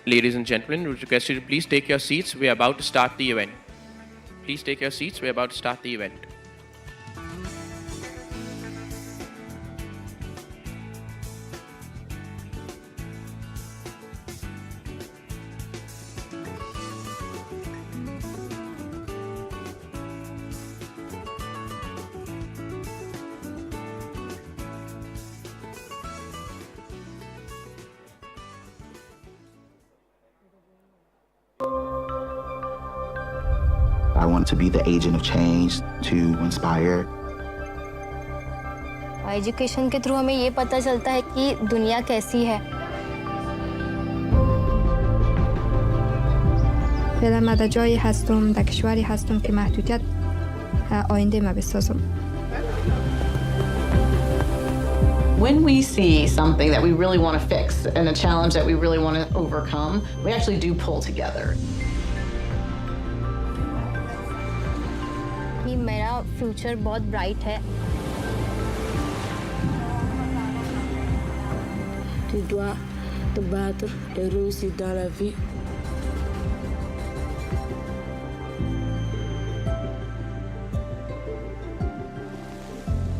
Ladies and gentlemen, we request you to please take your seats. We are about to start the event. Please take your seats. We are about to start the event. I want to be the agent of change to inspire. Education के through हमें ये पता चलता है कि दुनिया कैसी है. فعلا در جایی هستم، در کشوری هستم که محدودیت آینده ما بسازم. When we see something that we really want to fix and a challenge that we really want to overcome, we actually do pull together. कि मेरा फ्यूचर बहुत ब्राइट है. Tu dois te battre et réussir dans la vie.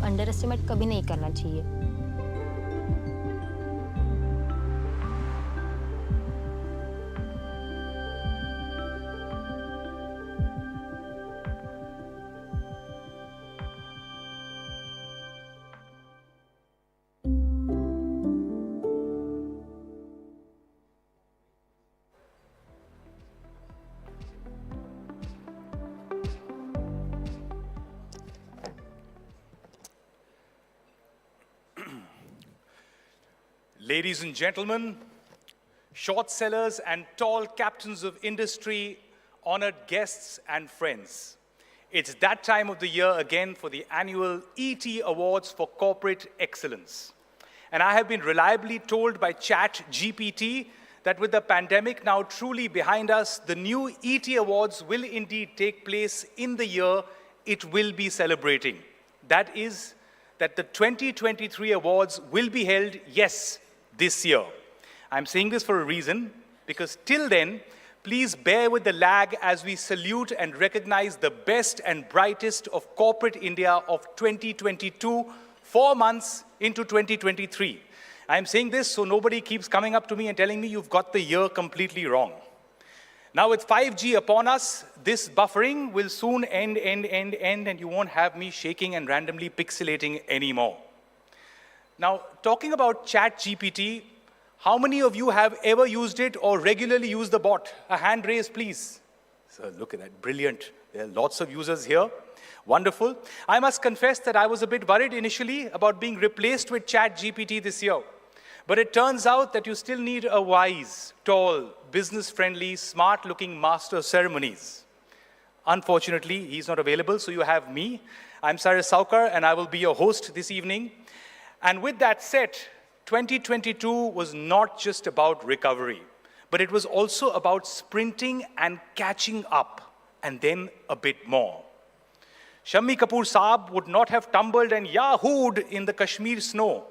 Under estimate कभी नहीं करना चाहिए. Ladies and gentlemen, short sellers and tall captains of industry, honored guests and friends. It's that time of the year again for the annual ET Awards for Corporate Excellence. And I have been reliably told by ChatGPT that with the pandemic now truly behind us, the new ET Awards will indeed take place in the year it will be celebrating. That is, that the 2023 awards will be held, yes, this year. I'm saying this for a reason, because till then, please bear with the lag as we salute and recognize the best and brightest of corporate India of 2022, 4 months into 2023. I'm saying this so nobody keeps coming up to me and telling me you've got the year completely wrong. Now with 5G upon us, this buffering will soon end, and you won't have me shaking and randomly pixelating anymore. Now, talking about ChatGPT, how many of you have ever used it or regularly use the bot? A hand raise, please. So look at that, brilliant. There are lots of users here. Wonderful. I must confess that I was a bit worried initially about being replaced with ChatGPT this year. But it turns out that you still need a wise, tall, business-friendly, smart-looking master of ceremonies. Unfortunately, he's not available, so you have me. I'm Cyrus Saukar, and I will be your host this evening. And with that said, 2022 was not just about recovery, but it was also about sprinting and catching up, and then a bit more. Shammi Kapoor Saab would not have tumbled and yahooed in the Kashmir snow,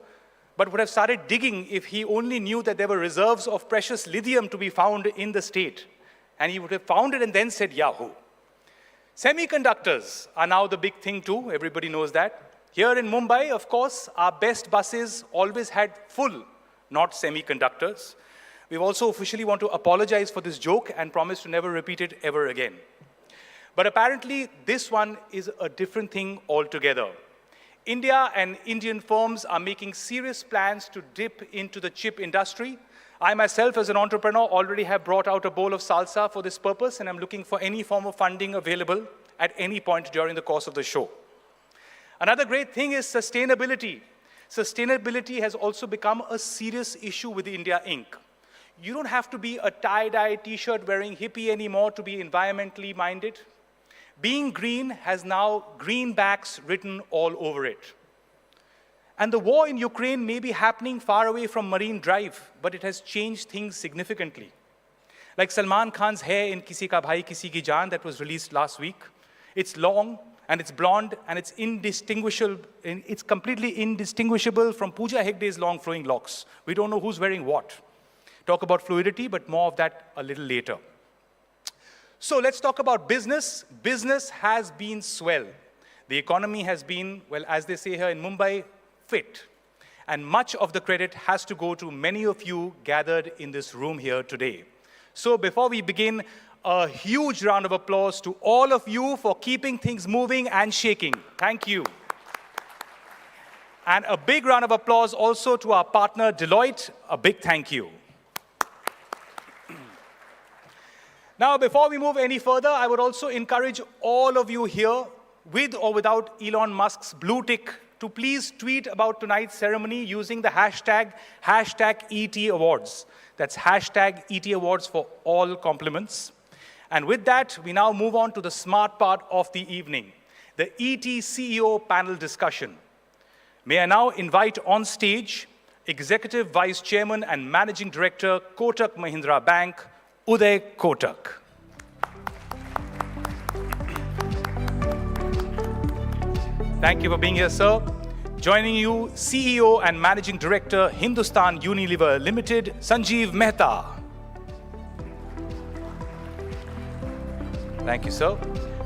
but would have started digging if he only knew that there were reserves of precious lithium to be found in the state. And he would have found it and then said yahoo. Semiconductors are now the big thing too, everybody knows that. Here in Mumbai, of course, our best buses always had full, not semiconductors. We also officially want to apologize for this joke and promise to never repeat it ever again. But apparently, this one is a different thing altogether. India and Indian firms are making serious plans to dip into the chip industry. I myself, as an entrepreneur, already have brought out a bowl of salsa for this purpose, and I'm looking for any form of funding available at any point during the course of the show. Another great thing is sustainability. Sustainability has also become a serious issue with India Inc. You don't have to be a tie-dye t-shirt wearing hippie anymore to be environmentally minded. Being green has now greenbacks written all over it. And the war in Ukraine may be happening far away from Marine Drive, but it has changed things significantly. Like Salman Khan's hair in Kisi Ka Bhai Kisi Ki Jaan that was released last week. It's long, and it's blonde, and it's indistinguishable. It's completely indistinguishable from Pooja Hegde's long flowing locks. We don't know who's wearing what. talk about fluidity, but more of that a little later. So let's talk about business. Business has been swell. The economy has been, well, as they say here in Mumbai, fit. And much of the credit has to go to many of you gathered in this room here today. So before we begin, a huge round of applause to all of you for keeping things moving and shaking. Thank you. And a big round of applause also to our partner, Deloitte. A big thank you. Now, before we move any further, I would also encourage all of you here, with or without Elon Musk's blue tick, to please tweet about tonight's ceremony using the hashtag ET Awards. That's hashtag ET Awards for all compliments. And with that, we now move on to the smart part of the evening, the ET CEO panel discussion. May I now invite on stage Executive Vice Chairman and Managing Director, Kotak Mahindra Bank, Uday Kotak. Thank you for being here, sir. Joining you, CEO and Managing Director, Hindustan Unilever Limited, Sanjeev Mehta. Thank you, sir.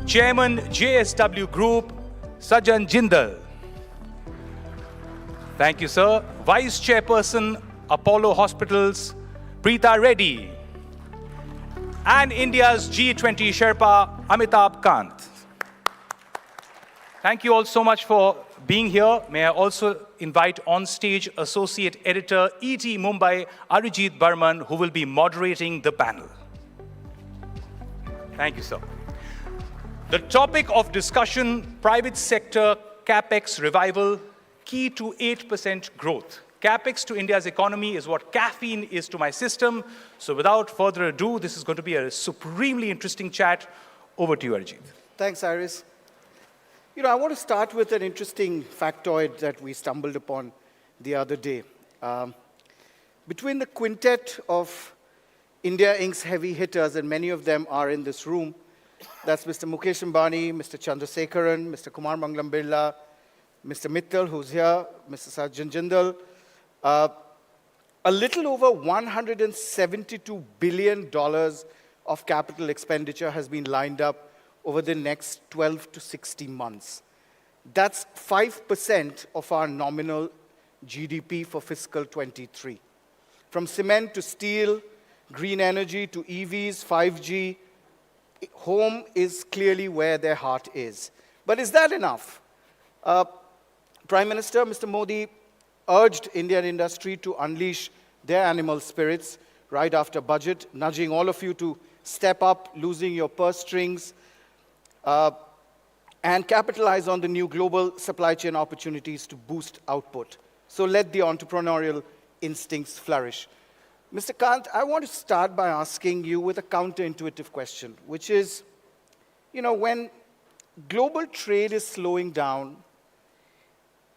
Chairman, JSW Group, Sajan Jindal. Thank you, sir. Vice Chairperson, Apollo Hospitals, Preeta Reddy. And India's G20 Sherpa, Amitabh Kant. Thank you all so much for being here. May I also invite on stage Associate Editor, ET Mumbai, Arijit Burman, who will be moderating the panel. Thank you, sir. The topic of discussion, private sector CapEx revival, key to 8% growth. CapEx to India's economy is what caffeine is to my system. So without further ado, this is going to be a supremely interesting chat. Over to you, Arijit. Thanks, Iris. You know, I want to start with an interesting factoid that we stumbled upon the other day. Between the quintet of India Inc.'s heavy hitters, and many of them are in this room, that's Mr. Mukesh Ambani, Mr. Chandrasekaran, Mr. Kumar Mangalam Birla, Mr. Mittal, who's here, Mr. Sajan Jindal, a little over $172 billion of capital expenditure has been lined up over the next 12 to 16 months. That's 5% of our nominal GDP for fiscal 23. From cement to steel, green energy to EVs, 5G, home is clearly where their heart is. But is that enough? Prime Minister, Mr. Modi, urged Indian industry to unleash their animal spirits right after budget, nudging all of you to step up, losing your purse strings, and capitalize on the new global supply chain opportunities to boost output. So let the entrepreneurial instincts flourish. Mr. Kant, I want to start by asking you with a counterintuitive question, which is, you know, when global trade is slowing down,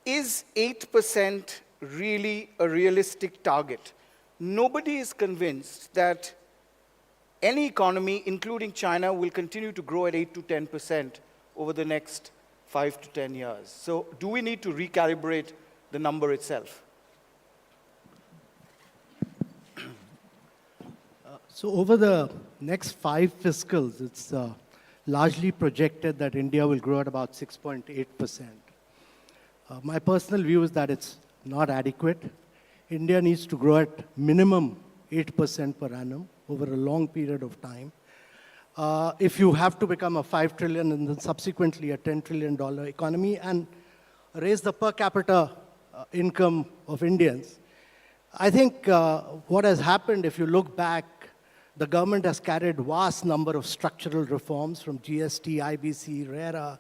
is 8% really a realistic target? Nobody is convinced that any economy, including China, will continue to grow at 8 to 10% over the next 5 to 10 years. So do we need to recalibrate the number itself? So over the next 5 fiscals, it's largely projected that India will grow at about 6.8%. My personal view is that it's not adequate. India needs to grow at minimum 8% per annum over a long period of time. If you have to become a $5 trillion and then subsequently a $10 trillion economy and raise the per capita income of Indians, I think what has happened, if you look back, the government has carried vast number of structural reforms from GST, IBC, RERA,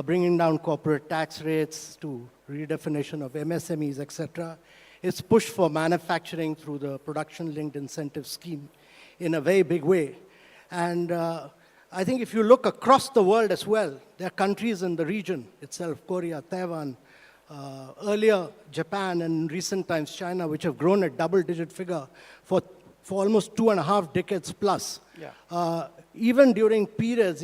bringing down corporate tax rates to redefinition of MSMEs, etc. It's pushed for manufacturing through the production-linked incentive scheme in a very big way. And I think if you look across the world as well, there are countries in the region itself, Korea, Taiwan, earlier Japan, and in recent times China, which have grown at double-digit figure for almost 2.5 decades plus. Yeah. Even during periods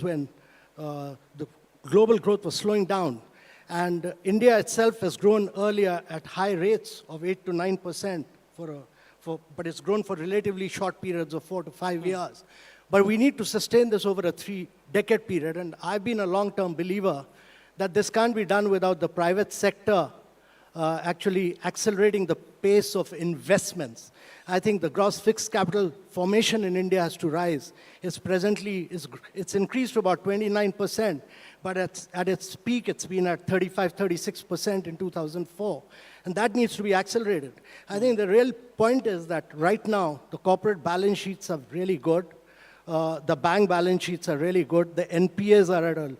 when the global growth was slowing down, and India itself has grown earlier at high rates of 8 to 9% but it's grown for relatively short periods of 4 to 5 years. But we need to sustain this over a 3-decade period. And I've been a long-term believer that this can't be done without the private sector actually accelerating the pace of investments. I think the gross fixed capital formation in India has to rise. It's increased to about 29%, but at its peak, it's been at 35, 36% in 2004. And that needs to be accelerated. I think the real point is that right now, the corporate balance sheets are really good. The bank balance sheets are really good. The NPAs are at an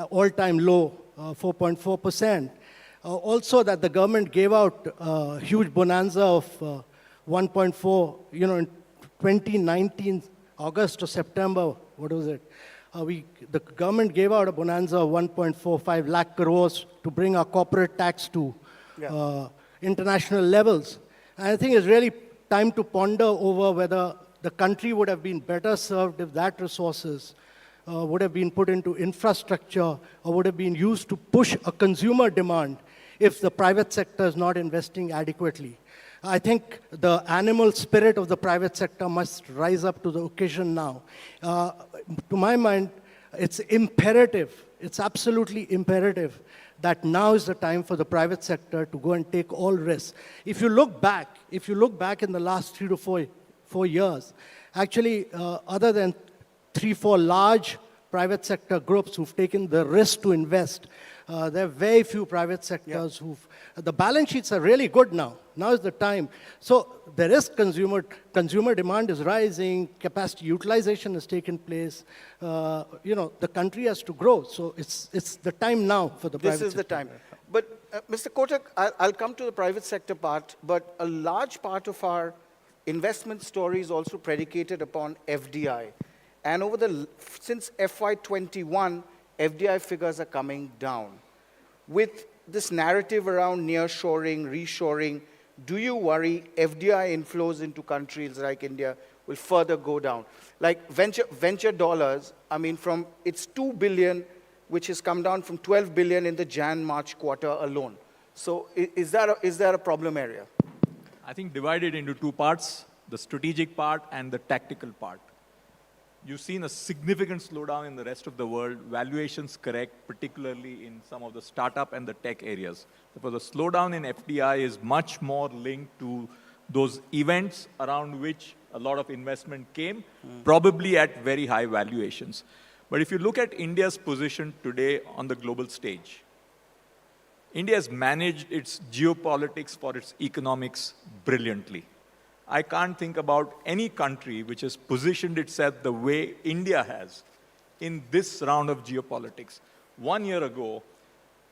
all-time low, 4.4%. Also that the government gave out a huge bonanza of 1.4, in 2019, August to September, what was it? The government gave out a bonanza of 1.45 lakh crores to bring our corporate tax to international levels. And I think it's really time to ponder over whether the country would have been better served if that resources would have been put into infrastructure or would have been used to push a consumer demand if the private sector is not investing adequately. I think the animal spirit of the private sector must rise up to the occasion now. To my mind, it's imperative, it's absolutely imperative that now is the time for the private sector to go and take all risks. If you look back in the last 3 to 4 years, actually, other than 3-4 large private sector groups who've taken the risk to invest, there are very few private sectors the balance sheets are really good now. Now is the time. So there is consumer demand is rising, capacity utilization has taken place. The country has to grow. So it's the time now for the private sector. This is the time. But Mr. Kotak, I'll come to the private sector part, but a large part of our investment story is also predicated upon FDI. And since FY21, FDI figures are coming down. With this narrative around nearshoring, reshoring, do you worry FDI inflows into countries like India will further go down? Like venture dollars, from its 2 billion, which has come down from 12 billion in the Jan-March quarter alone. So is that a problem area? I think divided into two parts, the strategic part and the tactical part. You've seen a significant slowdown in the rest of the world, valuations correct, particularly in some of the startup and the tech areas. Therefore, the slowdown in FDI is much more linked to those events around which a lot of investment came, probably at very high valuations. But if you look at India's position today on the global stage, India has managed its geopolitics for its economics brilliantly. I can't think about any country which has positioned itself the way India has in this round of geopolitics. 1 year ago,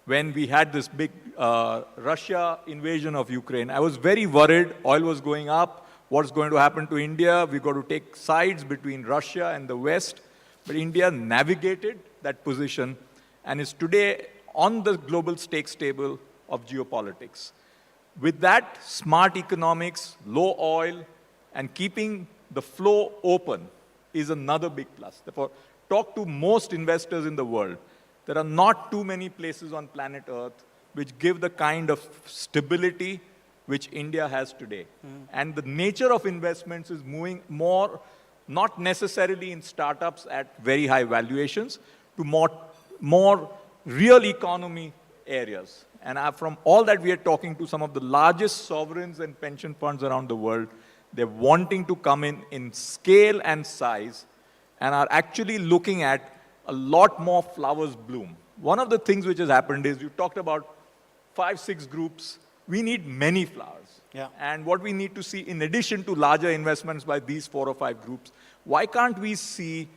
when we had this big Russia invasion of Ukraine, I was very worried. Oil was going up. What's going to happen to India? We've got to take sides between Russia and the West. But India navigated that position and is today on the global stakes table of geopolitics. With that, smart economics, low oil, and keeping the flow open is another big plus. Therefore, talk to most investors in the world. There are not too many places on planet Earth which give the kind of stability which India has today. And the nature of investments is moving more, not necessarily in startups at very high valuations, to more real economy areas. And from all that we are talking to some of the largest sovereigns and pension funds around the world, they're wanting to come in scale and size and are actually looking at a lot more flowers bloom. One of the things which has happened is you talked about 5-6 groups. We need many flowers. Yeah. And what we need to see, in addition to larger investments by these 4 or 5 groups, why can't we see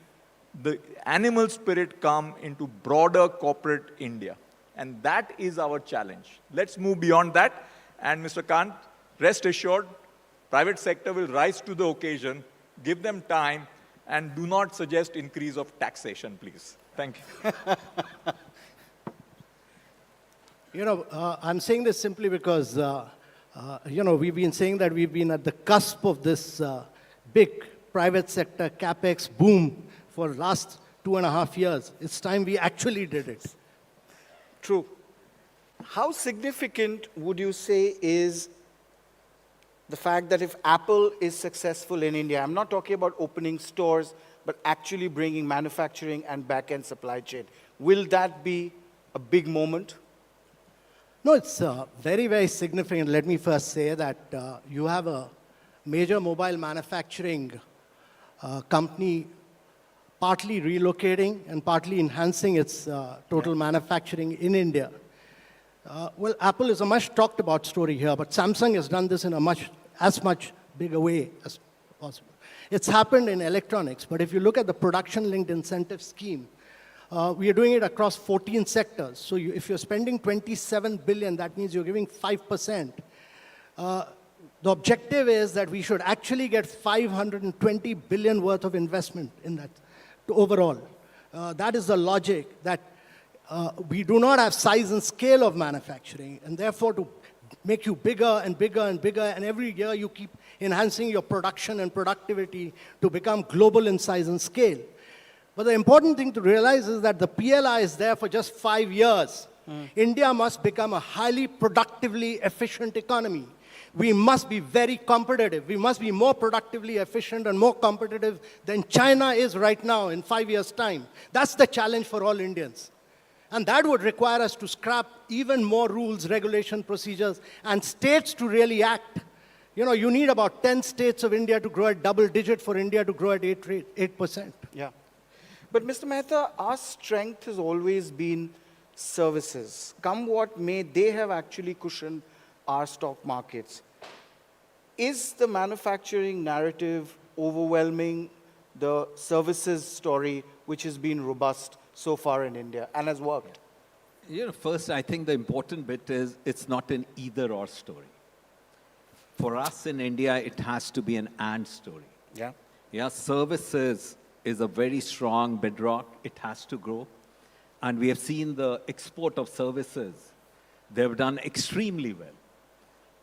the animal spirit come into broader corporate India? And that is our challenge. Let's move beyond that. And Mr. Kant, rest assured, private sector will rise to the occasion, give them time, and do not suggest increase of taxation, please. Thank you. I'm saying this simply because, we've been saying that we've been at the cusp of this big private sector capex boom for the last 2.5 years. It's time we actually did it. True. How significant would you say is the fact that if Apple is successful in India, I'm not talking about opening stores, but actually bringing manufacturing and back-end supply chain, will that be a big moment? No, it's very, very significant. Let me first say that you have a major mobile manufacturing company partly relocating and partly enhancing its total manufacturing in India. Well, Apple is a much talked about story here, but Samsung has done this in a much bigger way as possible. It's happened in electronics, but if you look at the production-linked incentive scheme, we are doing it across 14 sectors. So if you're spending 27 billion, that means you're giving 5%. The objective is that we should actually get 520 billion worth of investment in that overall. That is the logic, that we do not have size and scale of manufacturing, and therefore to make you bigger and bigger and bigger, and every year you keep enhancing your production and productivity to become global in size and scale. But the important thing to realize is that the PLI is there for just 5 years. India must become a highly productively efficient economy. We must be very competitive. We must be more productively efficient and more competitive than China is right now in 5 years' time. That's the challenge for all Indians. And that would require us to scrap even more rules, regulation, procedures, and states to really act. You know, you need about 10 states of India to grow at double digit for India to grow at 8%. Yeah. But Mr. Mehta, our strength has always been services. Come what may, they have actually cushioned our stock markets. Is the manufacturing narrative overwhelming the services story, which has been robust so far in India and has worked? You know, first, I think the important bit is it's not an either-or story. For us in India, it has to be an and story. Yeah. Yeah, services is a very strong bedrock. It has to grow. And we have seen the export of services. They've done extremely well.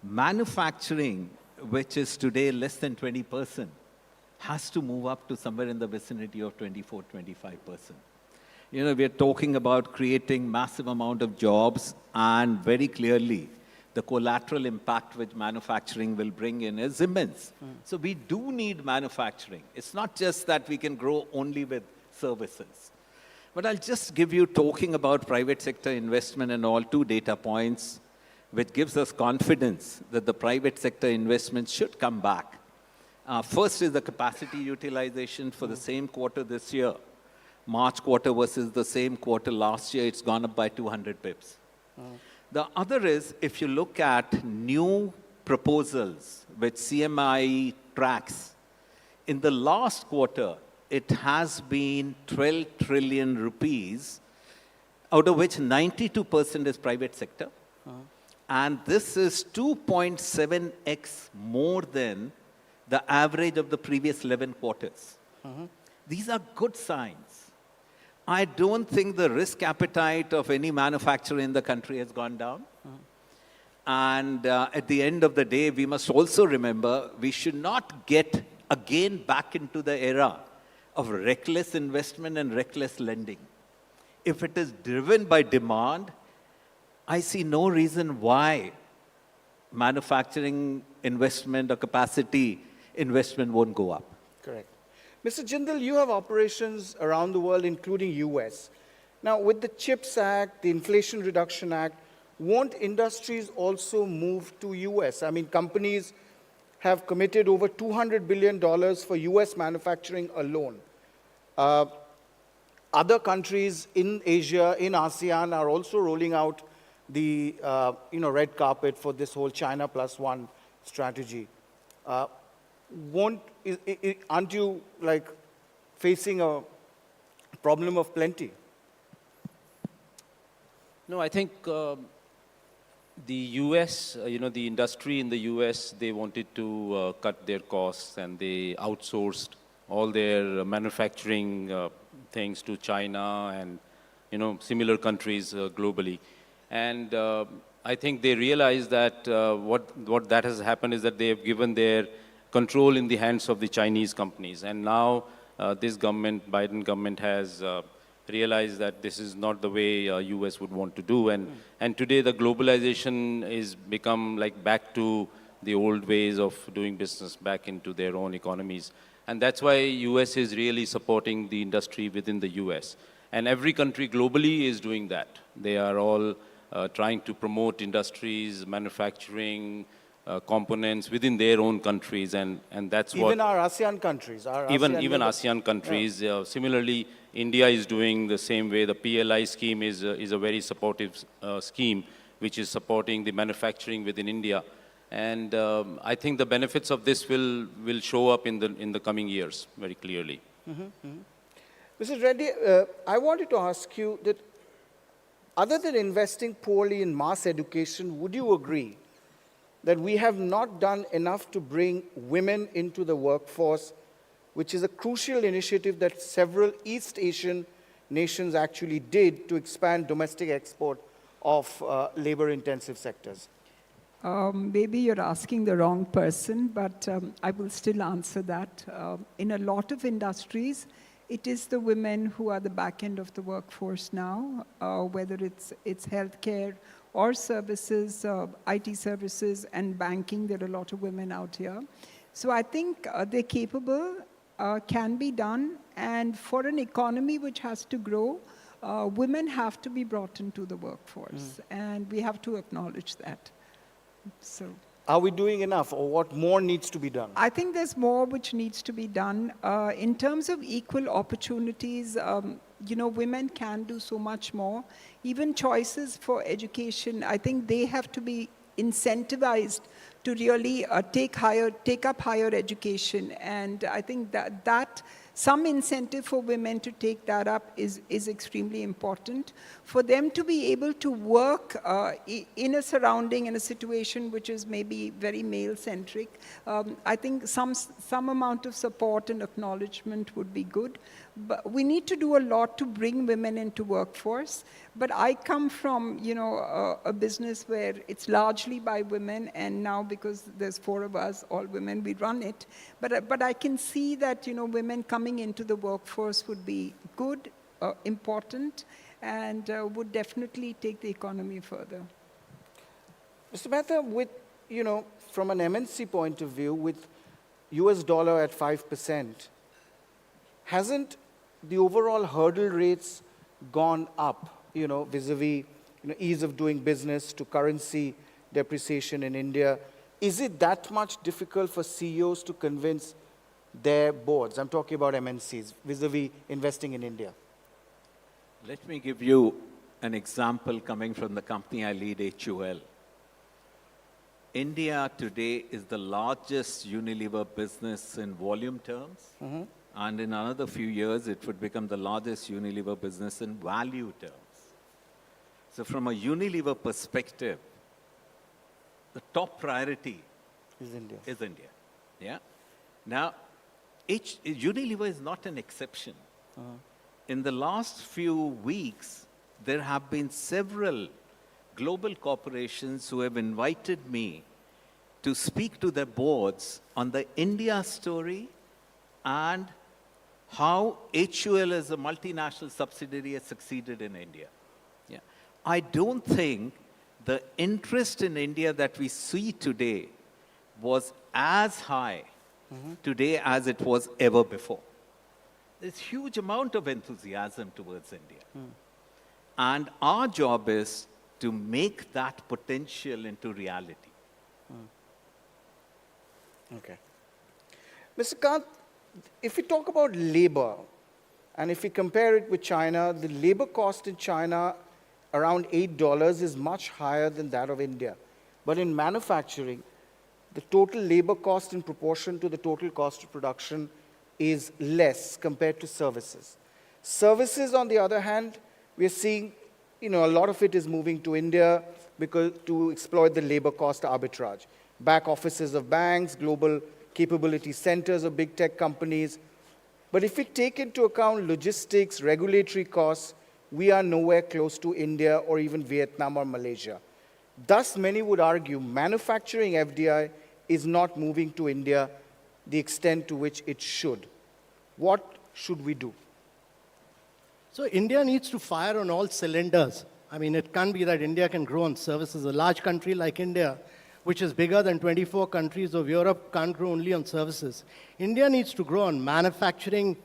Manufacturing, which is today less than 20%, has to move up to somewhere in the vicinity of 24, 25%. You know, we're talking about creating massive amount of jobs, and very clearly, the collateral impact which manufacturing will bring in is immense. So we do need manufacturing. It's not just that we can grow only with services. But I'll just give you, talking about private sector investment and all, 2 data points, which gives us confidence that the private sector investments should come back. First is the capacity utilization for the same quarter this year. March quarter versus the same quarter last year, it's gone up by 200 pips. The other is, if you look at new proposals which CMI tracks, in the last quarter, it has been 12 trillion rupees, out of which 92% is private sector. And this is 2.7x more than the average of the previous 11 quarters. These are good signs. I don't think the risk appetite of any manufacturer in the country has gone down. And at the end of the day, we must also remember we should not get again back into the era of reckless investment and reckless lending. If it is driven by demand, I see no reason why manufacturing investment or capacity investment won't go up. Correct. Mr. Jindal, you have operations around the world, including US. Now, with the CHIPS Act, the Inflation Reduction Act, won't industries also move to US? I mean, companies have committed over $200 billion for US manufacturing alone. Other countries in Asia, in ASEAN, are also rolling out the red carpet for this whole China Plus One strategy. Aren't you like facing a problem of plenty? No, I think the US, the industry in the US, they wanted to cut their costs, and they outsourced all their manufacturing things to China and, similar countries globally. And I think they realized that what that has happened is that they have given their control in the hands of the Chinese companies. And now this government, Biden government, has realized that this is not the way US would want to do. And today the globalization is become like back to the old ways of doing business back into their own economies. And that's why US is really supporting the industry within the US. And every country globally is doing that. They are all trying to promote industries, manufacturing, components within their own countries, and that's what... Even our ASEAN countries. Even ASEAN countries. Yeah. Similarly, India is doing the same way. The PLI scheme is a very supportive scheme, which is supporting the manufacturing within India. And I think the benefits of this will show up in the coming years very clearly. Mrs. Reddy, I wanted to ask you that other than investing poorly in mass education, would you agree that we have not done enough to bring women into the workforce, which is a crucial initiative that several East Asian nations actually did to expand domestic export of labor-intensive sectors? Maybe you're asking the wrong person, but I will still answer that. In a lot of industries, it is the women who are the back end of the workforce now, whether it's healthcare or services, IT services and banking. There are a lot of women out here. So I think they're capable, can be done, and for an economy which has to grow, women have to be brought into the workforce, and we have to acknowledge that. So, are we doing enough, or what more needs to be done? I think there's more which needs to be done. In terms of equal opportunities, women can do so much more. Even choices for education, I think they have to be incentivized to really take up higher education. And I think that some incentive for women to take that up is extremely important. For them to be able to work in a surrounding, in a situation which is maybe very male-centric, I think some amount of support and acknowledgement would be good. But we need to do a lot to bring women into workforce. But I come from, a business where it's largely by women, and now because there's 4 of us, all women, we run it. But I can see that, women coming into the workforce would be good, important, and would definitely take the economy further. Mr. Mehta, from an MNC point of view, with US dollar at 5%, hasn't the overall hurdle rates gone up, vis-a-vis ease of doing business to currency depreciation in India? Is it that much difficult for CEOs to convince their boards? I'm talking about MNCs, vis-a-vis investing in India. Let me give you an example coming from the company I lead, HUL. India today is the largest Unilever business in volume terms. And in another few years, it would become the largest Unilever business in value terms. So from a Unilever perspective, the top priority is India. Yeah. Now, Unilever is not an exception. In the last few weeks, there have been several global corporations who have invited me to speak to their boards on the India story and how HUL as a multinational subsidiary has succeeded in India. Yeah. I don't think the interest in India that we see today was as high today as it was ever before. There's huge amount of enthusiasm towards India. And our job is to make that potential into reality. Okay. Mr. Kant, if we talk about labor, and if we compare it with China, the labor cost in China, around $8, is much higher than that of India. But in manufacturing, the total labor cost in proportion to the total cost of production is less compared to services. Services, on the other hand, we are seeing, a lot of it is moving to India to exploit the labor cost arbitrage. Back offices of banks, global capability centers of big tech companies. But if we take into account logistics, regulatory costs, we are nowhere close to India or even Vietnam or Malaysia. Thus, many would argue manufacturing FDI is not moving to India the extent to which it should. What should we do? So India needs to fire on all cylinders. I mean, it can't be that India can grow on services. A large country like India which is bigger than 24 countries of Europe, can't grow only on services. India needs to grow on manufacturing.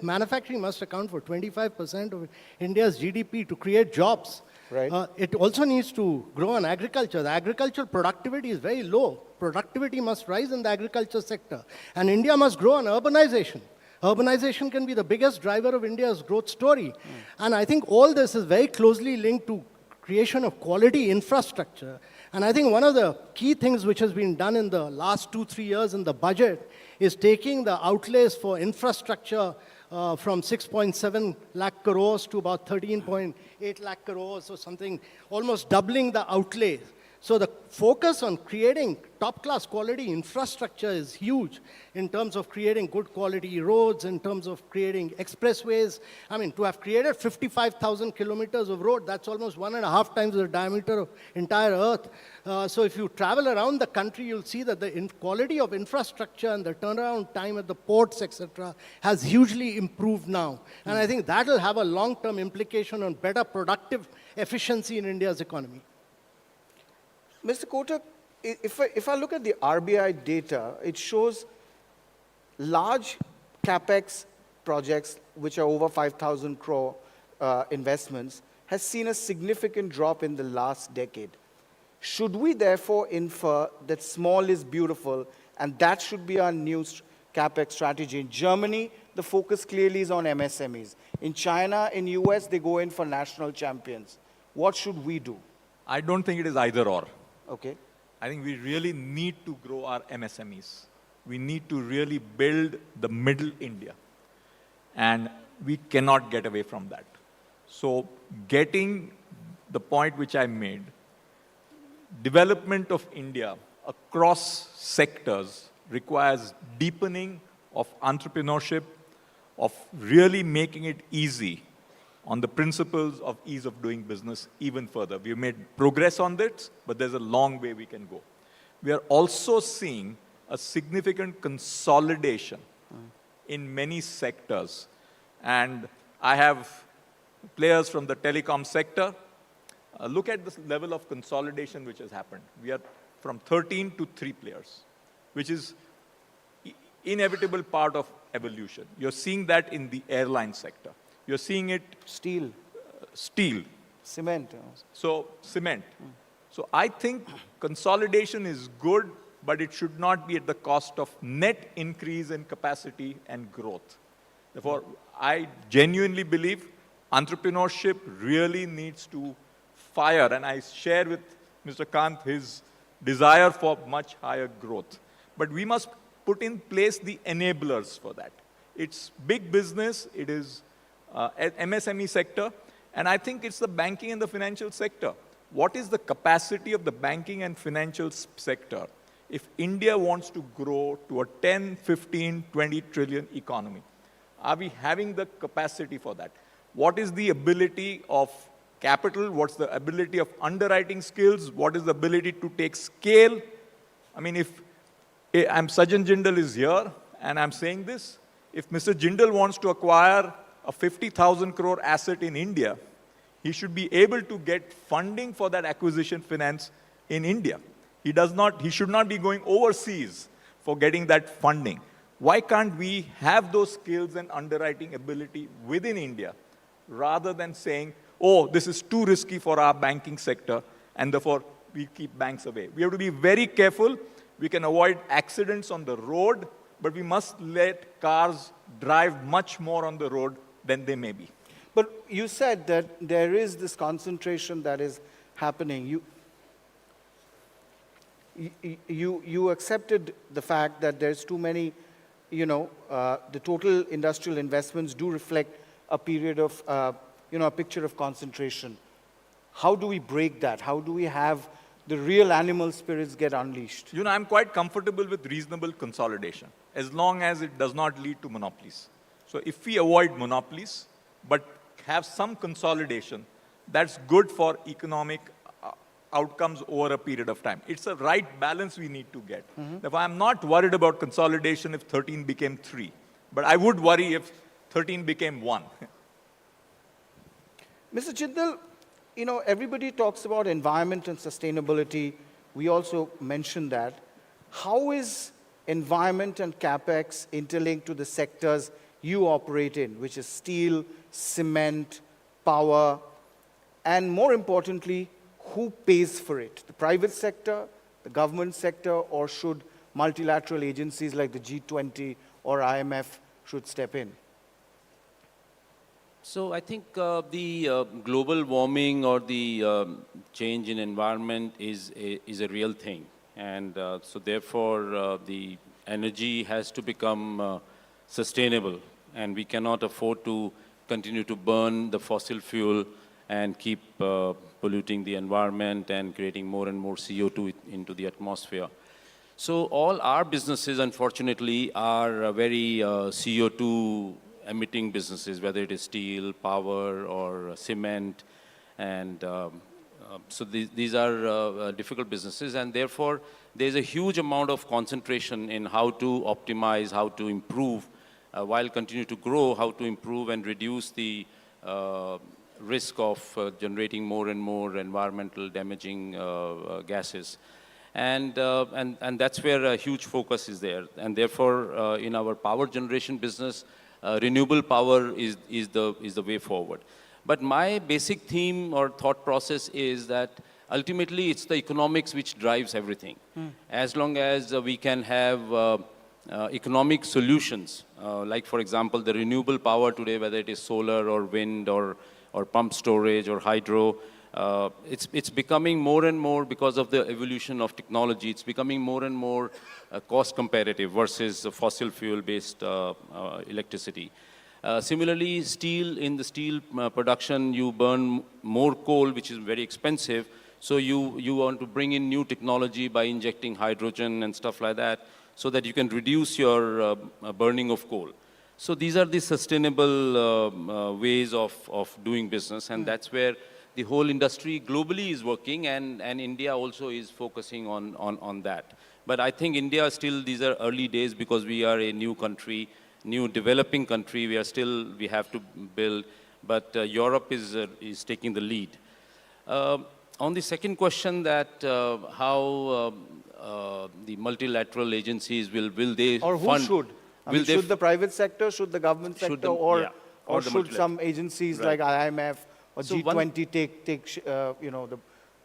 Manufacturing must account for 25% of India's GDP to create jobs. Right. It also needs to grow on agriculture. The agricultural productivity is very low. Productivity must rise in the agriculture sector. And India must grow on urbanization. Urbanization can be the biggest driver of India's growth story. And I think all this is very closely linked to creation of quality infrastructure. And I think one of the key things which has been done in the last 2-3 years in the budget is taking the outlays for infrastructure from 6.7 lakh crores to about 13.8 lakh crores or something, almost doubling the outlay. So the focus on creating top-class quality infrastructure is huge in terms of creating good quality roads, in terms of creating expressways. I mean, to have created 55,000 kilometers of road, that's almost 1.5 times the diameter of entire Earth. So if you travel around the country, you'll see that the quality of infrastructure and the turnaround time at the ports, etc., has hugely improved now. And I think that will have a long-term implication on better productive efficiency in India's economy. Mr. Kotak, if I look at the RBI data, it shows large capex projects, which are over 5,000 crore investments, has seen a significant drop in the last decade. Should we therefore infer that small is beautiful and that should be our new capex strategy? In Germany, the focus clearly is on MSMEs. In China, in US, they go in for national champions. What should we do? I don't think it is either or. Okay. I think we really need to grow our MSMEs. We need to really build the middle India. And we cannot get away from that. So getting the point which I made, development of India across sectors requires deepening of entrepreneurship, of really making it easy on the principles of ease of doing business even further. We've made progress on this, but there's a long way we can go. We are also seeing a significant consolidation in many sectors. And I have players from the telecom sector. Look at the level of consolidation which has happened. We are from 13 to 3 players, which is inevitable part of evolution. You're seeing that in the airline sector. You're seeing it... Steel. Steel. Cement. So, cement. So I think consolidation is good, but it should not be at the cost of net increase in capacity and growth. Therefore, I genuinely believe entrepreneurship really needs to fire, and I share with Mr. Kant his desire for much higher growth. But we must put in place the enablers for that. It's big business, it is MSME sector, and I think it's the banking and the financial sector. What is the capacity of the banking and financial sector if India wants to grow to a 10, 15, 20 trillion economy? Are we having the capacity for that? What is the ability of capital? What's the ability of underwriting skills? What is the ability to take scale? I mean, if Sajjan Jindal is here and I'm saying this, if Mr. Jindal wants to acquire a 50,000 crore asset in India, he should be able to get funding for that acquisition finance in India. He should not be going overseas for getting that funding. Why can't we have those skills and underwriting ability within India rather than saying, oh, this is too risky for our banking sector and therefore we keep banks away? We have to be very careful. We can avoid accidents on the road, but we must let cars drive much more on the road than they may be. But you said that there is this concentration that is happening. You accepted the fact that there's too many, the total industrial investments do reflect a period of, a picture of concentration. How do we break that? How do we have the real animal spirits get unleashed? I'm quite comfortable with reasonable consolidation, as long as it does not lead to monopolies. So if we avoid monopolies, but have some consolidation, that's good for economic outcomes over a period of time. It's a right balance we need to get. Therefore, I'm not worried about consolidation if 13 became 3. But I would worry if 13 became 1. Mr. Jindal, everybody talks about environment and sustainability we also mentioned that. How is environment and capex interlinked to the sectors you operate in, which is steel, cement, power, and more importantly, who pays for it? The private sector, the government sector, or should multilateral agencies like the G20 or IMF should step in? So I think the global warming or the change in environment is a real thing. And so therefore, the energy has to become sustainable. And we cannot afford to continue to burn the fossil fuel and keep polluting the environment and creating more and more CO2 into the atmosphere. So all our businesses, unfortunately, are very CO2 emitting businesses, whether it is steel, power, or cement. And so these are difficult businesses. And therefore, there's a huge amount of concentration in how to optimize, how to improve, while continue to grow, how to improve and reduce the risk of generating more and more environmental damaging gases. And that's where a huge focus is there. And therefore, in our power generation business, renewable power is the way forward. But my basic theme or thought process is that ultimately it's the economics which drives everything. As long as we can have economic solutions, like for example, the renewable power today, whether it is solar or wind or pump storage or hydro, it's becoming more and more, because of the evolution of technology, it's becoming more and more cost competitive versus fossil fuel-based electricity. Similarly, steel, in the steel production, you burn more coal, which is very expensive. So you want to bring in new technology by injecting hydrogen and stuff like that, so that you can reduce your burning of coal. So these are the sustainable ways of doing business, and that's where the whole industry globally is working, and India also is focusing on that. But I think India still, these are early days because we are a new country, new developing country. We have to build, but Europe is taking the lead. On the second question, that how the multilateral agencies will they or who fund? should? I mean, should the private sector, should the government sector, or should some agencies like IMF or So G20 take the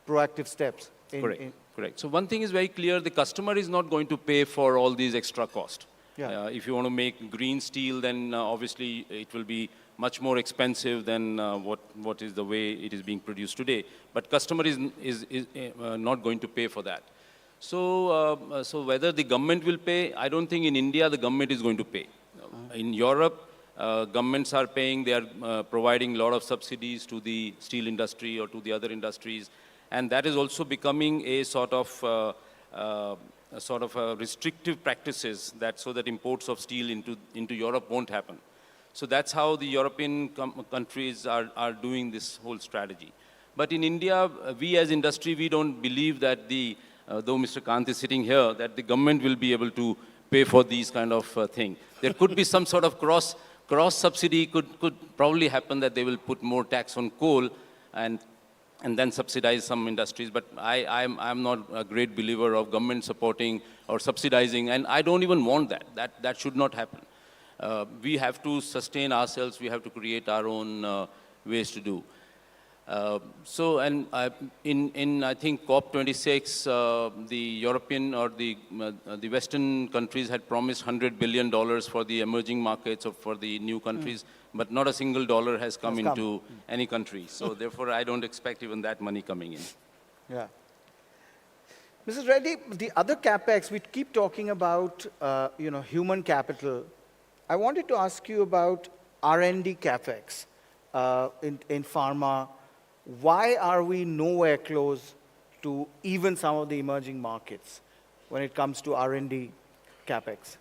proactive steps? Correct. So one thing is very clear: the customer is not going to pay for all these extra costs. If you want to make green steel, then obviously it will be much more expensive than what is the way it is being produced today. But customer is not going to pay for that. So, so whether the government will pay, I don't think in India the government is going to pay. In Europe, governments are paying. They are providing a lot of subsidies to the steel industry or to the other industries, and that is also becoming a sort of restrictive practices, that so that imports of steel into Europe won't happen. So that's how the European countries are doing this whole strategy. But in India, we as industry, we don't believe that though Mr. Kant is sitting here, that the government will be able to pay for these kind of thing. There could be some sort of cross subsidy could probably happen, that they will put more tax on coal and then subsidize some industries. But I'm not a great believer of government supporting or subsidizing, and I don't even want that. That should not happen. We have to sustain ourselves. We have to create our own ways to do. So, and in I think COP26, the European or the Western countries had promised $100 billion for the emerging markets or for the new countries, but not a single dollar has come into any country. So therefore, I don't expect even that money coming in. Yeah. Mrs. Reddy, the other capex, we keep talking about human capital. I wanted to ask you about R&D capex in pharma. Why are we nowhere close to even some of the emerging markets when it comes to R&D capex?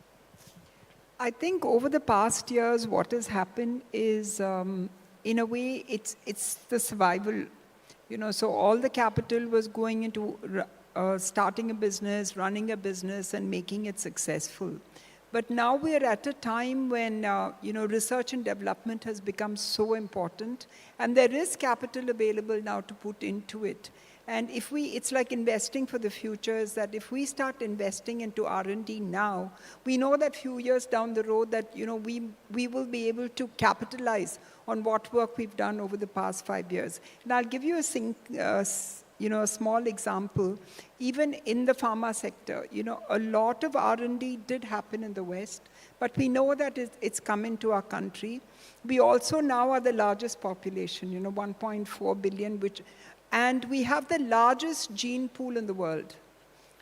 I think over the past years, what has happened is, in a way, it's the survival. So all the capital was going into starting a business, running a business, and making it successful. But now we're at a time when, research and development has become so important, and there is capital available now to put into it. And if it's like investing for the future, is that if we start investing into R&D now, we know that few years down the road that, we will be able to capitalize on what work we've done over the past 5 years. And I'll give you a small example. Even in the pharma sector, a lot of R&D did happen in the West, but we know that it's come into our country. We also now are the largest population, 1.4 billion, and we have the largest gene pool in the world.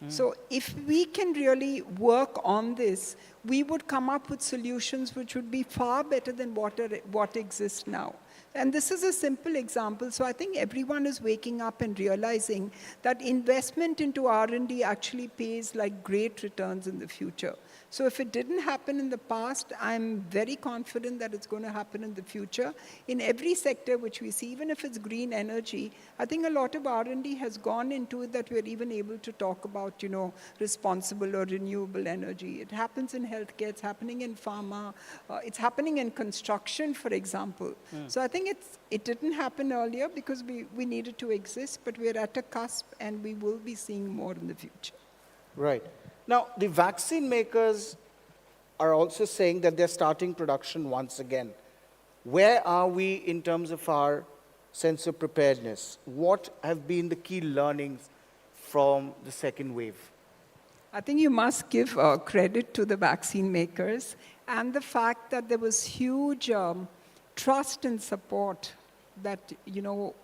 So if we can really work on this, we would come up with solutions which would be far better than what exists now. And this is a simple example. So I think everyone is waking up and realizing that investment into R&D actually pays like great returns in the future. So if it didn't happen in the past, I'm very confident that it's going to happen in the future. In every sector which we see, even if it's green energy, I think a lot of R&D has gone into it that we're even able to talk about, responsible or renewable energy. It happens in healthcare, it's happening in pharma, it's happening in construction, for example. So I think it didn't happen earlier because we needed to exist, but we're at a cusp and we will be seeing more in the future. Right. Now, the vaccine makers are also saying that they're starting production once again. Where are we in terms of our sense of preparedness? What have been the key learnings from the second wave? I think you must give credit to the vaccine makers and the fact that there was huge trust and support that,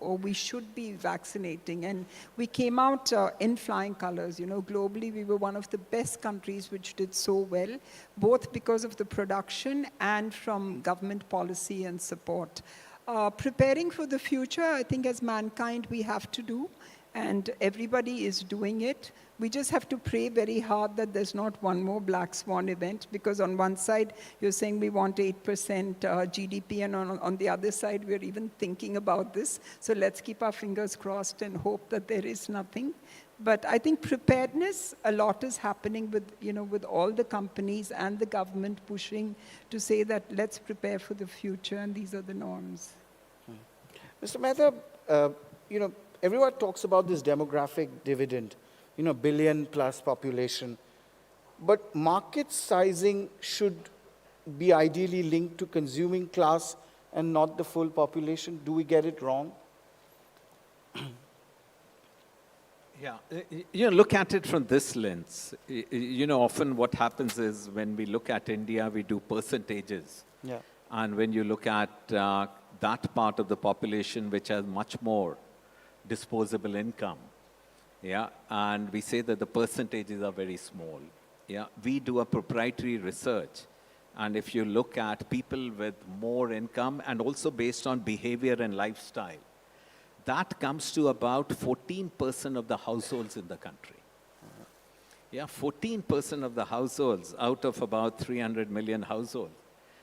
we should be vaccinating. And we came out in flying colors. Globally, we were one of the best countries which did so well, both because of the production and from government policy and support. Preparing for the future, I think as mankind, we have to do, and everybody is doing it. We just have to pray very hard that there's not one more black swan event, because on one side, you're saying we want 8% GDP, and on the other side, we're even thinking about this. So let's keep our fingers crossed and hope that there is nothing. But I think preparedness, a lot is happening with all the companies and the government pushing to say that let's prepare for the future, and these are the norms. Mr. Mehta, everyone talks about this demographic dividend, billion plus population. But market sizing should be ideally linked to consuming class and not the full population. Do we get it wrong? Yeah, look at it from this lens. Often what happens is when we look at India, we do percentages. Yeah. And when you look at that part of the population which has much more disposable income, and we say that the percentages are very small. We do a proprietary research, and if you look at people with more income and also based on behavior and lifestyle, that comes to about 14% of the households in the country. 14% of the households out of about 300 million households.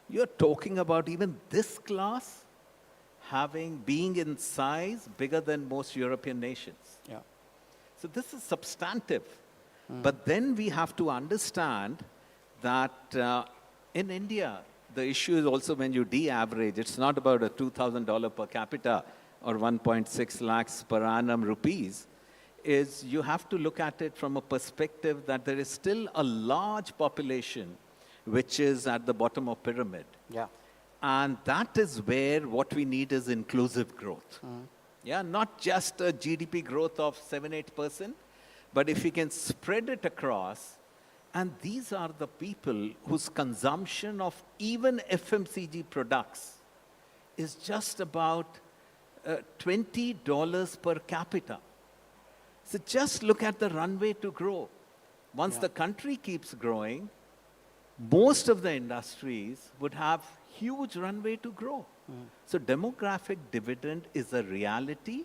You're talking about even this class being in size bigger than most European nations. So this is substantive. But then we have to understand that in India, the issue is also when you de-average, it's not about a $2,000 per capita or 1.6 lakhs per annum rupees, is you have to look at it from a perspective that there is still a large population which is at the bottom of pyramid. And that is where what we need is inclusive growth. Not just a GDP growth of 7-8%, but if we can spread it across, and these are the people whose consumption of even FMCG products is just about $20 per capita. So just look at the runway to grow. Once the country keeps growing, most of the industries would have huge runway to grow. So demographic dividend is a reality,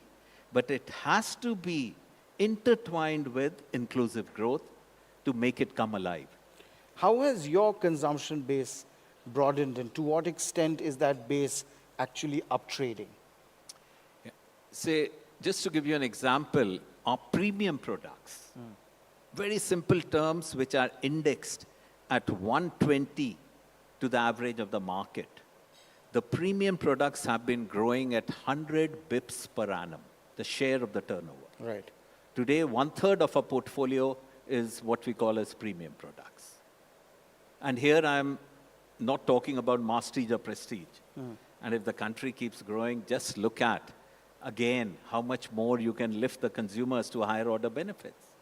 but it has to be intertwined with inclusive growth to make it come alive. How has your consumption base broadened, and to what extent is that base actually up-trading? Say, just to give you an example, our premium products, very simple terms which are indexed at 120 to the average of the market. The premium products have been growing at 100 bips per annum, the share of the turnover. Right. Today, 1/3 of our portfolio is what we call as premium products. And here I'm not talking about masstige or prestige. And if the country keeps growing, just look at, again, how much more you can lift the consumers to higher order benefits.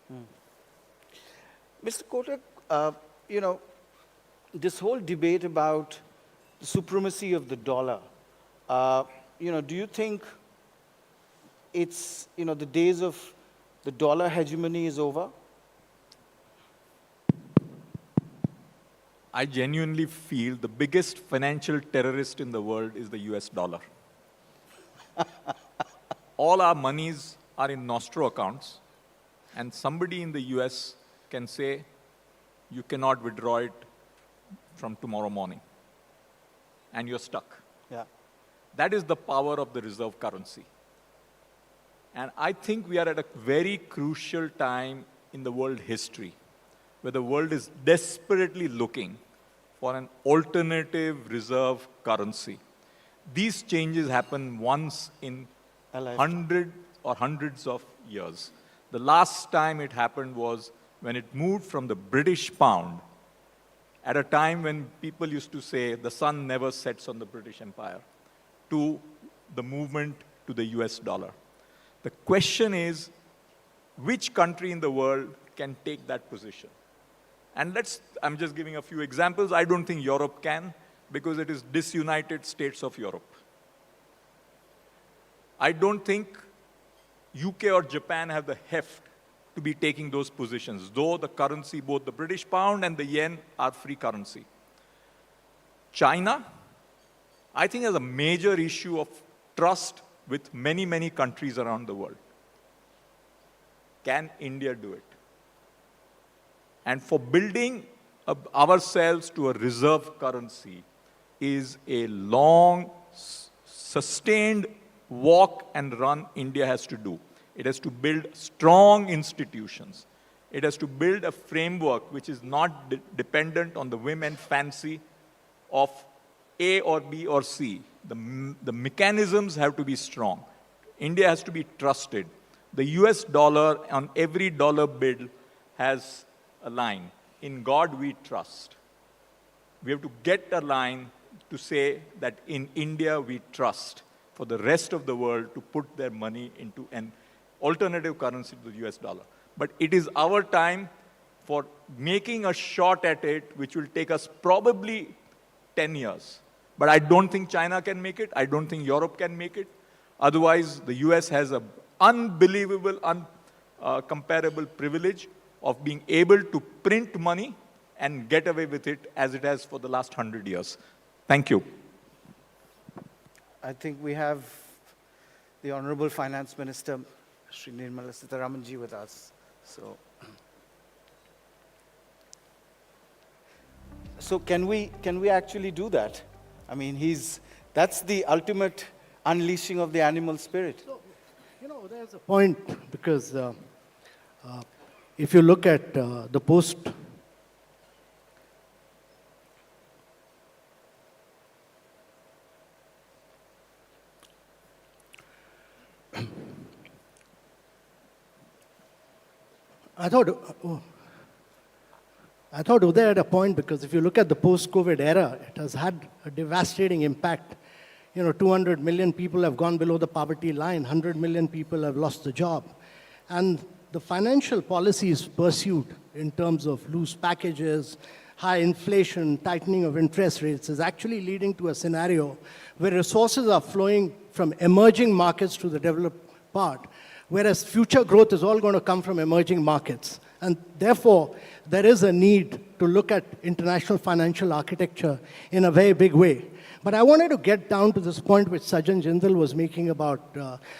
Mr. Kotak, you know, this whole debate about the supremacy of the dollar, you know, do you think it's, you know, the days of the dollar hegemony is over? I genuinely feel the biggest financial terrorist in the world is the US dollar. All our monies are in nostro accounts, and somebody in the US can say, you cannot withdraw it from tomorrow morning, and you're stuck. Yeah. That is the power of the reserve currency. And I think we are at a very crucial time in the world history, where the world is desperately looking for an alternative reserve currency. These changes happen once in hundreds of years. The last time it happened was when it moved from the British pound, at a time when people used to say the sun never sets on the British Empire, to the movement to the US dollar. The question is, which country in the world can take that position? And I'm just giving a few examples. I don't think Europe can, because it is disunited states of Europe. I don't think UK or Japan have the heft to be taking those positions, though the currency, both the British pound and the yen, are free currency. China, I think, has a major issue of trust with many, many countries around the world. Can India do it? And for building ourselves to a reserve currency is a long, sustained walk and run India has to do. It has to build strong institutions. It has to build a framework which is not dependent on the whim and fancy of A or B or C. The mechanisms have to be strong. India has to be trusted. The US dollar on every dollar bill has a line, in God we trust. We have to get a line to say that in India we trust for the rest of the world to put their money into an alternative currency to the US dollar. But it is our time for making a shot at it, which will take us probably 10 years. But I don't think China can make it. I don't think Europe can make it. Otherwise, the US has an unbelievable, uncomparable privilege of being able to print money and get away with it as it has for the last 100 years. Thank you. I think we have the Honorable Finance Minister, Shri Nirmala Sitharamanji, with us. So can we actually do that? I mean, that's the ultimate unleashing of the animal spirit. So, you know, there's a point, because if you look at the post, I thought Uday had a point, because if you look at the post-COVID era, it has had a devastating impact. You know, 200 million people have gone below the poverty line, 100 million people have lost the job. And the financial policies pursued in terms of loose packages, high inflation, tightening of interest rates is actually leading to a scenario where resources are flowing from emerging markets to the developed part, whereas future growth is all going to come from emerging markets. And therefore, there is a need to look at international financial architecture in a very big way. But I wanted to get down to this point which Sajjan Jindal was making about,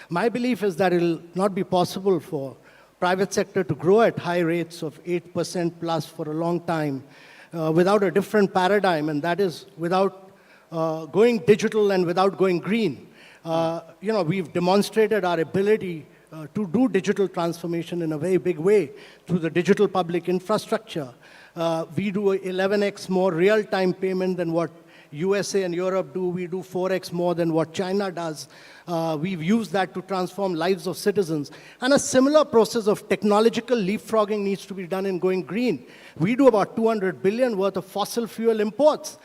my belief is that it will not be possible for private sector to grow at high rates of 8% plus for a long time without a different paradigm, and that is without going digital and without going green. You know, we've demonstrated our ability to do digital transformation in a very big way through the digital public infrastructure. We do 11x more real-time payment than what USA and Europe do. We do 4x more than what China does. We've used that to transform lives of citizens. And a similar process of technological leapfrogging needs to be done in going green. We do about 200 billion worth of fossil fuel imports.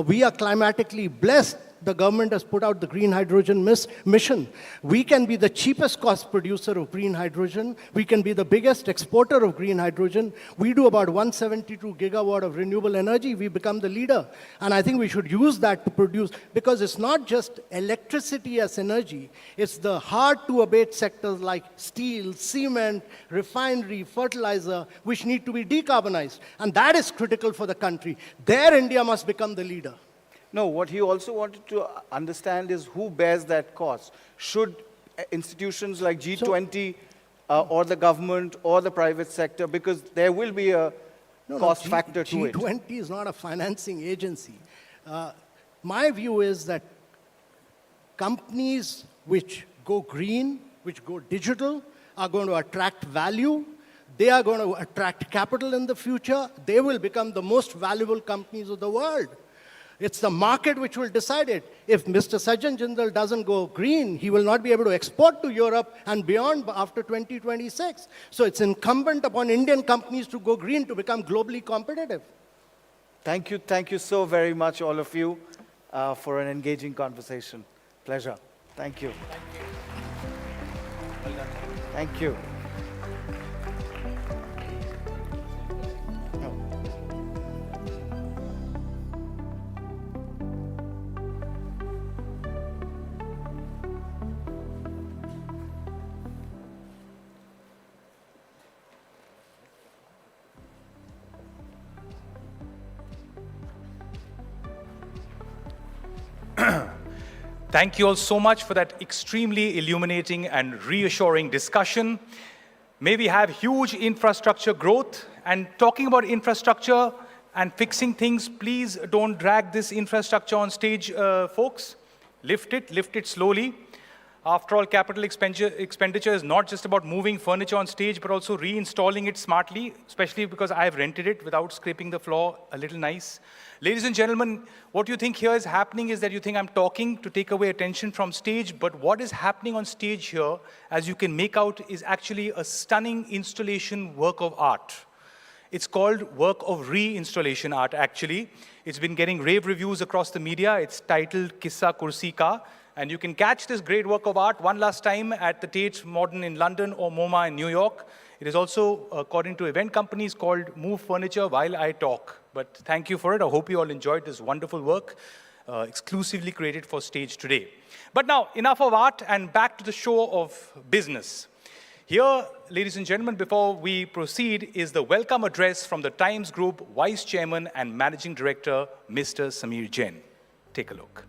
We are climatically blessed. The government has put out the green hydrogen mission. We can be the cheapest cost producer of green hydrogen. We can be the biggest exporter of green hydrogen. We do about 172 gigawatt of renewable energy. We become the leader. And I think we should use that to produce, because it's not just electricity as energy. It's the hard-to-abate sectors like steel, cement, refinery, fertilizer, which need to be decarbonized. And that is critical for the country. There, India must become the leader. No, what he also wanted to understand is who bears that cost. Should institutions like G20 or the government or the private sector, because there will be a cost factor to it. G20 is not a financing agency. My view is that companies which go green, which go digital, are going to attract value. They are going to attract capital in the future. They will become the most valuable companies of the world. It's the market which will decide it. If Mr. Sajjan Jindal doesn't go green, he will not be able to export to Europe and beyond after 2026. So it's incumbent upon Indian companies to go green to become globally competitive. Thank you so very much, all of you, for an engaging conversation. Pleasure. Thank you. Thank you. Thank you all so much for that extremely illuminating and reassuring discussion. May we have huge infrastructure growth. And talking about infrastructure and fixing things, please don't drag this infrastructure on stage, folks. Lift it slowly. After all, capital expenditure is not just about moving furniture on stage, but also reinstalling it smartly, especially because I have rented it without scraping the floor a little nice. Ladies and gentlemen, what you think here is happening is that you think I'm talking to take away attention from stage, but what is happening on stage here, as you can make out, is actually a stunning installation work of art. It's called work of reinstallation art, actually. It's been getting rave reviews across the media. It's titled Kissa Kursi Ka. And you can catch this great work of art one last time at the Tate Modern in London or MoMA in New York. It is also, according to event companies, called Move Furniture While I Talk. But thank you for it. I hope you all enjoyed this wonderful work, exclusively created for stage today. But now, enough of art and back to the show of business. Here, ladies and gentlemen, before we proceed, is the welcome address from the Times Group Vice Chairman and Managing Director, Mr. Samir Jain. Take a look.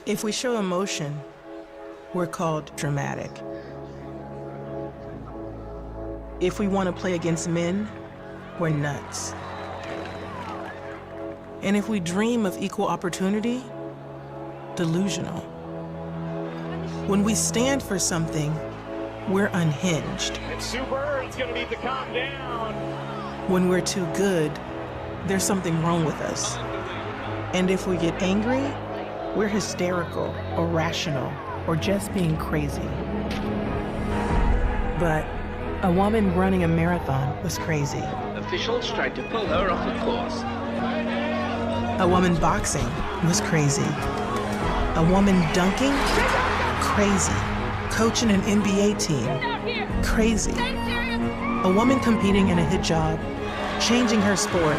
If we show emotion, we're called dramatic. If we want to play against men, we're nuts. And if we dream of equal opportunity, delusional. When we stand for something, we're unhinged. It's super, it's gonna need to calm down. When we're too good, there's something wrong with us. And if we get angry, we're hysterical or rational or just being crazy. But a woman running a marathon was crazy. Officials tried to pull her off the course. A woman boxing was crazy. A woman dunking? Crazy. Coaching an NBA team? Crazy. A woman competing in a hijab, changing her sport,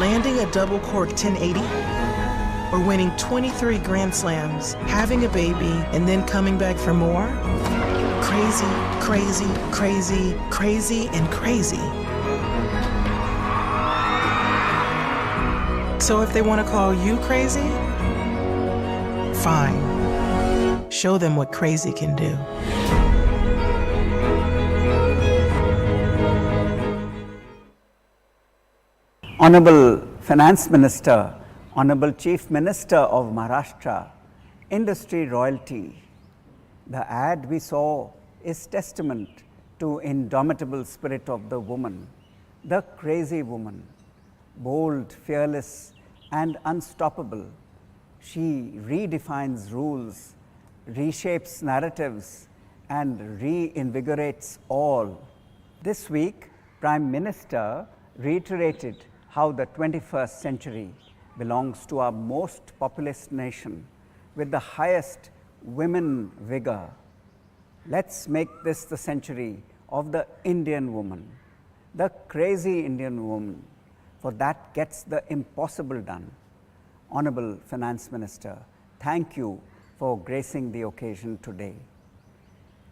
landing a double cork 1080? Or winning 23 Grand Slams, having a baby, and then coming back for more? Crazy, crazy, crazy, crazy, and crazy. So if they want to call you crazy, fine. Show them what crazy can do. Honorable Finance Minister, Honorable Chief Minister of Maharashtra, industry royalty. The ad we saw is testament to indomitable spirit of the woman, the crazy woman, bold, fearless, and unstoppable. She redefines rules, reshapes narratives, and reinvigorates all. This week, Prime Minister reiterated how the 21st century belongs to our most populous nation with the highest women vigor. Let's make this the century of the Indian woman, the crazy Indian woman, for that gets the impossible done. Honorable Finance Minister, thank you for gracing the occasion today.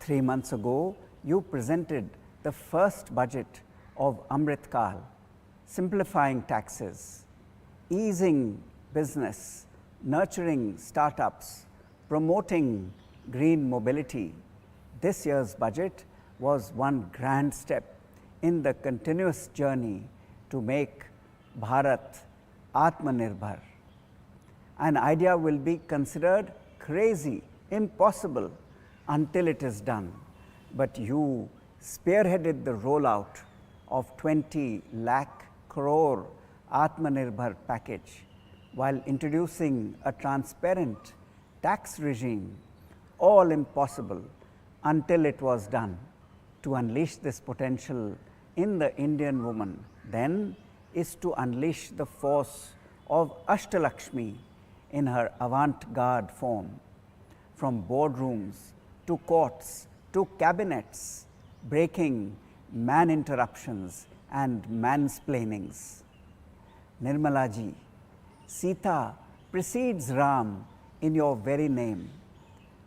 3 months ago, you presented the first budget of Amrit Kal, simplifying taxes, easing business, nurturing startups, promoting green mobility. This year's budget was one grand step in the continuous journey to make Bharat Atmanirbhar. An idea will be considered crazy, impossible until it is done. But you spearheaded the rollout of 20 lakh crore Atmanirbhar package while introducing a transparent tax regime, all impossible until it was done. To unleash this potential in the Indian woman then is to unleash the force of Ashtalakshmi in her avant-garde form. From boardrooms to courts to cabinets, breaking man interruptions and mansplainings. Nirmala ji, Sita precedes Ram in your very name.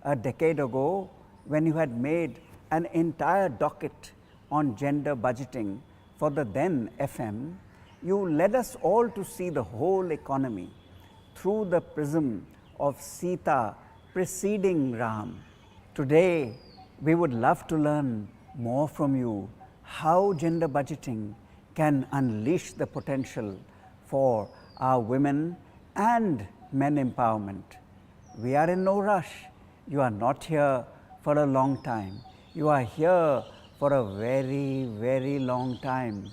A decade ago, when you had made an entire docket on gender budgeting for the then FM, you led us all to see the whole economy through the prism of Sita preceding Ram. Today, we would love to learn more from you how gender budgeting can unleash the potential for our women and men empowerment. We are in no rush. You are not here for a long time. You are here for a very, very long time.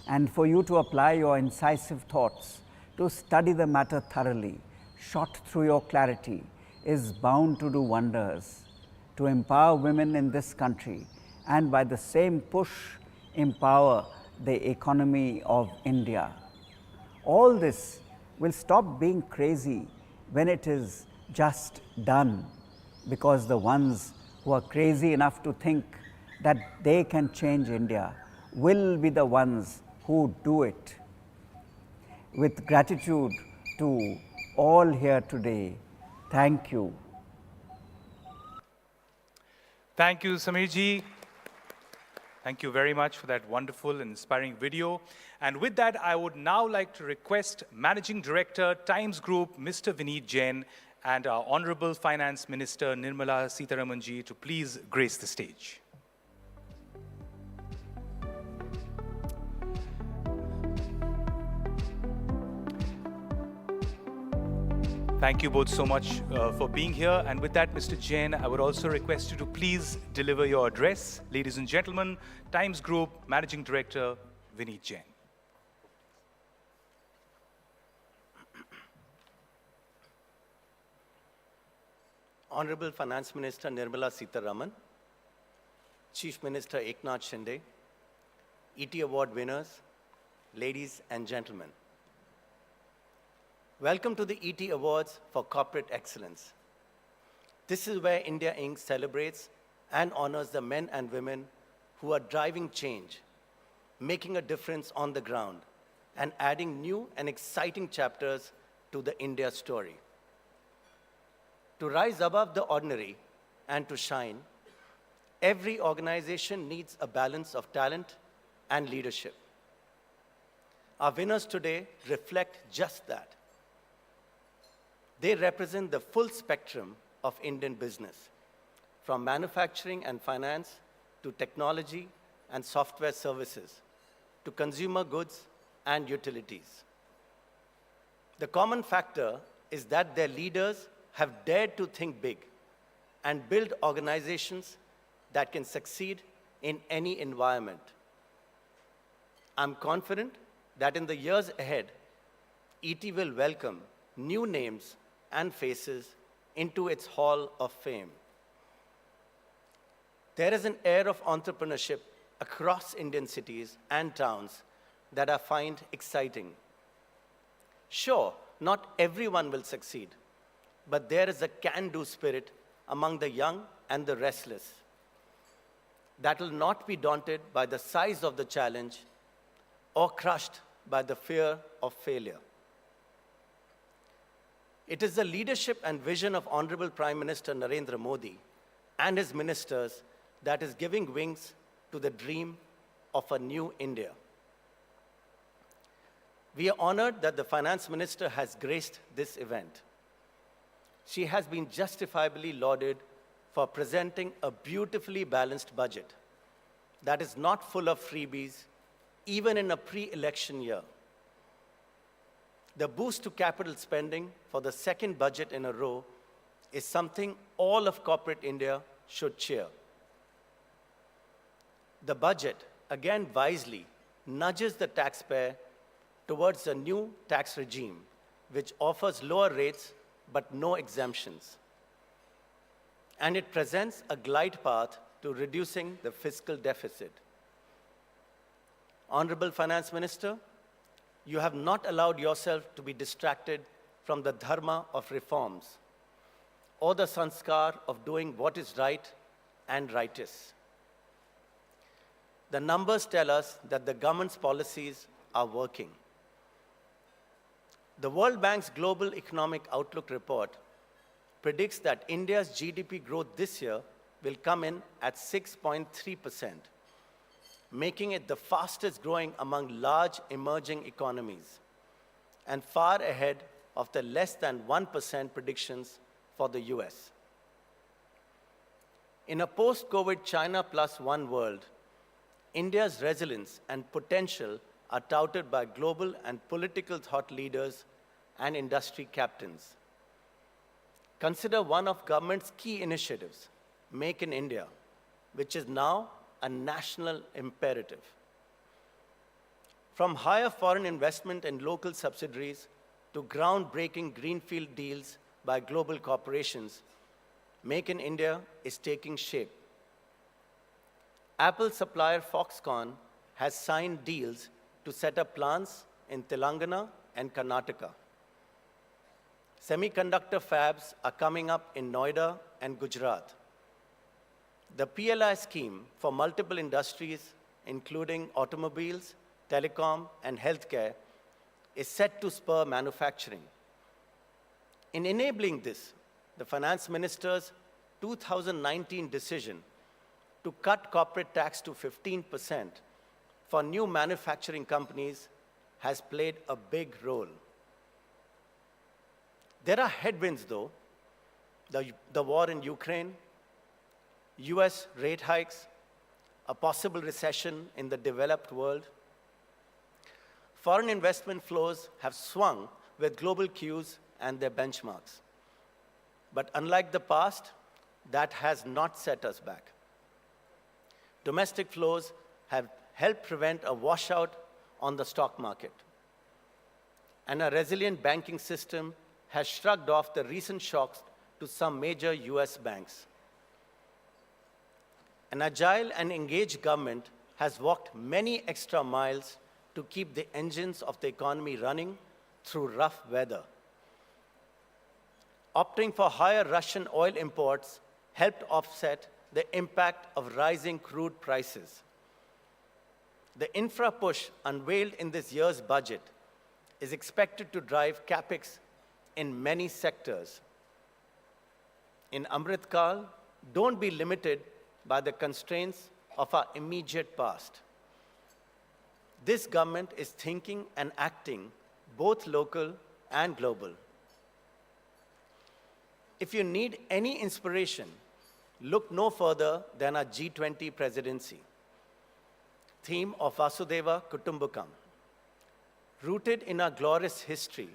And for you to apply your incisive thoughts, to study the matter thoroughly, shot through your clarity, is bound to do wonders, to empower women in this country, and by the same push, empower the economy of India. All this will stop being crazy when it is just done, because the ones who are crazy enough to think that they can change India will be the ones who do it. With gratitude to all here today, thank you. Thank you, Samir ji. Thank you very much for that wonderful and inspiring video. And with that, I would now like to request Managing Director, Times Group, Mr. Vineet Jain, and our Honorable Finance Minister, Nirmala Sitharaman ji, to please grace the stage. Thank you both so much for being here. And with that, Mr. Jain, I would also request you to please deliver your address. Ladies and gentlemen, Times Group Managing Director, Vineet Jain. Honorable Finance Minister Nirmala Sitharaman, Chief Minister Eknath Shinde, ET Award winners, ladies and gentlemen. Welcome to the ET Awards for Corporate Excellence. This is where India Inc. celebrates and honors the men and women who are driving change, making a difference on the ground, and adding new and exciting chapters to the India story. To rise above the ordinary and to shine, every organization needs a balance of talent and leadership. Our winners today reflect just that. They represent the full spectrum of Indian business, from manufacturing and finance to technology and software services, to consumer goods and utilities. The common factor is that their leaders have dared to think big and build organizations that can succeed in any environment. I'm confident that in the years ahead, ET will welcome new names and faces into its Hall of Fame. There is an air of entrepreneurship across Indian cities and towns that I find exciting. Sure, not everyone will succeed, but there is a can-do spirit among the young and the restless that will not be daunted by the size of the challenge or crushed by the fear of failure. It is the leadership and vision of Honorable Prime Minister Narendra Modi and his ministers that is giving wings to the dream of a new India. We are honored that the Finance Minister has graced this event. She has been justifiably lauded for presenting a beautifully balanced budget that is not full of freebies, even in a pre-election year. The boost to capital spending for the second budget in a row is something all of corporate India should cheer. The budget, again wisely, nudges the taxpayer towards a new tax regime, which offers lower rates but no exemptions. And it presents a glide path to reducing the fiscal deficit. Honorable Finance Minister, you have not allowed yourself to be distracted from the dharma of reforms or the sanskar of doing what is right and righteous. The numbers tell us that the government's policies are working. The World Bank's Global Economic Outlook report predicts that India's GDP growth this year will come in at 6.3%, making it the fastest growing among large emerging economies and far ahead of the less than 1% predictions for the US. In a post-COVID China plus one world, India's resilience and potential are touted by global and political thought leaders and industry captains. Consider one of government's key initiatives, Make in India, which is now a national imperative. From higher foreign investment in local subsidiaries to groundbreaking greenfield deals by global corporations, Make in India is taking shape. Apple supplier Foxconn has signed deals to set up plants in Telangana and Karnataka. Semiconductor fabs are coming up in Noida and Gujarat. The PLI scheme for multiple industries, including automobiles, telecom, and healthcare, is set to spur manufacturing. In enabling this, the Finance Minister's 2019 decision to cut corporate tax to 15% for new manufacturing companies has played a big role. There are headwinds, though. The war in Ukraine, US rate hikes, a possible recession in the developed world. Foreign investment flows have swung with global cues and their benchmarks. But unlike the past, that has not set us back. Domestic flows have helped prevent a washout on the stock market. And a resilient banking system has shrugged off the recent shocks to some major US banks. An agile and engaged government has walked many extra miles to keep the engines of the economy running through rough weather. Opting for higher Russian oil imports helped offset the impact of rising crude prices. The infra push unveiled in this year's budget is expected to drive capex in many sectors. In Amrit Kaal, don't be limited by the constraints of our immediate past. This government is thinking and acting both local and global. If you need any inspiration, look no further than our G20 presidency. Theme of Vasudhaiva Kutumbakam. Rooted in our glorious history,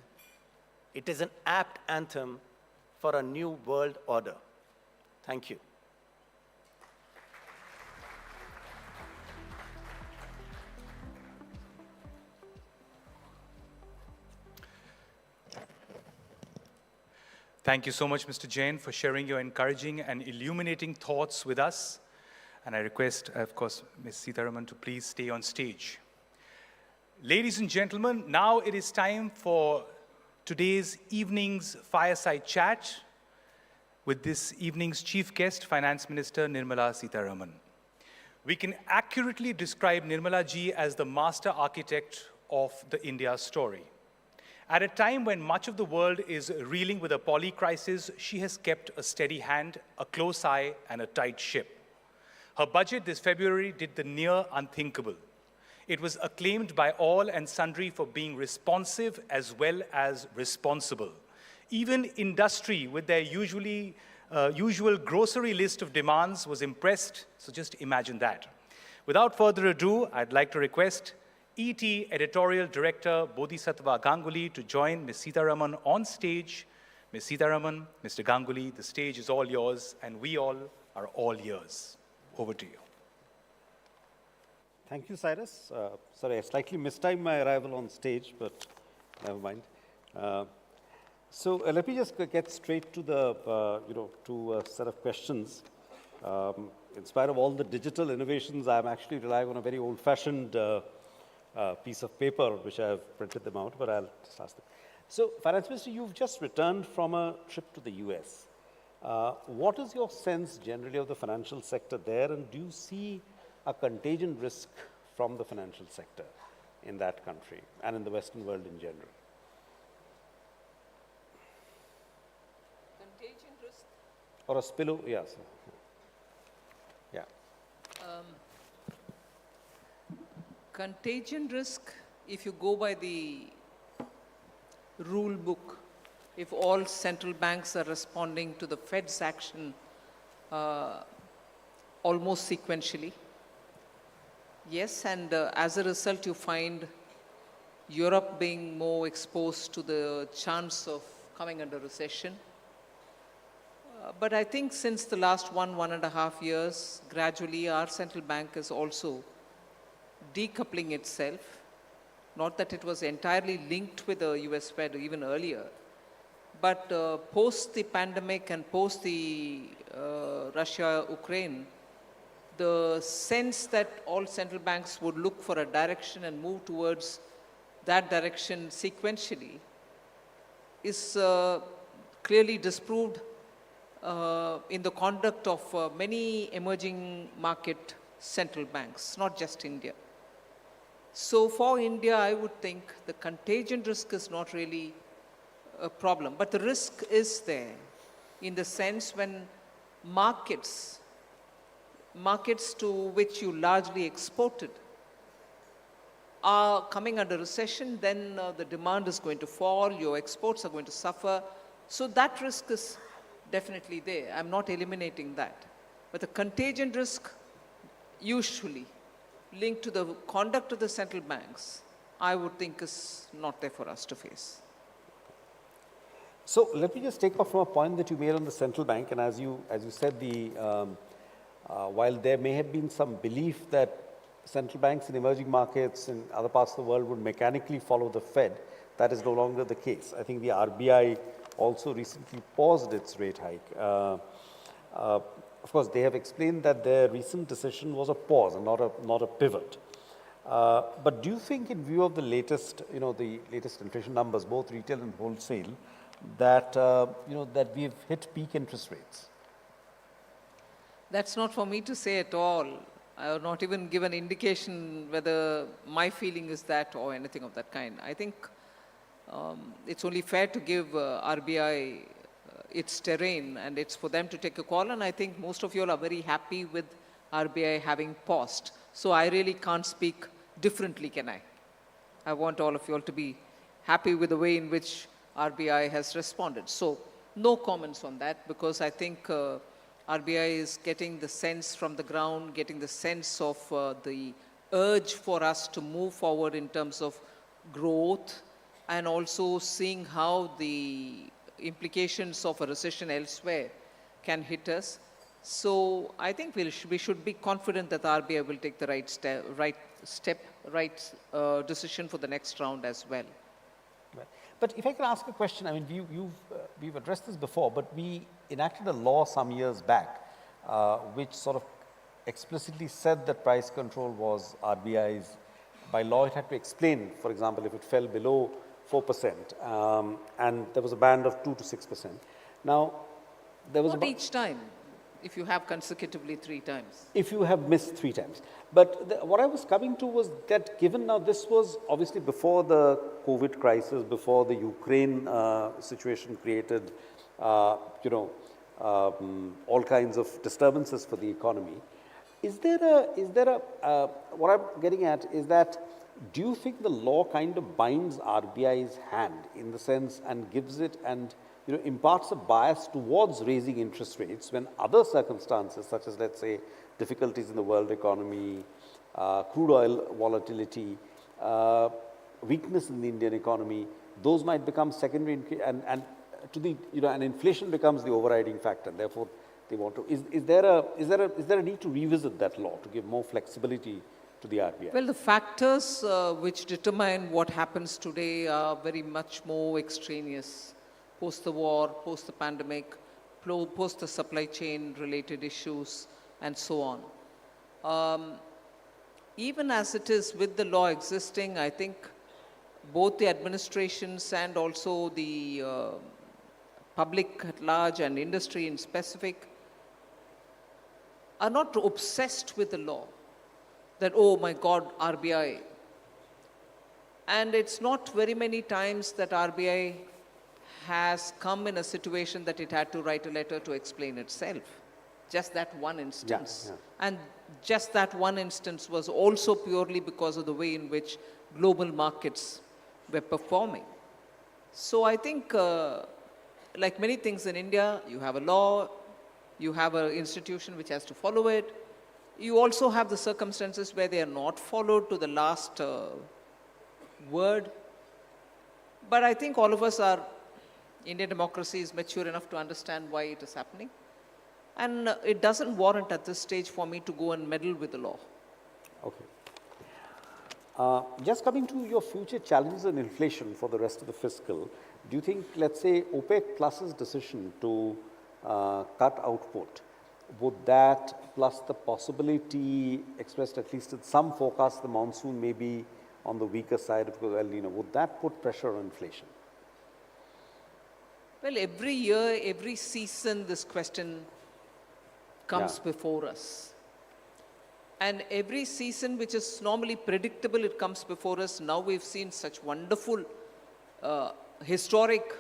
it is an apt anthem for a new world order. Thank you. Thank you so much, Mr. Jain, for sharing your encouraging and illuminating thoughts with us. And I request, of course, Ms. Sitharaman to please stay on stage. Ladies and gentlemen, now it is time for today's evening's fireside chat with this evening's chief guest, Finance Minister Nirmala Sitharaman. We can accurately describe Nirmala ji as the master architect of the India story. At a time when much of the world is reeling with a poly crisis, she has kept a steady hand, a close eye, and a tight ship. Her budget this February did the near unthinkable. It was acclaimed by all and sundry for being responsive as well as responsible. Even industry, with their usual grocery list of demands, was impressed, so just imagine that. Without further ado, I'd like to request ET Editorial Director Bodhisattva Ganguly to join Ms. Sitharaman on stage. Ms. Sitharaman, Mr. Ganguly, the stage is all yours, and we all are all yours. Over to you. Thank you, Cyrus. Sorry, I slightly mistimed my arrival on stage, but never mind. So let me just get straight to the, to a set of questions. In spite of all the digital innovations, I'm actually relying on a very old-fashioned piece of paper, which I've printed them out, but I'll just ask them. So, Finance Minister, you've just returned from a trip to the US. What is your sense generally of the financial sector there, and do you see a contagion risk from the financial sector in that country and in the Western world in general? Contagion risk? Or a spillover, yes. Yeah. Contagion risk, if you go by the rule book, if all central banks are responding to the Fed's action almost sequentially, yes, and as a result you find Europe being more exposed to the chance of coming under recession. But I think since the last 1.5 years, gradually our central bank is also decoupling itself. Not that it was entirely linked with the US Fed even earlier, but post the pandemic and post the Russia-Ukraine, the sense that all central banks would look for a direction and move towards that direction sequentially is clearly disproved in the conduct of many emerging market central banks, not just India. So for India, I would think the contagion risk is not really a problem, but the risk is there in the sense when markets to which you largely exported are coming under recession, then the demand is going to fall, your exports are going to suffer. So that risk is definitely there. I'm not eliminating that. But the contagion risk usually linked to the conduct of the central banks, I would think is not there for us to face. So let me just take off from a point that you made on the central bank, and as you said, while there may have been some belief that central banks in emerging markets in other parts of the world would mechanically follow the Fed, that is no longer the case. I think the RBI also recently paused its rate hike. Of course, they have explained that their recent decision was a pause and not a pivot. But do you think, in view of the latest inflation numbers, both retail and wholesale, that that we've hit peak interest rates? That's not for me to say at all. I will not even give an indication whether my feeling is that or anything of that kind. I think it's only fair to give RBI its terrain, and it's for them to take a call, and I think most of you all are very happy with RBI having paused. So I really can't speak differently, can I? I want all of you all to be happy with the way in which RBI has responded. So no comments on that, because I think RBI is getting the sense from the ground, getting the sense of the urge for us to move forward in terms of growth, and also seeing how the implications of a recession elsewhere can hit us. So I think we should be confident that the RBI will take the right decision for the next round as well. Right. But if I can ask a question, I mean, we've addressed this before, but we enacted a law some years back which sort of explicitly said that price control was RBI's. By law, it had to explain, for example, if it fell below 4%, and there was a band of 2 to 6%. Now, there was not each time, if you have consecutively 3 times. If you have missed 3 times. But what I was coming to was that given now this was obviously before the COVID crisis, before the Ukraine situation created, all kinds of disturbances for the economy. What I'm getting at is that, do you think the law kind of binds RBI's hand in the sense and gives it and imparts a bias towards raising interest rates when other circumstances, such as, let's say, difficulties in the world economy, crude oil volatility, weakness in the Indian economy, those might become secondary, and inflation becomes the overriding factor. Therefore, they want to. Is there a need to revisit that law to give more flexibility to the RBI? Well, the factors which determine what happens today are very much more extraneous. Post the war, post the pandemic, post the supply chain related issues, and so on. Even as it is with the law existing, I think both the administrations and also the public at large and industry in specific are not obsessed with the law. That, oh my God, RBI. And it's not very many times that RBI has come in a situation that it had to write a letter to explain itself. Just that one instance. Yeah. And just that one instance was also purely because of the way in which global markets were performing. So I think, like many things in India, you have a law, you have an institution which has to follow it. You also have the circumstances where they are not followed to the last word. But I think all of us are, Indian democracy is mature enough to understand why it is happening. And it doesn't warrant at this stage for me to go and meddle with the law. Okay. Just coming to your future challenges in inflation for the rest of the fiscal, do you think, let's say, OPEC Plus's decision to cut output, would that, plus the possibility expressed at least in some forecasts, the monsoon may be on the weaker side of El Nino, would that put pressure on inflation? Well, every year, every season, this question comes before us. And every season, which is normally predictable, it comes before us. Now we've seen such wonderful, historic,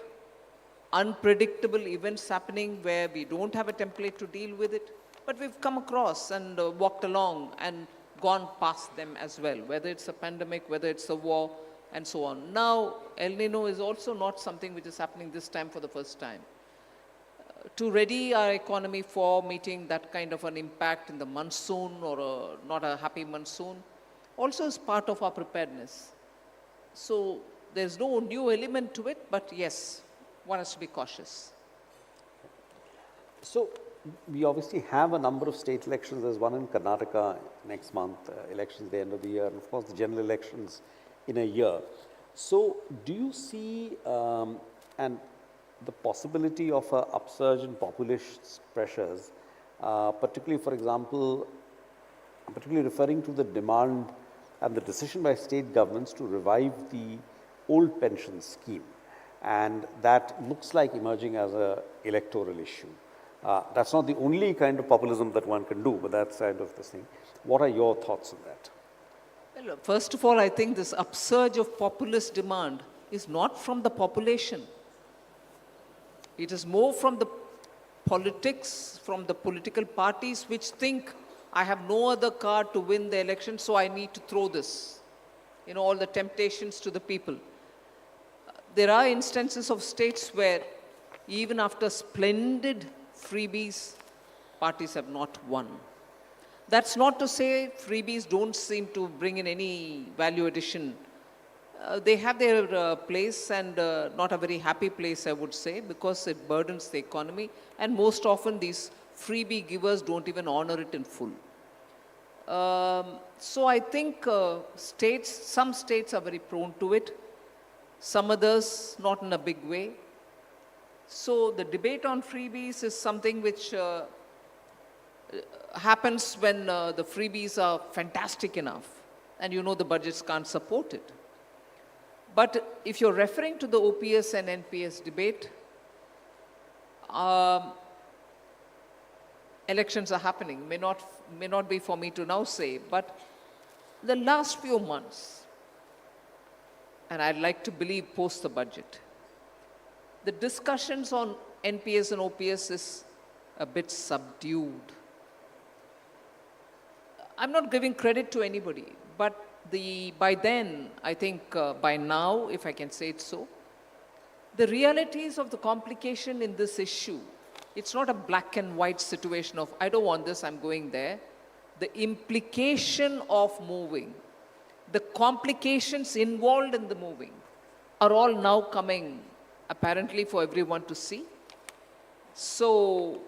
unpredictable events happening where we don't have a template to deal with it. But we've come across and walked along and gone past them as well, whether it's a pandemic, whether it's a war, and so on. Now, El Nino is also not something which is happening this time for the first time. To ready our economy for meeting that kind of an impact in the monsoon or not a happy monsoon also is part of our preparedness. So there's no new element to it, but yes, one has to be cautious. So we obviously have a number of state elections. There's one in Karnataka next month, elections at the end of the year, and of course the general elections in a year. So do you see the possibility of an upsurge in populist pressures, particularly, for example, particularly referring to the demand and the decision by state governments to revive the old pension scheme, and that looks like emerging as an electoral issue. That's not the only kind of populism that one can do, but that's kind of the thing. What are your thoughts on that? Well, first of all, I think this upsurge of populist demand is not from the population. It is more from the politics, from the political parties which think I have no other card to win the election, so I need to throw this. All the temptations to the people. There are instances of states where even after splendid freebies, parties have not won. That's not to say freebies don't seem to bring in any value addition. They have their place, and not a very happy place, I would say, because it burdens the economy. And most often these freebie givers don't even honor it in full. So I think some states are very prone to it. some others not in a big way. So the debate on freebies is something which happens when the freebies are fantastic enough and you know the budgets can't support it. But if you're referring to the OPS and NPS debate, elections are happening. May not be for me to now say, but the last few months, and I'd like to believe post the budget, the discussions on NPS and OPS is a bit subdued. I'm not giving credit to anybody, but by then, I think by now, if I can say it so, the realities of the complication in this issue, it's not a black and white situation of, I don't want this, I'm going there. The implication of moving, the complications involved in the moving are all now coming apparently for everyone to see. So,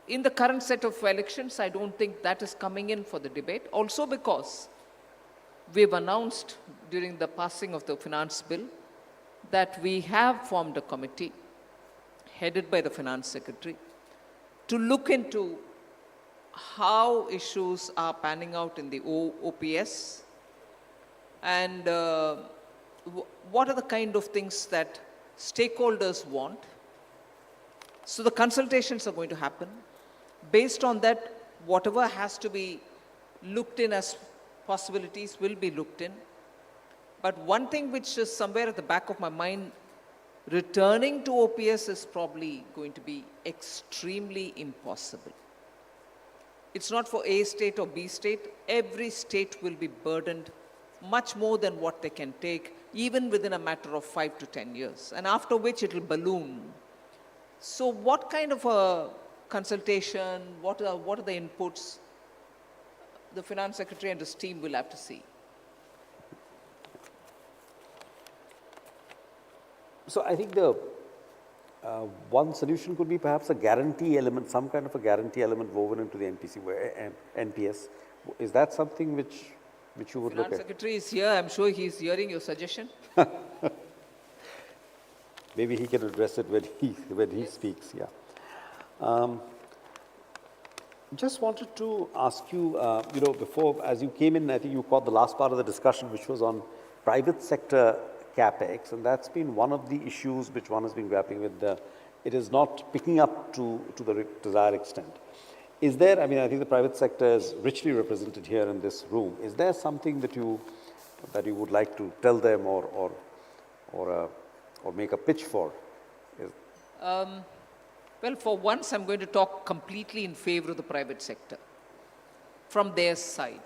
in the current set of elections, I don't think that is coming in for the debate. Also because we've announced during the passing of the finance bill that we have formed a committee headed by the finance secretary to look into how issues are panning out in the OPS and what are the kind of things that stakeholders want. So the consultations are going to happen. Based on that, whatever has to be looked in as possibilities will be looked in. But one thing which is somewhere at the back of my mind, returning to OPS is probably going to be extremely impossible. It's not for A state or B state. Every state will be burdened much more than what they can take, even within a matter of 5 to 10 years, and after which it will balloon. So what kind of a consultation, what are the inputs, the finance secretary and his team will have to see. So I think the one solution could be perhaps a guarantee element, some kind of a guarantee element woven into the NPS. Is that something which you would look at? Finance secretary is here. I'm sure he's hearing your suggestion. Maybe he can address it when he speaks. Yeah. Just wanted to ask you, before as you came in, I think you caught the last part of the discussion, which was on private sector capex, and that's been one of the issues which one has been grappling with. It is not picking up to the desired extent. Is there? I mean, I think the private sector is richly represented here in this room. Is there something that you would like to tell them or make a pitch for? Well, for once, I'm going to talk completely in favor of the private sector from their side.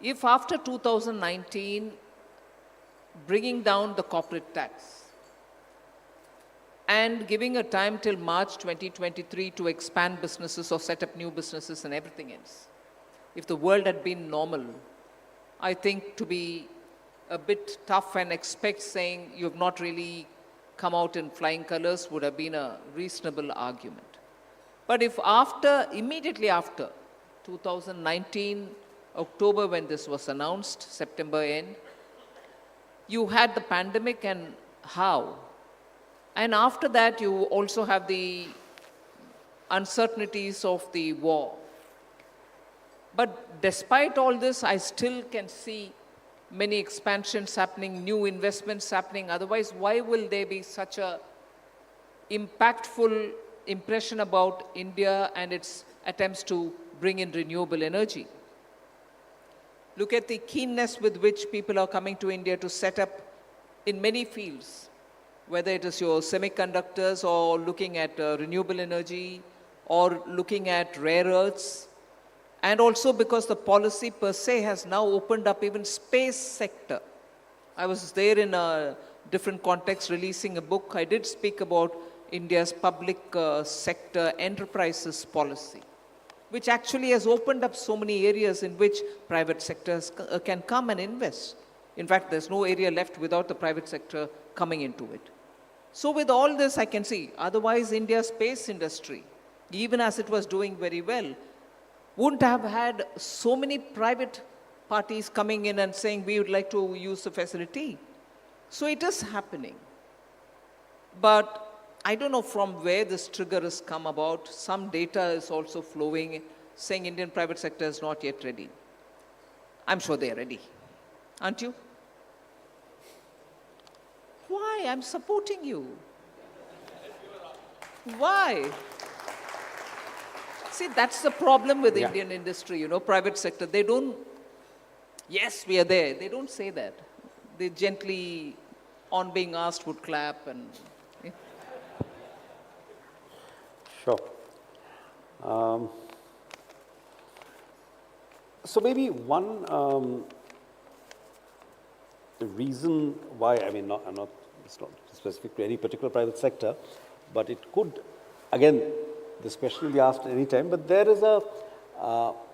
If after 2019, bringing down the corporate tax and giving a time till March 2023 to expand businesses or set up new businesses and everything else, if the world had been normal, I think to be a bit tough and expect saying you've not really come out in flying colors would have been a reasonable argument. But if immediately after 2019, October when this was announced, September end, you had the pandemic and how? And after that, you also have the uncertainties of the war. But despite all this, I still can see many expansions happening, new investments happening. Otherwise, why will there be such a impactful impression about India and its attempts to bring in renewable energy? Look at the keenness with which people are coming to India to set up in many fields, whether it is your semiconductors or looking at renewable energy or looking at rare earths. And also because the policy per se has now opened up even space sector. I was there in a different context releasing a book. I did speak about India's public sector enterprises policy, which actually has opened up so many areas in which private sectors can come and invest. In fact, there's no area left without the private sector coming into it. So with all this, I can see, otherwise India's space industry, even as it was doing very well, wouldn't have had so many private parties coming in and saying we would like to use the facility. So it is happening. But I don't know from where this trigger has come about. Some data is also flowing saying Indian private sector is not yet ready. I'm sure they are ready. Aren't you? Why? I'm supporting you. Why? See, that's the problem with Indian industry, private sector. They don't, yes, we are there. They don't say that. They gently, on being asked, would clap and... Sure. So maybe one the reason why, I mean, it's not specific to any particular private sector, but it could, again, this question will be asked any time, but there is a,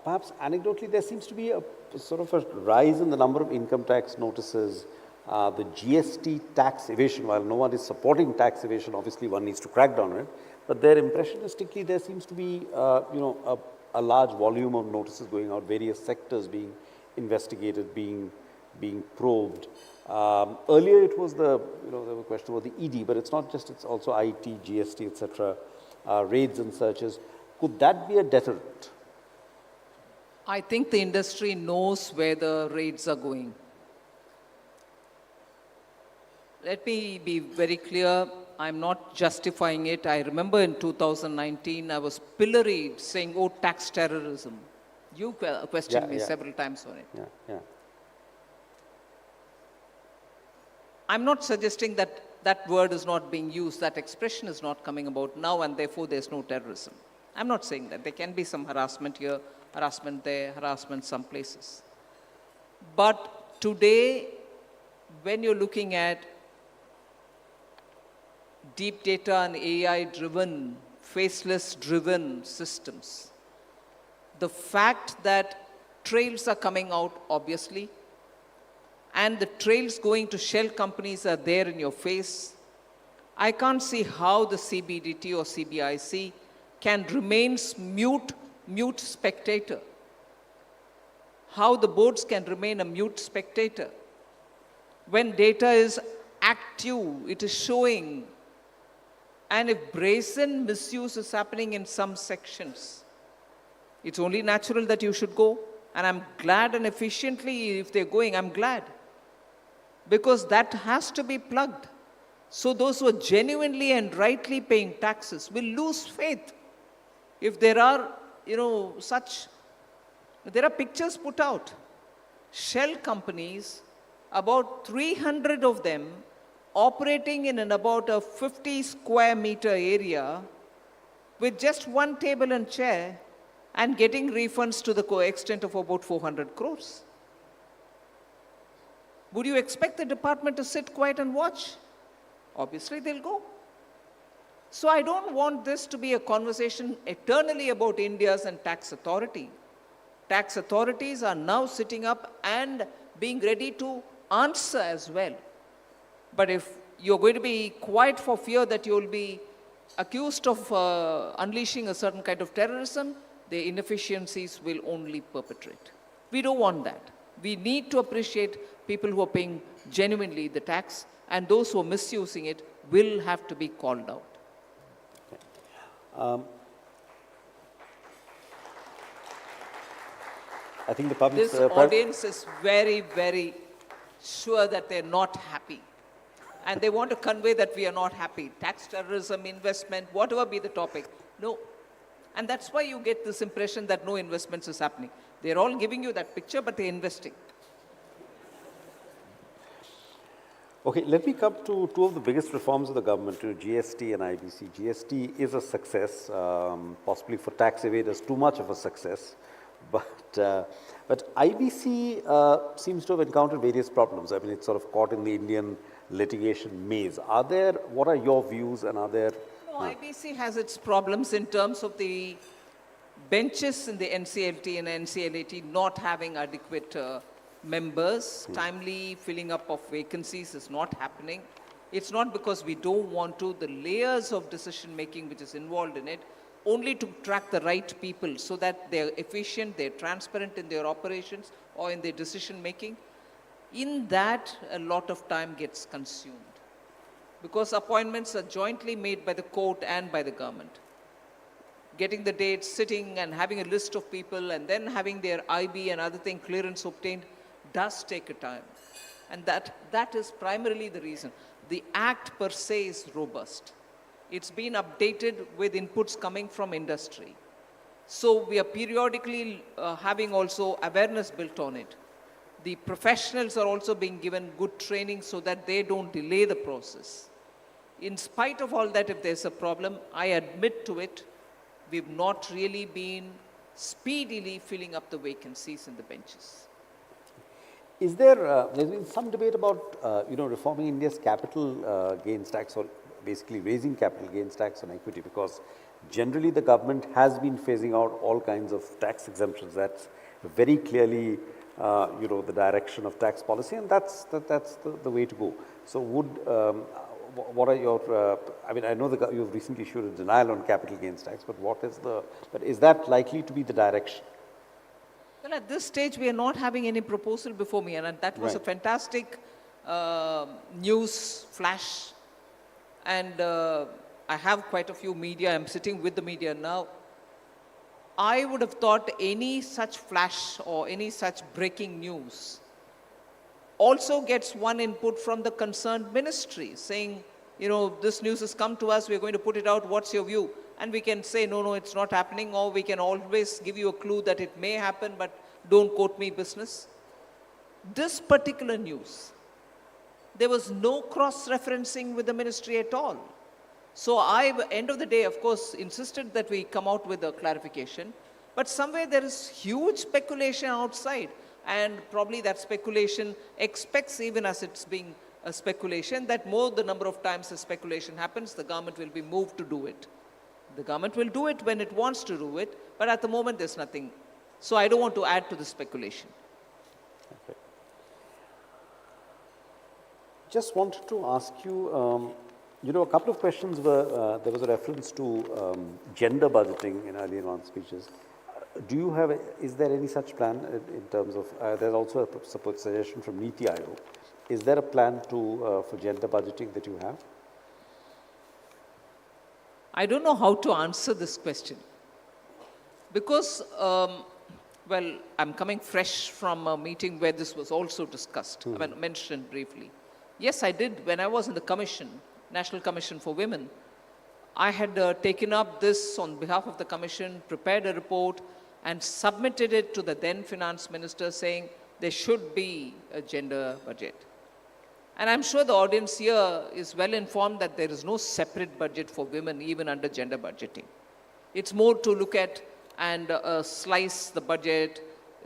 perhaps anecdotally, there seems to be a sort of a rise in the number of income tax notices, the GST tax evasion. While no one is supporting tax evasion, obviously one needs to crack down on it, but there impressionistically, there seems to be, a large volume of notices going out, various sectors being investigated, being probed. Earlier it was the, there was a question about the ED, but it's not just, it's also IT, GST, etc., raids and searches. Could that be a deterrent? I think the industry knows where the raids are going. Let me be very clear. I'm not justifying it. I remember in 2019, I was pilloried saying, oh, tax terrorism. You questioned me several times on it. I'm not suggesting that that word is not being used, that expression is not coming about now, and therefore there's no terrorism. I'm not saying that. There can be some harassment here, harassment there, harassment some places. But today, when you're looking at deep data and AI-driven, faceless-driven systems, the fact that trails are coming out, obviously, and the trails going to shell companies are there in your face, I can't see how the CBDT or CBIC can remain mute spectator. How the boards can remain a mute spectator. When data is active, it is showing. And if brazen misuse is happening in some sections, it's only natural that you should go. And I'm glad, and efficiently, if they're going, I'm glad. Because that has to be plugged. So those who are genuinely and rightly paying taxes will lose faith. If there are, there are pictures put out. Shell companies, about 300 of them, operating in about a 50 square meter area with just one table and chair and getting refunds to the extent of about 400 crores. Would you expect the department to sit quiet and watch? Obviously, they'll go. So I don't want this to be a conversation eternally about India's and tax authority. Tax authorities are now sitting up and being ready to answer as well. But if you're going to be quiet for fear that you'll be accused of unleashing a certain kind of terrorism, the inefficiencies will only perpetrate. We don't want that. We need to appreciate people who are paying genuinely the tax, and those who are misusing it will have to be called out. Okay. I think the public... This audience is very, very sure that they're not happy. And they want to convey that we are not happy. Tax terrorism, investment, whatever be the topic. No. And that's why you get this impression that no investments is happening. They're all giving you that picture, but they're investing. Okay, let me come to two of the biggest reforms of the government, GST and IBC. GST is a success, possibly for tax evaders, too much of a success. But IBC seems to have encountered various problems. I mean, it's sort of caught in the Indian litigation maze. What are your views, and are there... No, IBC has its problems in terms of the benches in the NCLT and NCLAT not having adequate members. Timely filling up of vacancies is not happening. It's not because we don't want to. The layers of decision making which is involved in it, only to track the right people so that they're efficient, they're transparent in their operations or in their decision making. In that, a lot of time gets consumed because appointments are jointly made by the court and by the government. Getting the dates, sitting and having a list of people and then having their IB and other thing clearance obtained does take a time. And that is primarily the reason. The act per se is robust. It's been updated with inputs coming from industry. So we are periodically having also awareness built on it. The professionals are also being given good training so that they don't delay the process. In spite of all that, if there's a problem, I admit to it, we've not really been speedily filling up the vacancies in the benches. Is there, there's been some debate about, reforming India's capital gains tax, or basically raising capital gains tax on equity, because generally the government has been phasing out all kinds of tax exemptions. That's very clearly, the direction of tax policy, and that's the way to go. So what are your, I know you've recently issued a denial on capital gains tax, but is that likely to be the direction? Well, at this stage, we are not having any proposal before me, and that was a fantastic news flash. And I have quite a few media. I'm sitting with the media now. I would have thought any such flash or any such breaking news also gets one input from the concerned ministry saying, this news has come to us, we're going to put it out, what's your view? And we can say, no, it's not happening, or we can always give you a clue that it may happen, but don't quote me business. This particular news, there was no cross-referencing with the ministry at all. So end of the day, of course, insisted that we come out with a clarification, but somewhere there is huge speculation outside, and probably that speculation expects, even as it's being a speculation, that more the number of times the speculation happens, the government will be moved to do it. The government will do it when it wants to do it, but at the moment there's nothing. So I don't want to add to the speculation. Okay. Just wanted to ask you, a couple of questions were, there was a reference to gender budgeting in earlier on speeches. Is there any such plan in terms of, there's also a suggestion from Niti Aayog. Is there a plan for gender budgeting that you have? I don't know how to answer this question because, I'm coming fresh from a meeting where this was also discussed, mentioned briefly. Yes, I did. When I was in the commission, National Commission for Women, I had taken up this on behalf of the commission, prepared a report, and submitted it to the then finance minister saying there should be a gender budget. And I'm sure the audience here is well informed that there is no separate budget for women, even under gender budgeting. It's more to look at and slice the budget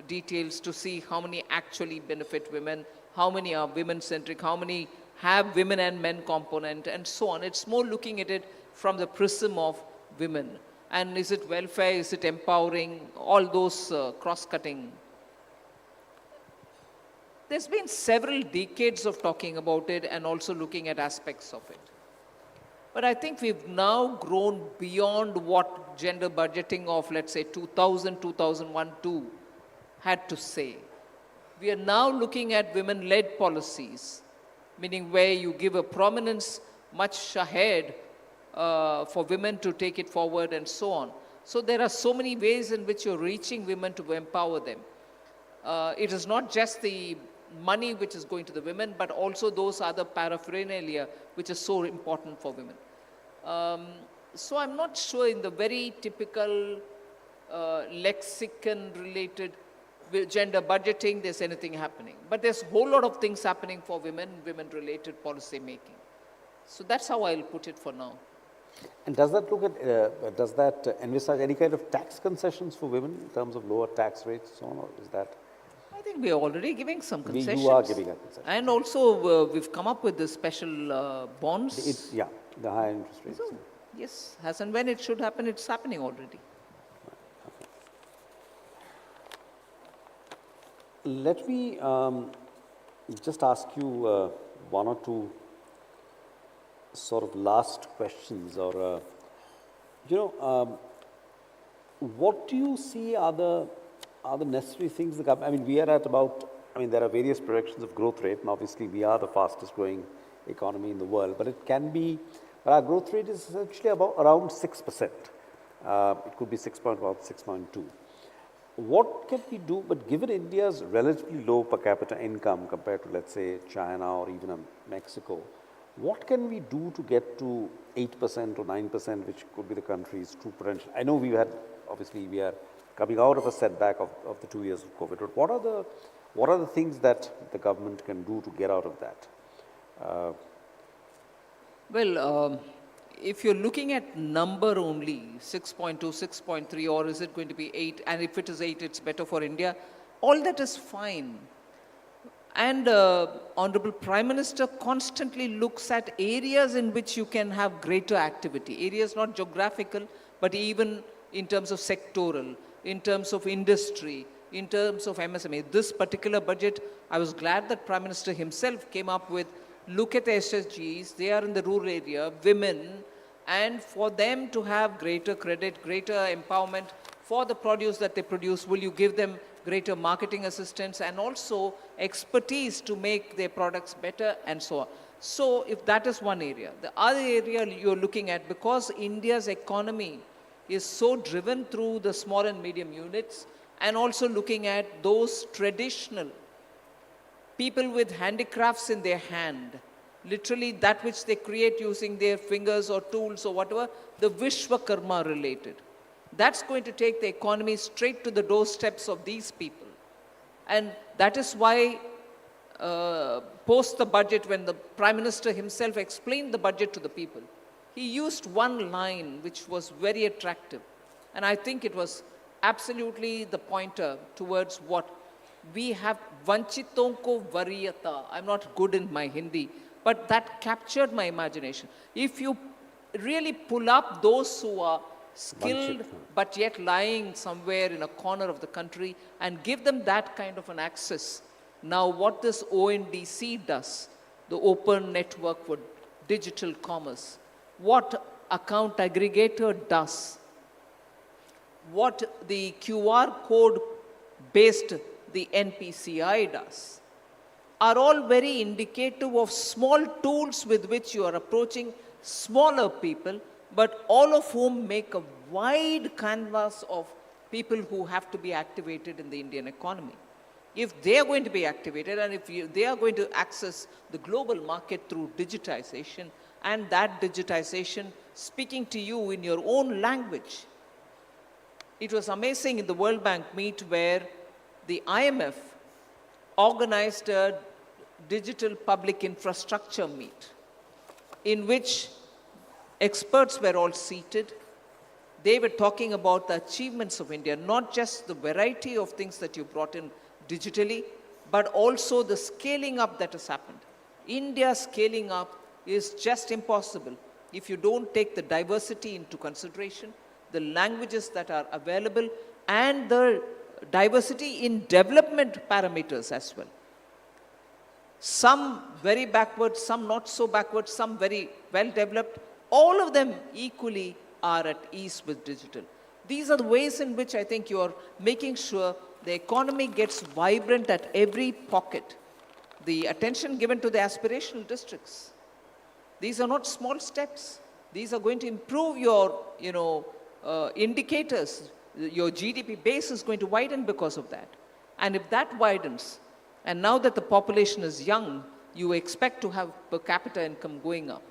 details to see how many actually benefit women, how many are women-centric, how many have women and men component, and so on. It's more looking at it from the prism of women. And is it welfare, is it empowering, all those cross-cutting. There's been several decades of talking about it and also looking at aspects of it. But I think we've now grown beyond what gender budgeting of, let's say, 2000, 2001, 2 had to say. We are now looking at women-led policies, meaning where you give a prominence much ahead for women to take it forward and so on. So there are so many ways in which you're reaching women to empower them. It is not just the money which is going to the women, but also those other paraphernalia which is so important for women. So I'm not sure in the very typical lexicon-related gender budgeting there's anything happening. But there's a whole lot of things happening for women, women-related policy making. So that's how I'll put it for now. And does that envisage any kind of tax concessions for women in terms of lower tax rates, so on, or is that? I think we are already giving some concessions. You are giving a concession. And also we've come up with the special bonds. The higher interest rates. So, yes, as and when it should happen, it's happening already. Let me just ask you one or two sort of last questions, or what do you see are the necessary things the government, I mean, we are at about, I mean, there are various projections of growth rate, and obviously we are the fastest growing economy in the world, but it can be, but our growth rate is essentially about around 6%. It could be 6.2. What can we do, but given India's relatively low per capita income compared to, let's say, China or even Mexico, what can we do to get to 8% or 9%, which could be the country's true potential? I know we are coming out of a setback of the 2 years of COVID, but what are the things that the government can do to get out of that? If you're looking at number only, 6.2, 6.3, or is it going to be 8? And if it is 8, it's better for India. All that is fine. And Honorable Prime Minister constantly looks at areas in which you can have greater activity. Areas not geographical, but even in terms of sectoral, in terms of industry, in terms of MSME. This particular budget, I was glad that Prime Minister himself came up with, look at the SSGs, they are in the rural area, women, and for them to have greater credit, greater empowerment for the produce that they produce, will you give them greater marketing assistance and also expertise to make their products better and so on. So if that is one area. The other area you're looking at, because India's economy is so driven through the small and medium units, and also looking at those traditional people with handicrafts in their hand, literally that which they create using their fingers or tools or whatever, the Vishwakarma related. That's going to take the economy straight to the doorsteps of these people. And that is why post the budget, when the Prime Minister himself explained the budget to the people, he used one line which was very attractive. And I think it was absolutely the pointer towards what we have, vanchiton ko variyata. I'm not good in my Hindi, but that captured my imagination. If you really pull up those who are skilled but yet lying somewhere in a corner of the country and give them that kind of an access. Now what this ONDC does, the Open Network for Digital Commerce, what account aggregator does, what the QR code based the NPCI does, are all very indicative of small tools with which you are approaching smaller people, but all of whom make a wide canvas of people who have to be activated in the Indian economy. If they are going to be activated and if they are going to access the global market through digitization, and that digitization speaking to you in your own language. It was amazing in the World Bank meet where the IMF organized a digital public infrastructure meet in which experts were all seated. They were talking about the achievements of India, not just the variety of things that you brought in digitally, but also the scaling up that has happened. India scaling up is just impossible if you don't take the diversity into consideration, the languages that are available, and the diversity in development parameters as well. Some very backward, some not so backward, some very well developed. All of them equally are at ease with digital. These are the ways in which I think you are making sure the economy gets vibrant at every pocket. The attention given to the aspirational districts. These are not small steps. These are going to improve your, indicators. Your GDP base is going to widen because of that. And if that widens, and now that the population is young, you expect to have per capita income going up.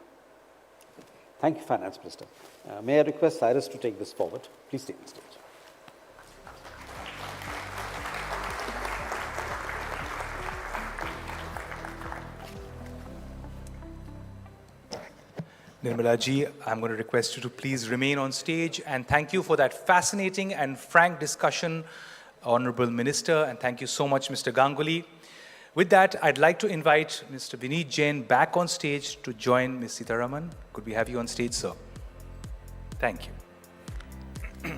Thank you, Finance Minister. May I request Cyrus to take this forward? Please take the stage. Nirmala ji, I'm going to request you to please remain on stage, and thank you for that fascinating and frank discussion, Honorable Minister, and thank you so much, Mr. Ganguly. With that, I'd like to invite Mr. Vineet Jain back on stage to join Ms. Sitharaman. Could we have you on stage, sir? Thank you.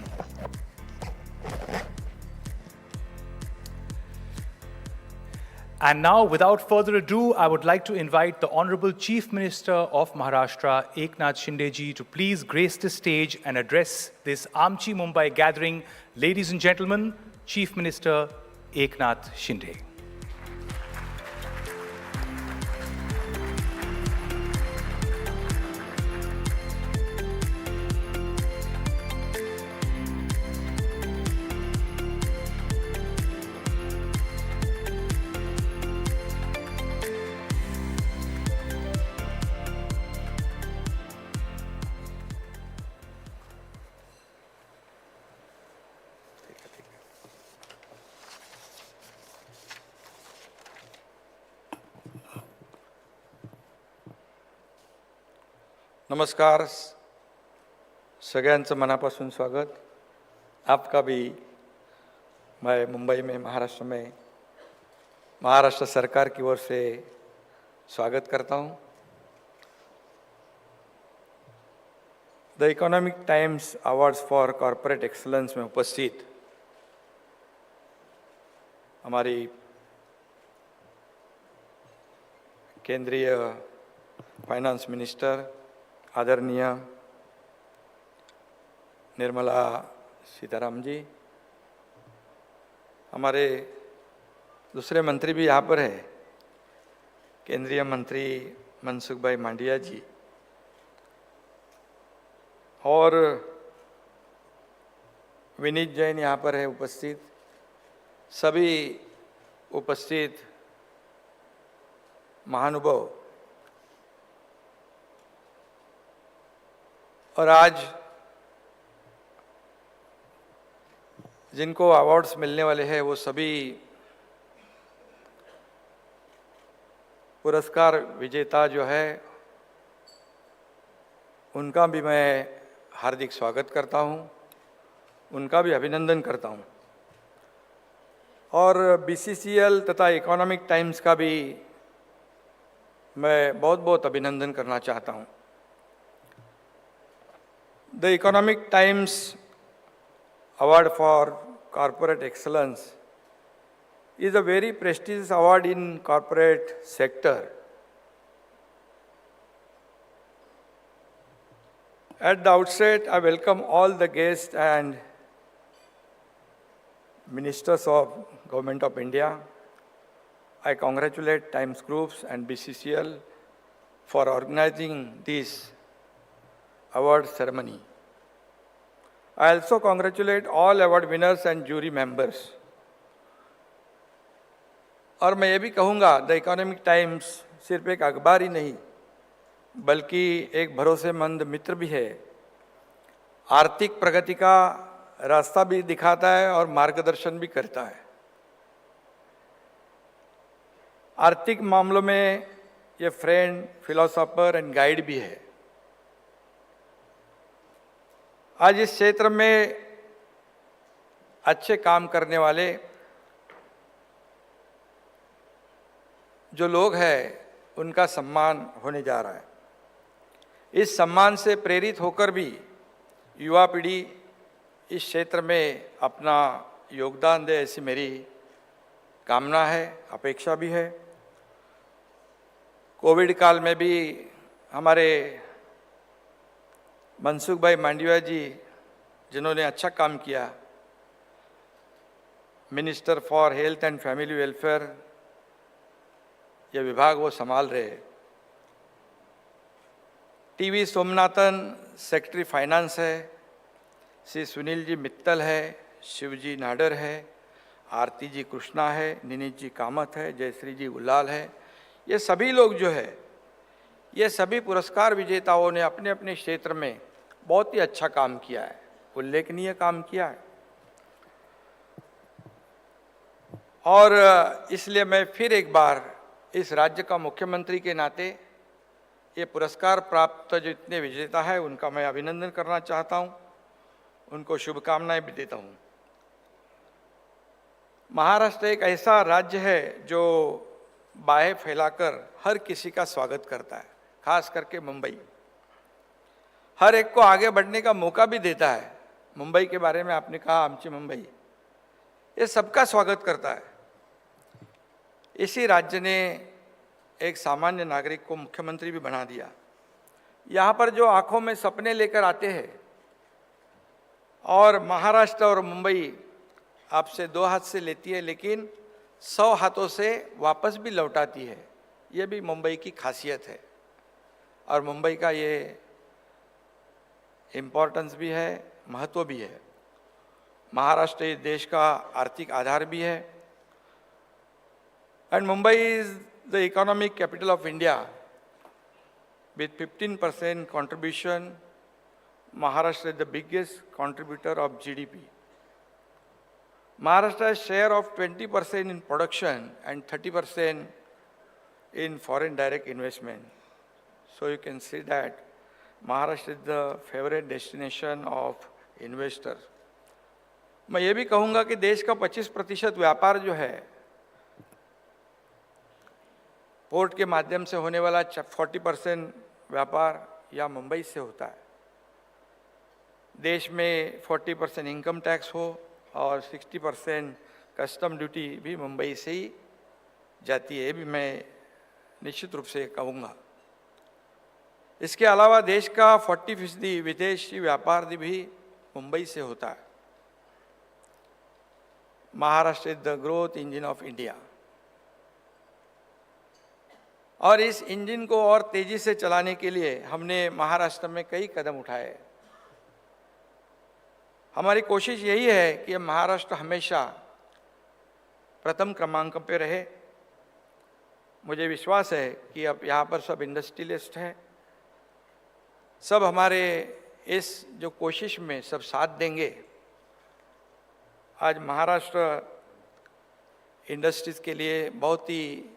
And now, without further ado, I would like to invite the Honorable Chief Minister of Maharashtra, Eknath Shinde ji, to please grace the stage and address this Amchi Mumbai gathering. Ladies and gentlemen, Chief Minister Eknath Shinde. नमस्कार, सगळ्यांचं मनापासून स्वागत। आपका भी मैं मुंबई में, महाराष्ट्र में, महाराष्ट्र सरकार की ओर से स्वागत करता हूं। The economic times awards for corporate excellence में उपस्थित हमारी केंद्रीय फाइनेंस मिनिस्टर आदरणीय निर्मला सीताराम जी, हमारे दूसरे मंत्री भी यहाँ पर है, केंद्रीय मंत्री मनसुख भाई मांडविया जी, और विनीत जैन यहाँ पर है उपस्थित, सभी उपस्थित महानुभाव। और आज जिनको अवार्ड्स मिलने वाले हैं वो सभी पुरस्कार विजेता जो है, उनका भी मैं हार्दिक स्वागत करता हूं, उनका भी अभिनंदन करता हूं। और बीसीसीएल तथा इकोनॉमिक टाइम्स का भी मैं बहुत बहुत अभिनंदन करना चाहता हूं। The Economic Times Award for Corporate Excellence is a very prestigious award in corporate sector. At the outset, I welcome all the guests and ministers of Government of India. I congratulate Times Groups and BCCL for organizing this award ceremony. I also congratulate all award winners and jury members. और मैं ये भी कहूँगा, the economic times सिर्फ एक अखबार ही नहीं बल्कि एक भरोसेमंद मित्र भी है। आर्थिक प्रगति का रास्ता भी दिखाता है और मार्गदर्शन भी करता है। आर्थिक मामलों में ये फ्रेंड, फिलोसोफर एंड गाइड भी है। आज इस क्षेत्र में अच्छे काम करने वाले जो लोग हैं, उनका सम्मान होने जा रहा है। इस सम्मान से प्रेरित होकर भी युवा पीढ़ी इस क्षेत्र में अपना योगदान दे, ऐसी मेरी कामना है, अपेक्षा भी है। कोविड काल में भी हमारे मनसुख भाई मांडविया जी, जिन्होंने अच्छा काम किया, minister for health and family welfare, ये विभाग वो संभाल रहे। टीवी सोमनाथन सेक्रेटरी फाइनेंस है, श्री सुनील जी मित्तल है, शिवजी नाडर है, आरती जी कृष्णा है, निनीत जी कामत है, जयश्री जी गुलाल है। ये सभी लोग जो है, ये सभी पुरस्कार विजेताओं ने अपने अपने क्षेत्र में बहुत ही अच्छा काम किया है, उल्लेखनीय काम किया है। और इसलिए मैं फिर एक बार इस राज्य का मुख्यमंत्री के नाते ये पुरस्कार प्राप्त जो इतने विजेता है, उनका मैं अभिनंदन करना चाहता हूं, उनको शुभकामनाएं भी देता हूं। महाराष्ट्र एक ऐसा राज्य है जो बाहें फैलाकर हर किसी का स्वागत करता है, खास करके मुंबई हर एक को आगे बढ़ने का मौका भी देता है। मुंबई के बारे में आपने कहा, आमची मुंबई, ये सबका स्वागत करता है। इसी राज्य ने एक सामान्य नागरिक को मुख्यमंत्री भी बना दिया। यहाँ पर जो आंखों में सपने लेकर आते हैं और महाराष्ट्र और मुंबई आपसे 2 हाथ से लेती है लेकिन 100 हाथों से वापस भी लौटाती है, ये भी मुंबई की खासियत है और मुंबई का ये इम्पोर्टेंस भी है, महत्व भी है। महाराष्ट्र इस देश का आर्थिक आधार भी है and Mumbai is the economic capital of India with 15% contribution. Maharashtra is the biggest contributor of GDP. Maharashtra has share of 20% in production and 30% in foreign direct investment. So you can see that Maharashtra is the favorite destination of investors. मैं ये भी कहूँगा कि देश का 25% व्यापार जो है पोर्ट के माध्यम से होने वाला 40% व्यापार या मुंबई से होता है। देश में 40% इनकम टैक्स हो और 60% कस्टम ड्यूटी भी मुंबई से ही जाती है, ये भी मैं निश्चित रूप से कहूँगा। इसके अलावा देश का 40% विदेशी व्यापार भी मुंबई से होता है। Maharashtra is the growth engine of India और इस इंजन को और तेजी से चलाने के लिए हमने महाराष्ट्र में कई कदम उठाए। हमारी कोशिश यही है कि महाराष्ट्र हमेशा प्रथम क्रमांक पे रहे। मुझे विश्वास है कि अब यहाँ पर सब इंडस्ट्रियलिस्ट हैं, सब हमारे इस जो कोशिश में सब साथ देंगे। आज महाराष्ट्र इंडस्ट्रीज के लिए बहुत ही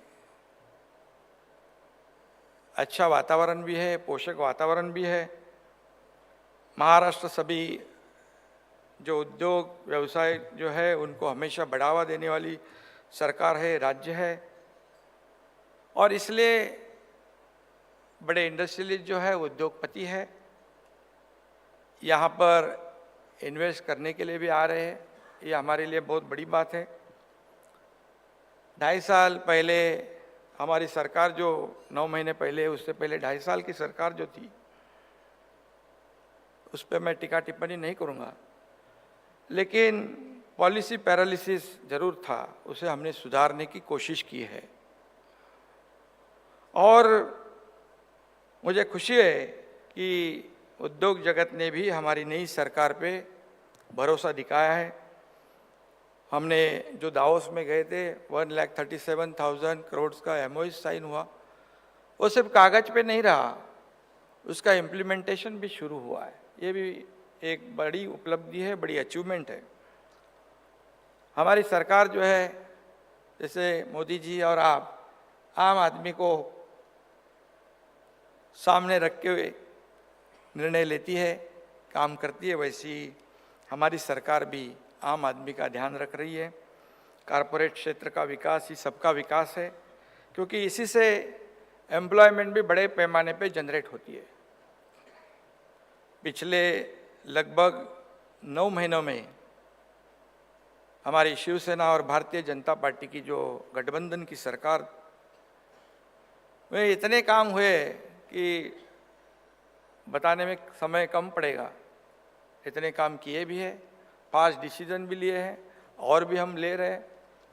अच्छा वातावरण भी है, पोषक वातावरण भी है। महाराष्ट्र सभी जो उद्योग व्यवसाय जो है उनको हमेशा बढ़ावा देने वाली सरकार है, राज्य है और इसलिए बड़े इंडस्ट्रियलिस्ट जो है उद्योगपति है, यहाँ पर इन्वेस्ट करने के लिए भी आ रहे हैं। ये हमारे लिए बहुत बड़ी बात है। 2.5 साल पहले हमारी सरकार जो 9 महीने पहले, उससे पहले 2.5 साल की सरकार जो थी उस पर मैं टीका टिप्पणी नहीं करूँगा, लेकिन पॉलिसी पैरालिसिस जरूर था, उसे हमने सुधारने की कोशिश की है। और मुझे खुशी है कि उद्योग जगत ने भी हमारी नई सरकार पे भरोसा दिखाया है। हमने जो दावोस में गए थे 1,37,000 करोड़ का MOU साइन हुआ, वो सिर्फ कागज पे नहीं रहा, उसका इम्प्लीमेंटेशन भी शुरू हुआ है। ये भी एक बड़ी उपलब्धि है, बड़ी अचीवमेंट है। हमारी सरकार जो है, जैसे मोदी जी और आप आम आदमी को सामने रख के निर्णय लेती है, काम करती है, वैसी हमारी सरकार भी आम आदमी का ध्यान रख रही है। कारपोरेट क्षेत्र का विकास ही सबका विकास है, क्योंकि इसी से एम्प्लॉयमेंट भी बड़े पैमाने पे जनरेट होती है। पिछले लगभग 9 महीनों में हमारी शिवसेना और भारतीय जनता पार्टी की जो गठबंधन की सरकार में इतने काम हुए कि बताने में समय कम पड़ेगा। इतने काम किए भी है, 5 डिसीजन भी लिए हैं और भी हम ले रहे हैं।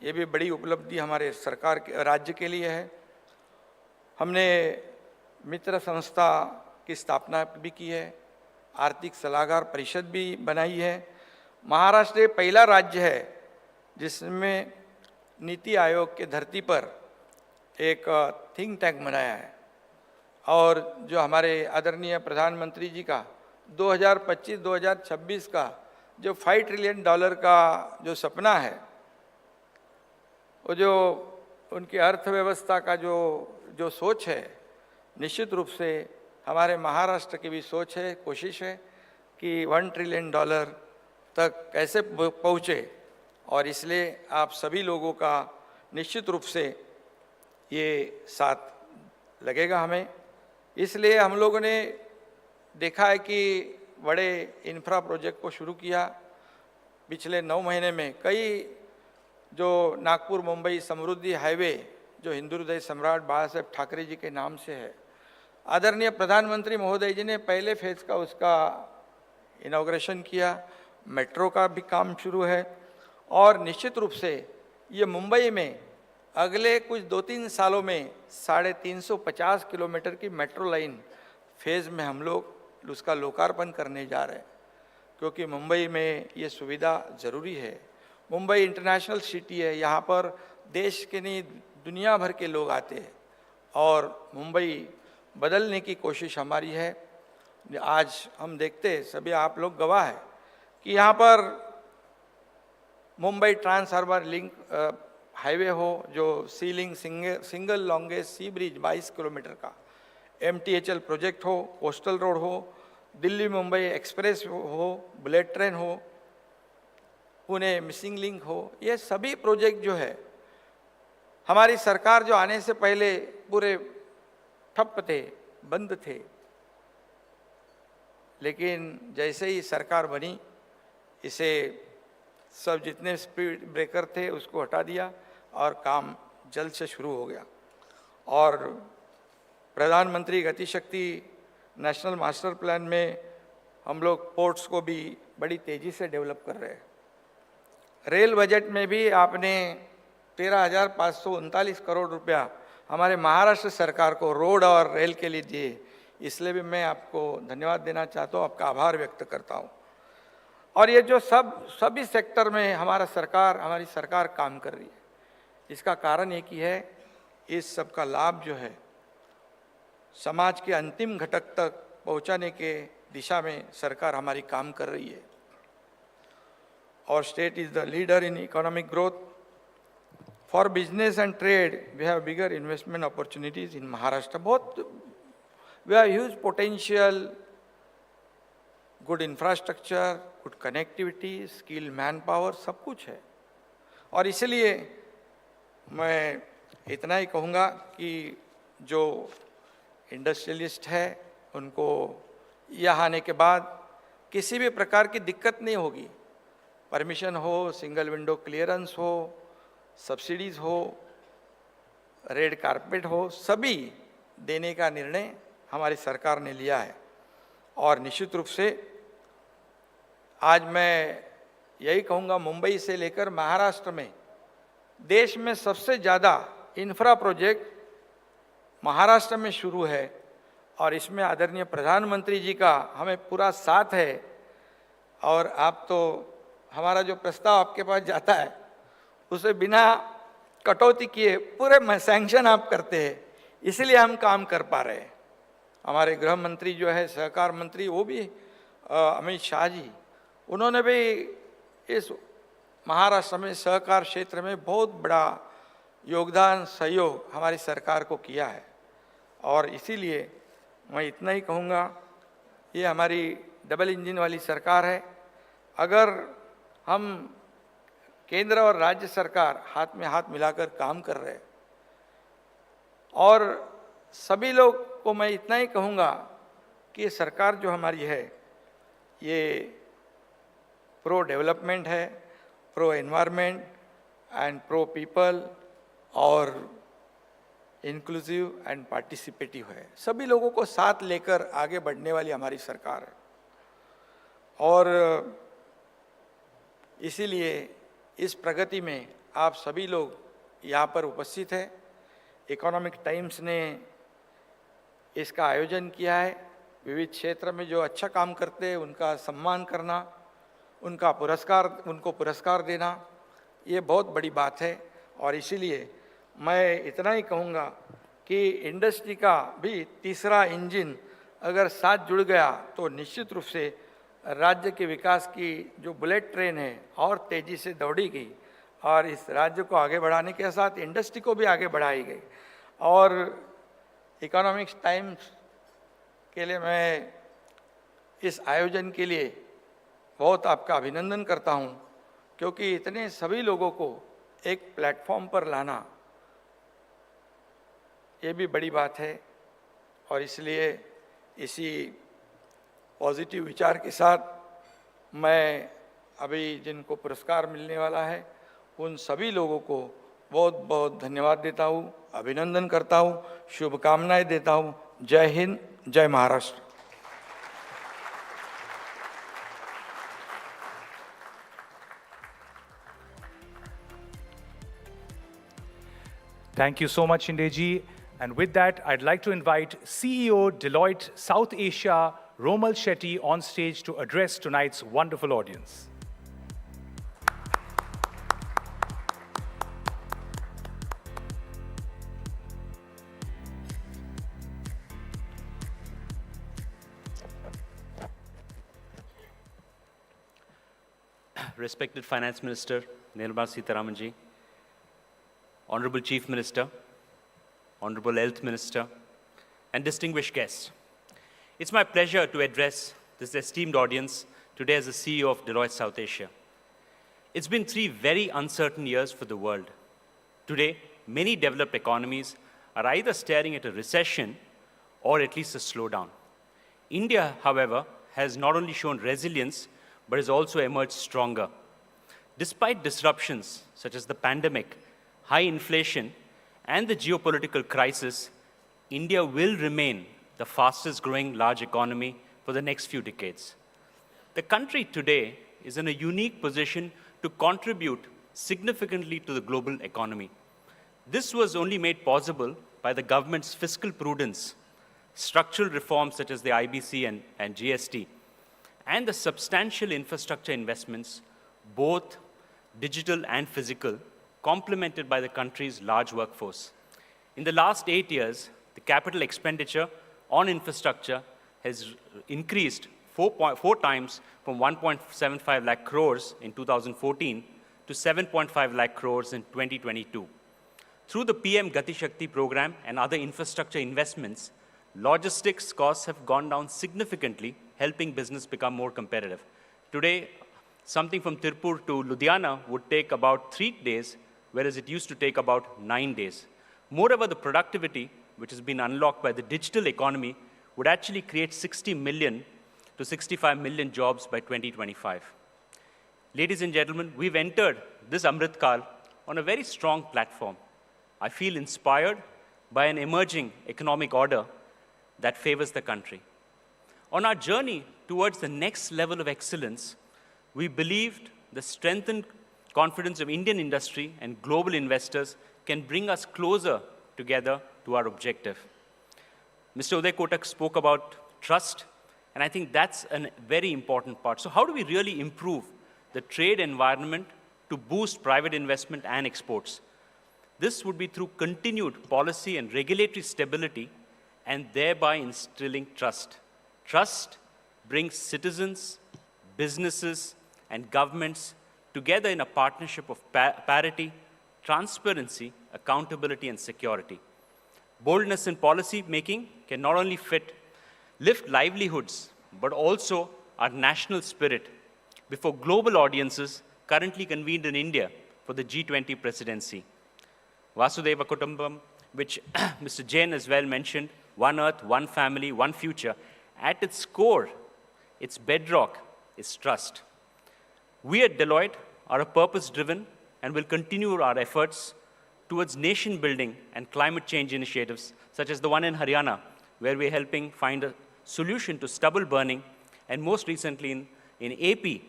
ये भी बड़ी उपलब्धि हमारे सरकार के राज्य के लिए है। हमने मित्र संस्था की स्थापना भी की है, आर्थिक सलाहकार परिषद भी बनाई है। महाराष्ट्र पहला राज्य है जिसमें नीति आयोग के धरती पर एक थिंक टैंक बनाया है और जो हमारे आदरणीय प्रधानमंत्री जी का 2025-2026 का जो $5 ट्रिलियन का जो सपना है, वो जो उनकी अर्थव्यवस्था का जो सोच है, निश्चित रूप से हमारे महाराष्ट्र की भी सोच है, कोशिश है कि $1 ट्रिलियन तक कैसे पहुँचे। और इसलिए आप सभी लोगों का निश्चित रूप से ये साथ लगेगा हमें। इसलिए हम लोगों ने देखा है कि बड़े इंफ्रा प्रोजेक्ट को शुरू किया। पिछले 9 महीने में कई जो नागपुर मुंबई समृद्धि हाईवे जो हिंदू हृदय सम्राट बाला साहेब ठाकरे जी के नाम से है। आदरणीय प्रधानमंत्री महोदय जी ने पहले फेज का उसका इनॉग्रेशन किया, मेट्रो का भी काम शुरू है और निश्चित रूप से ये मुंबई में अगले कुछ 2-3 सालों में 350 किलोमीटर की मेट्रो लाइन फेज में हम लोग उसका लोकार्पण करने जा रहे हैं, क्योंकि मुंबई में ये सुविधा ज़रूरी है। मुंबई इंटरनेशनल सिटी है, यहाँ पर देश के नहीं दुनिया भर के लोग आते हैं और मुंबई बदलने की कोशिश हमारी है। आज हम देखते हैं, सभी आप लोग गवाह हैं कि यहाँ पर Mumbai trans harbour link highway हो, जो single longest sea bridge 22 kilometre का, MTHL प्रोजेक्ट हो, कोस्टल रोड हो, दिल्ली मुंबई एक्सप्रेस हो, बुलेट ट्रेन हो, पुणे मिसिंग लिंक हो, ये सभी प्रोजेक्ट जो है हमारी सरकार जो आने से पहले पूरे ठप थे, बंद थे, लेकिन जैसे ही सरकार बनी इसे सब जितने स्पीड ब्रेकर थे उसको हटा दिया और काम जल्द से शुरू हो गया। और प्रधानमंत्री गति शक्ति नेशनल मास्टर प्लान में हम लोग पोर्ट्स को भी बड़ी तेज़ी से डेवलप कर रहे हैं। रेल बजट में भी आपने 13,539 करोड़ रुपया हमारे महाराष्ट्र सरकार को रोड और रेल के लिए दिए, इसलिए भी मैं आपको धन्यवाद देना चाहता हूँ, आपका आभार व्यक्त करता हूँ। और ये जो सभी सेक्टर में हमारी सरकार काम कर रही है, इसका कारण एक ही है, इस सब का लाभ जो है समाज के अंतिम घटक तक पहुंचाने के दिशा में सरकार हमारी काम कर रही है। और state is the leader in economic growth. For business and trade we have bigger investment opportunities in Maharashtra. बहुत we have huge potential, good infrastructure, good connectivity, skill manpower, सब कुछ है। और इसलिए मैं इतना ही कहूँगा कि जो इंडस्ट्रियलिस्ट है उनको यहाँ आने के बाद किसी भी प्रकार की दिक्कत नहीं होगी। परमिशन हो, सिंगल विंडो क्लियरेंस हो, सब्सिडीज हो, रेड कारपेट हो, सभी देने का निर्णय हमारी सरकार ने लिया है। और निश्चित रूप से आज मैं यही कहूँगा, मुंबई से लेकर महाराष्ट्र में देश में सबसे ज़्यादा इंफ्रा प्रोजेक्ट महाराष्ट्र में शुरू है और इसमें आदरणीय प्रधानमंत्री जी का हमें पूरा साथ है। और आप तो हमारा जो प्रस्ताव आपके पास जाता है उसे बिना कटौती किए पूरे सैंक्शन आप करते हैं, इसलिए हम काम कर पा रहे हैं। हमारे गृह मंत्री जो है, सहकार मंत्री, वो भी अमित शाह जी, उन्होंने भी इस महाराष्ट्र में सहकार क्षेत्र में बहुत बड़ा योगदान, सहयोग हमारी सरकार को किया है। और इसीलिए मैं इतना ही कहूँगा, ये हमारी डबल इंजन वाली सरकार है। अगर हम केंद्र और राज्य सरकार हाथ में हाथ मिलाकर काम कर रहे हैं, और सभी लोग को मैं इतना ही कहूँगा कि ये सरकार जो हमारी है ये प्रो डेवलपमेंट है, pro environment and pro people और इंक्लूसिव एंड पार्टिसिपेटिव है। सभी लोगों को साथ लेकर आगे बढ़ने वाली हमारी सरकार है। और इसीलिए इस प्रगति में आप सभी लोग यहाँ पर उपस्थित हैं। इकोनॉमिक टाइम्स ने इसका आयोजन किया है। विविध क्षेत्र में जो अच्छा काम करते हैं उनका सम्मान करना, उनको पुरस्कार देना, ये बहुत बड़ी बात है। और इसीलिए मैं इतना ही कहूँगा कि इंडस्ट्री का भी तीसरा इंजन अगर साथ जुड़ गया तो निश्चित रूप से राज्य के विकास की जो बुलेट ट्रेन है और तेज़ी से दौड़ेगी और इस राज्य को आगे बढ़ाने के साथ इंडस्ट्री को भी आगे बढ़ाई गई। और इकोनॉमिक्स टाइम्स के लिए मैं इस आयोजन के लिए बहुत आपका अभिनंदन करता हूं, क्योंकि इतने सभी लोगों को एक प्लेटफॉर्म पर लाना ये भी बड़ी बात है। और इसलिए इसी पॉजिटिव विचार के साथ मैं अभी जिनको पुरस्कार मिलने वाला है उन सभी लोगों को बहुत बहुत धन्यवाद देता हूँ, अभिनंदन करता हूँ, शुभकामनाएं देता हूँ। जय हिंद, जय Maharashtra. Thank you so much, Shindeji. And with that, I'd like to invite CEO Deloitte South Asia, Romal Shetty, on stage to address tonight's wonderful audience. Respected Finance Minister Nirmala Sitharaman ji, Honorable Chief Minister, Honorable Health Minister, and distinguished guests. It's my pleasure to address this esteemed audience today as the CEO of Deloitte South Asia. It's been 3 very uncertain years for the world. Today, many developed economies are either staring at a recession or at least a slowdown. India, however, has not only shown resilience, but has also emerged stronger. Despite disruptions such as the pandemic, high inflation, and the geopolitical crisis, India will remain the fastest growing large economy for the next few decades. The country today is in a unique position to contribute significantly to the global economy. This was only made possible by the government's fiscal prudence, structural reforms such as the IBC and GST, and the substantial infrastructure investments, both digital and physical, complemented by the country's large workforce. In the last 8 years, the capital expenditure on infrastructure has increased 4 times from 1.75 lakh crores in 2014 to 7.5 lakh crores in 2022. Through the PM Gati Shakti program and other infrastructure investments, logistics costs have gone down significantly, helping business become more competitive. Today, something from Tirupur to Ludhiana would take about 3 days, whereas it used to take about 9 days. Moreover, the productivity, which has been unlocked by the digital economy, would actually create 60 million to 65 million jobs by 2025. Ladies and gentlemen, we've entered this Amrit Kaal on a very strong platform. I feel inspired by an emerging economic order that favors the country. On our journey towards the next level of excellence, we believed the strengthened confidence of Indian industry and global investors can bring us closer together to our objective. Mr. Uday Kotak spoke about trust, and I think that's a very important part. So how do we really improve the trade environment to boost private investment and exports? This would be through continued policy and regulatory stability and thereby instilling trust. Trust brings citizens, businesses, and governments together in a partnership of parity, transparency, accountability, and security. Boldness in policy making can not only lift livelihoods, but also our national spirit before global audiences currently convened in India for the G20 presidency. Vasudhaiva Kutumbam, which Mr. Jain as well mentioned, one earth, one family, one future. At its core, its bedrock is trust. We at Deloitte are a purpose-driven and will continue our efforts towards nation-building and climate change initiatives, such as the one in Haryana, where we're helping find a solution to stubble burning, and most recently in AP,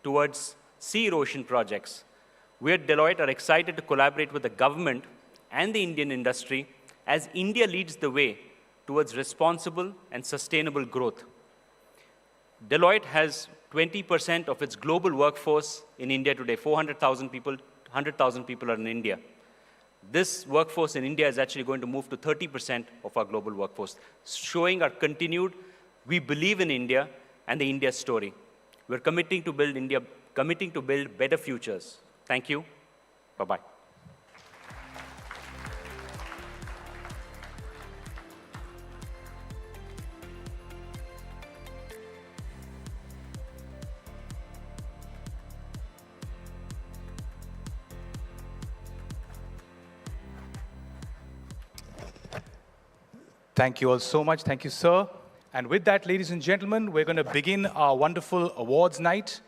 towards sea erosion projects. We at Deloitte are excited to collaborate with the government and the Indian industry as India leads the way towards responsible and sustainable growth. Deloitte has 20% of its global workforce in India today. 400,000 people, 100,000 people are in India. This workforce in India is actually going to move to 30% of our global workforce, showing our continued, we believe in India and the India story. We're committing to build better futures. Thank you. Bye-bye. Thank you all so much. Thank you, sir. And with that, ladies and gentlemen, we're going to begin our wonderful awards night.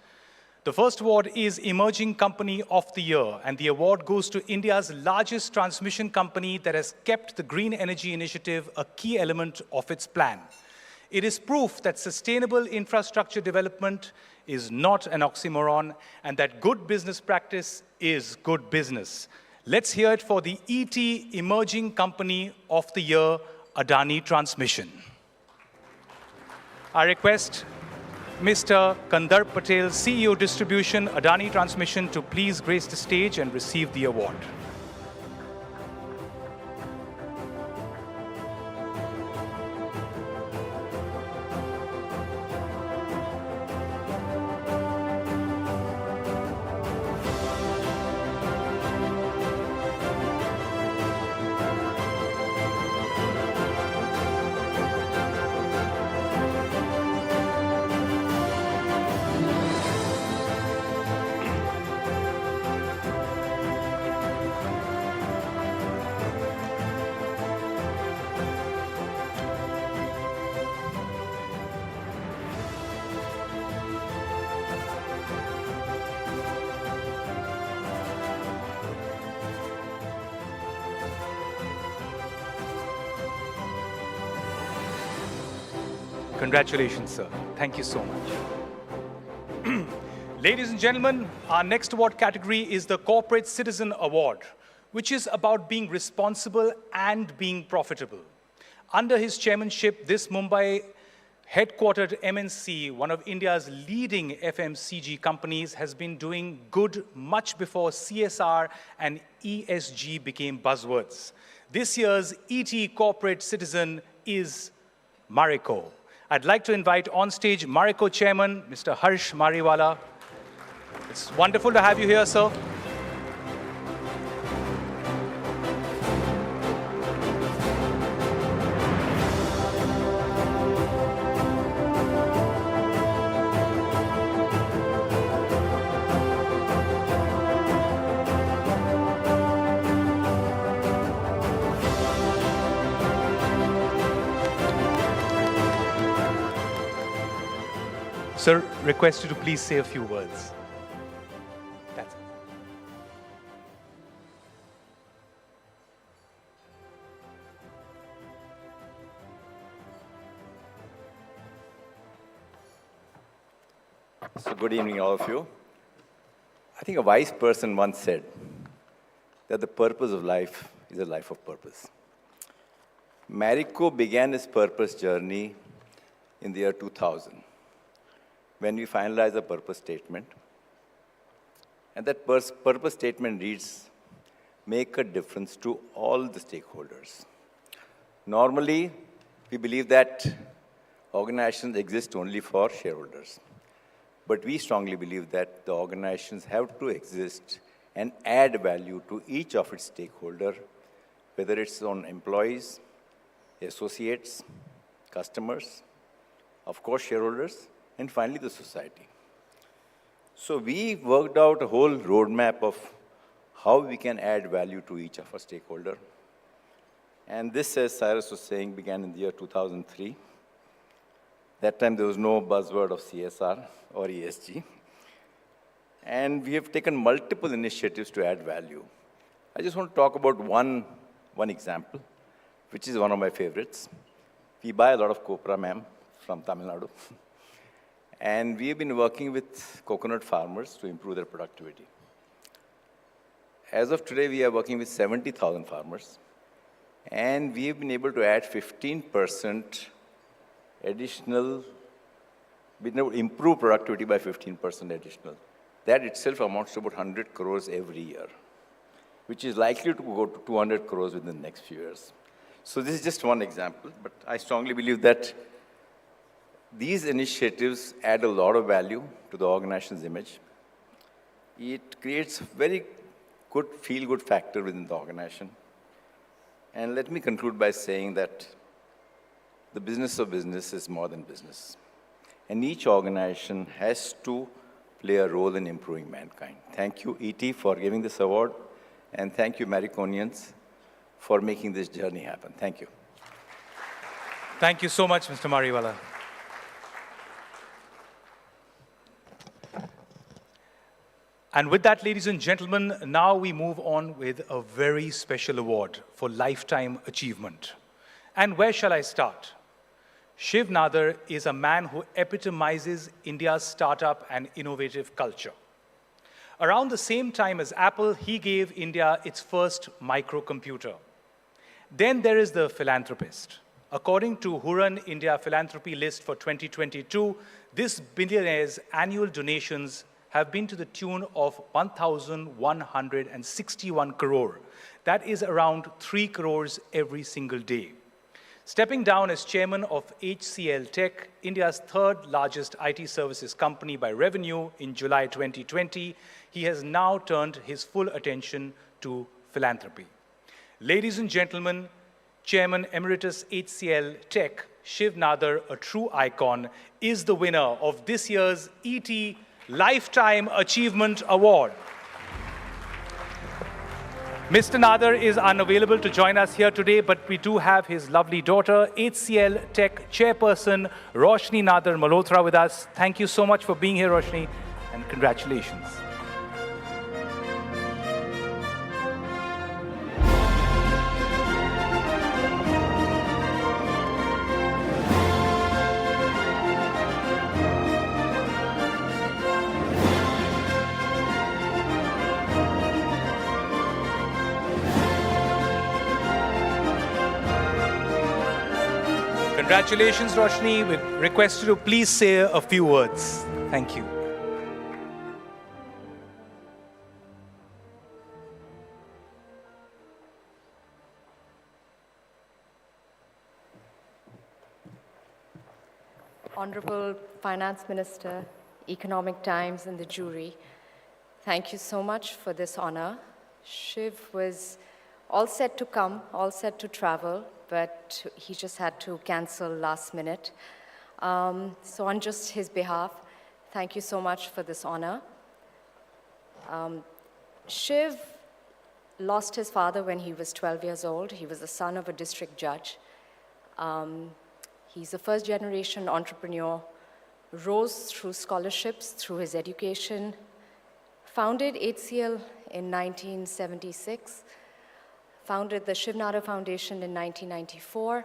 The first award is Emerging Company of the Year, and the award goes to India's largest transmission company that has kept the green energy initiative a key element of its plan. It is proof that sustainable infrastructure development is not an oxymoron and that good business practice is good business. Let's hear it for the ET Emerging Company of the Year, Adani Transmission. I request Mr. Kandarp Patel, CEO Distribution, Adani Transmission, to please grace the stage and receive the award. Congratulations, sir. Thank you so much. Ladies and gentlemen, our next award category is the Corporate Citizen Award, which is about being responsible and being profitable. Under his chairmanship, this Mumbai headquartered MNC, one of India's leading FMCG companies, has been doing good much before CSR and ESG became buzzwords. This year's ET Corporate Citizen is Marico. I'd like to invite on stage Marico Chairman, Mr. Harsh Mariwala. It's wonderful to have you here, sir. Sir, request you to please say a few words. That's it. So good evening, all of you. I think a wise person once said that the purpose of life is a life of purpose. Marico began his purpose journey in the year 2000. When we finalize a purpose statement. And that purpose statement reads, make a difference to all the stakeholders. Normally, we believe that organizations exist only for shareholders. But we strongly believe that the organizations have to exist and add value to each of its stakeholders, whether it's on employees, associates, customers, of course, shareholders, and finally, the society. So we worked out a whole roadmap of how we can add value to each of our stakeholders. And this, as Cyrus was saying, began in the year 2003. That time, there was no buzzword of CSR or ESG. And we have taken multiple initiatives to add value. I just want to talk about one example, which is one of my favorites. We buy a lot of copra, ma'am, from Tamil Nadu. And we have been working with coconut farmers to improve their productivity. As of today, we are working with 70,000 farmers. And we have been able to add 15% additional, been able to improve productivity by 15% additional. That itself amounts to about 100 crores every year, which is likely to go to 200 crores within the next few years. So this is just one example, but I strongly believe that these initiatives add a lot of value to the organization's image. It creates a very good feel-good factor within the organization. And let me conclude by saying that the business of business is more than business. And each organization has to play a role in improving mankind. Thank you, ET, for giving this award. And thank you, Mariconians, for making this journey happen. Thank you. Thank you so much, Mr. Mariwala. And with that, ladies and gentlemen, now we move on with a very special award for lifetime achievement. And where shall I start? Shiv Nadar is a man who epitomizes India's startup and innovative culture. Around the same time as Apple, he gave India its first microcomputer. Then there is the philanthropist. According to Huron India Philanthropy List for 2022, this billionaire's annual donations have been to the tune of 1,161 crore. That is around 3 crores every single day. Stepping down as chairman of HCL Tech, India's third largest IT services company by revenue in July 2020, he has now turned his full attention to philanthropy. Ladies and gentlemen, Chairman Emeritus HCL Tech, Shiv Nadar, a true icon, is the winner of this year's ET Lifetime Achievement Award. Mr. Nadar is unavailable to join us here today, but we do have his lovely daughter, HCL Tech Chairperson Roshni Nadar Malhotra with us. Thank you so much for being here, Roshni, and congratulations. Congratulations, Roshni. We request you to please say a few words. Thank you. Honorable Finance Minister, Economic Times, and the jury, thank you so much for this honor. Shiv was all set to come, all set to travel, but he just had to cancel last minute. So on just his behalf, thank you so much for this honor. Shiv lost his father when he was 12 years old. He was the son of a district judge. He's a first-generation entrepreneur, rose through scholarships, through his education, founded HCL in 1976, founded the Shiv Nadar Foundation in 1994.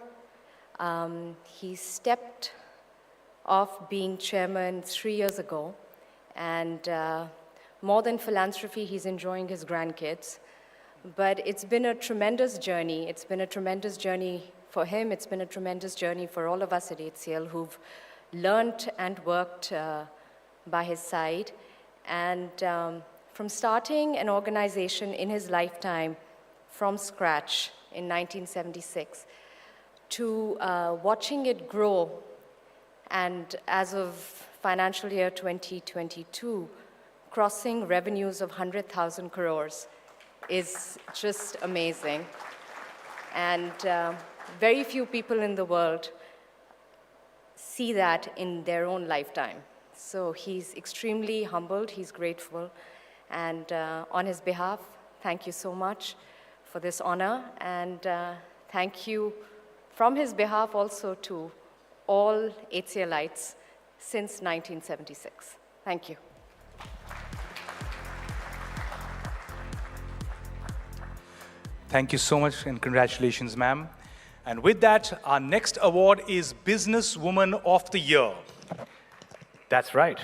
He stepped off being chairman 3 years ago, and more than philanthropy, he's enjoying his grandkids. But it's been a tremendous journey. It's been a tremendous journey for him. It's been a tremendous journey for all of us at HCL who've learned and worked by his side. And from starting an organization in his lifetime from scratch in 1976 to watching it grow, and as of financial year 2022, crossing revenues of 100,000 crores is just amazing. And very few people in the world see that in their own lifetime. So he's extremely humbled, he's grateful, and on his behalf, thank you so much for this honor, and thank you from his behalf also to all HCLites since 1976. Thank you. Thank you so much, and congratulations, ma'am. And with that, our next award is Businesswoman of the Year. That's right.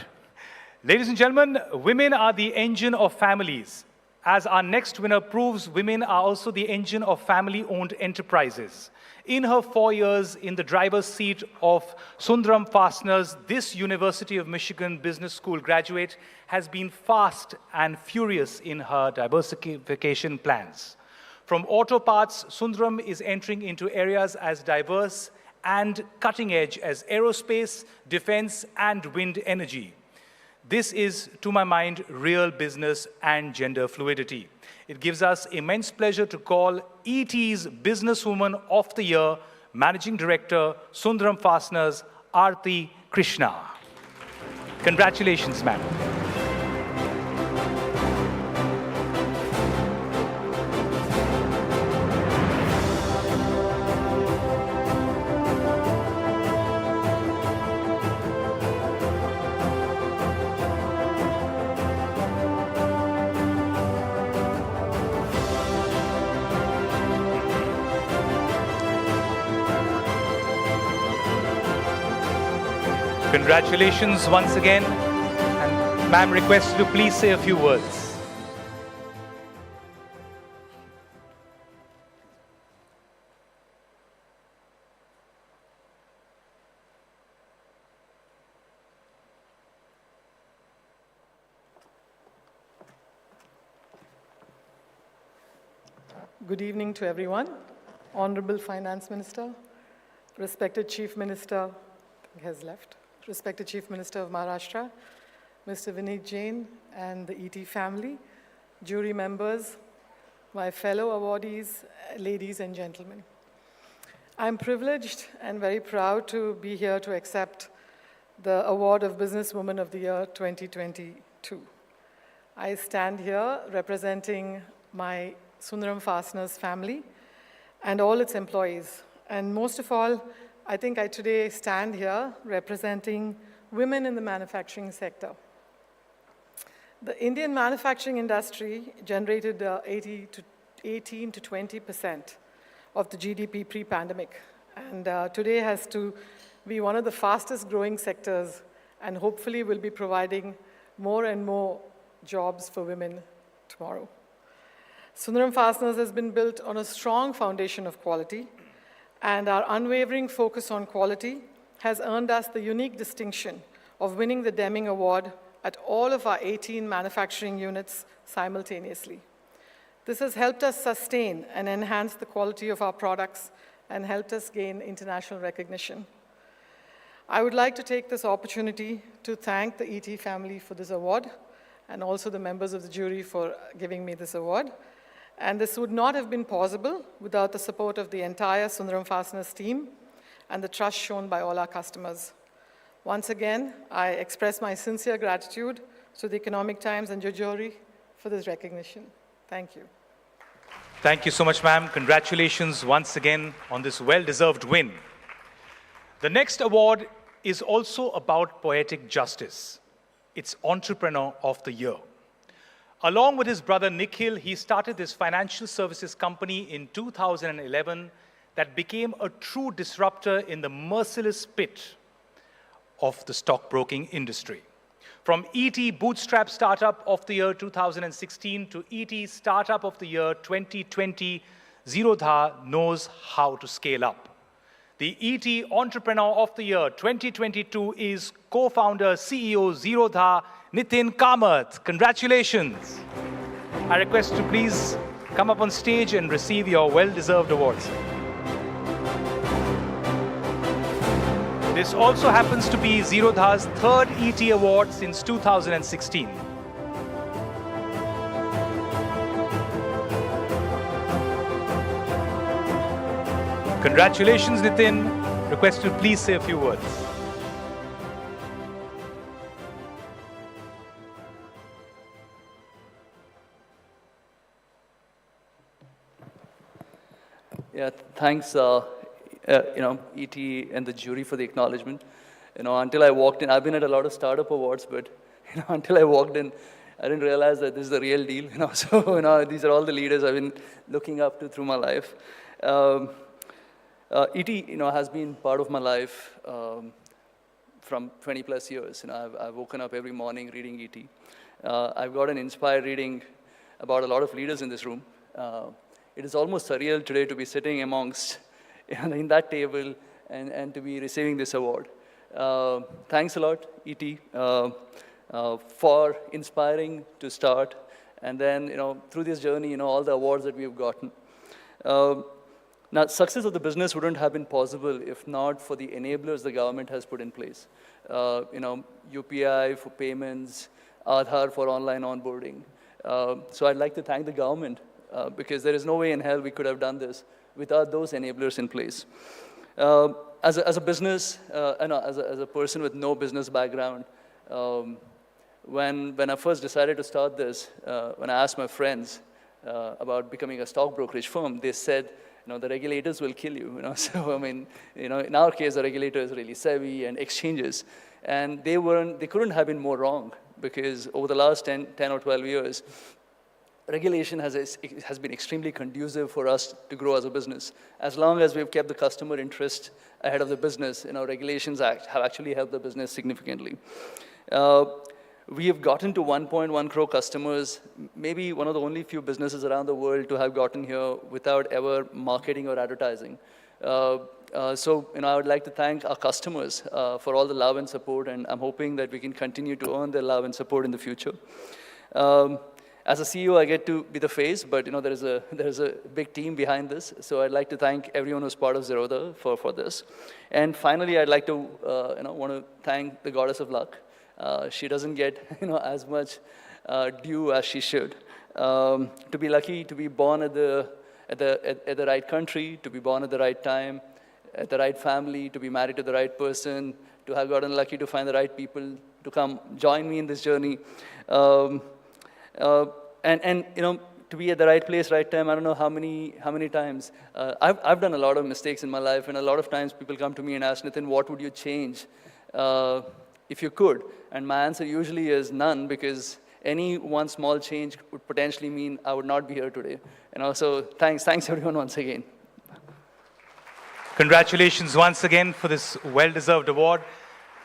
Ladies and gentlemen, women are the engine of families. As our next winner proves, women are also the engine of family-owned enterprises. In her 4 years in the driver's seat of Sundram Fasteners, this University of Michigan Business School graduate has been fast and furious in her diversification plans. From auto parts, Sundram is entering into areas as diverse and cutting edge as aerospace, defense, and wind energy. This is, to my mind, real business and gender fluidity. It gives us immense pleasure to call ET's Businesswoman of the Year, Managing Director, Sundram Fasteners, Aarti Krishna. Congratulations, ma'am. Congratulations once again. And ma'am, request you to please say a few words. Good evening to everyone. Honorable Finance Minister, respected Chief Minister, has left, respected Chief Minister of Maharashtra, Mr. Vineet Jain and the ET family, jury members, my fellow awardees, ladies and gentlemen. I'm privileged and very proud to be here to accept the award of Businesswoman of the Year 2022. I stand here representing my Sundaram Fasteners family and all its employees. And most of all, I think I today stand here representing women in the manufacturing sector. The Indian manufacturing industry generated 18 to 20% of the GDP pre-pandemic, and today has to be one of the fastest growing sectors, and hopefully will be providing more and more jobs for women tomorrow. Sundaram Fasteners has been built on a strong foundation of quality, and our unwavering focus on quality has earned us the unique distinction of winning the Deming Award at all of our 18 manufacturing units simultaneously. This has helped us sustain and enhance the quality of our products and helped us gain international recognition. I would like to take this opportunity to thank the ET family for this award and also the members of the jury for giving me this award. And this would not have been possible without the support of the entire Sundaram Fasteners team and the trust shown by all our customers. Once again, I express my sincere gratitude to the Economic Times and your jury for this recognition. Thank you. Thank you so much, ma'am. Congratulations once again on this well-deserved win. The next award is also about poetic justice. It's Entrepreneur of the Year. Along with his brother Nikhil, he started this financial services company in 2011 that became a true disruptor in the merciless pit of the stockbroking industry. From ET Bootstrap Startup of the Year 2016 to ET Startup of the Year 2020, Zerodha knows how to scale up. The ET Entrepreneur of the Year 2022 is co-founder, CEO Zerodha, Nitin Kamath. Congratulations. I request you to please come up on stage and receive your well-deserved awards. This also happens to be Zerodha's third ET award since 2016. Congratulations, Nitin. Request you to please say a few words. Yeah, thanks, ET and the jury for the acknowledgement. Until I walked in, I've been at a lot of startup awards, but until I walked in, I didn't realize that this is the real deal. So these are all the leaders I've been looking up to through my life. ET, has been part of my life from 20 plus years. I've woken up every morning reading ET. I've gotten inspired reading about a lot of leaders in this room. It is almost surreal today to be sitting amongst in that table and to be receiving this award. Thanks a lot, ET, for inspiring to start, and then through this journey, all the awards that we've gotten. Now, success of the business wouldn't have been possible if not for the enablers the government has put in place. UPI for payments, Aadhaar for online onboarding. So I'd like to thank the government because there is no way in hell we could have done this without those enablers in place. As a business, as a person with no business background, when I first decided to start this, when I asked my friends about becoming a stock brokerage firm, they said, the regulators will kill you. So I mean, in our case, the regulator is really SEBI and exchanges, and they couldn't have been more wrong, because over the last 10 or 12 years, regulation has been extremely conducive for us to grow as a business. As long as we've kept the customer interest ahead of the business, regulations have actually helped the business significantly. We have gotten to 1.1 crore customers, maybe one of the only few businesses around the world to have gotten here without ever marketing or advertising. So, I would like to thank our customers for all the love and support, and I'm hoping that we can continue to earn their love and support in the future. As a CEO, I get to be the face, but there is a big team behind this. So I'd like to thank everyone who's part of Zerodha for this. And finally, I'd like to want to thank the goddess of luck. She doesn't get as much due as she should. To be lucky to be born at the right country, to be born at the right time, at the right family, to be married to the right person, to have gotten lucky to find the right people to come join me in this journey. And to be at the right place, right time, I don't know how many times. I've done a lot of mistakes in my life, and a lot of times people come to me and ask, Nitin, what would you change if you could? And my answer usually is none, because any one small change would potentially mean I would not be here today. And also, thanks everyone once again. Congratulations once again for this well-deserved award.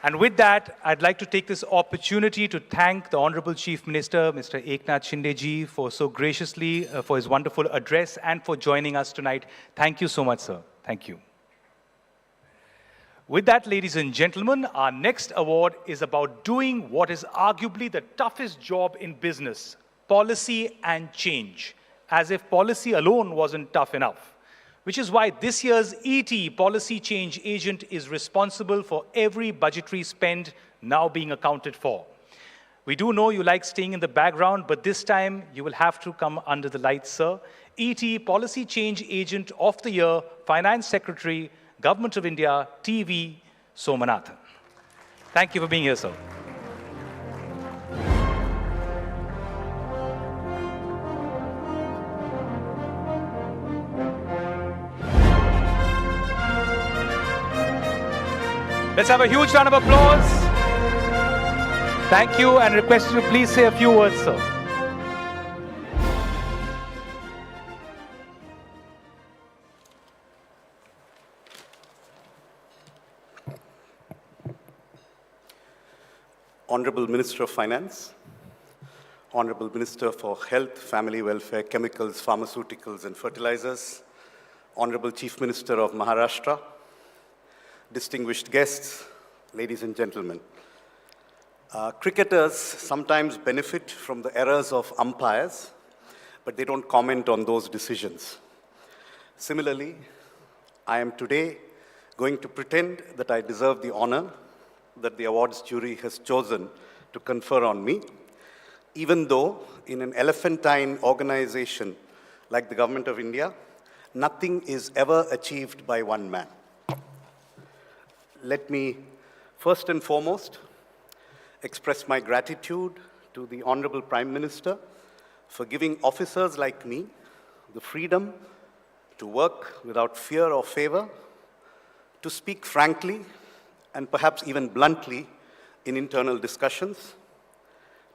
And with that, I'd like to take this opportunity to thank the Honorable Chief Minister, Mr. Eknath Shinde ji, for so graciously, for his wonderful address and for joining us tonight. Thank you so much, sir. Thank you. With that, ladies and gentlemen, our next award is about doing what is arguably the toughest job in business, policy and change, as if policy alone wasn't tough enough. Which is why this year's ET, Policy Change Agent, is responsible for every budgetary spend now being accounted for. We do know you like staying in the background, but this time you will have to come under the lights, sir. ET, Policy Change Agent of the Year, Finance Secretary, Government of India, TV, Somanathan. Thank you for being here, sir. Let's have a huge round of applause. Thank you, and request you to please say a few words, sir. Honorable Minister of Finance, Honorable Minister for Health, Family Welfare, Chemicals, Pharmaceuticals and Fertilizers, Honorable Chief Minister of Maharashtra, distinguished guests, ladies and gentlemen. Cricketers sometimes benefit from the errors of umpires, but they don't comment on those decisions. Similarly, I am today going to pretend that I deserve the honor that the awards jury has chosen to confer on me, even though in an elephantine organization like the Government of India, nothing is ever achieved by one man. Let me first and foremost express my gratitude to the Honorable Prime Minister for giving officers like me the freedom to work without fear or favor, to speak frankly and perhaps even bluntly in internal discussions,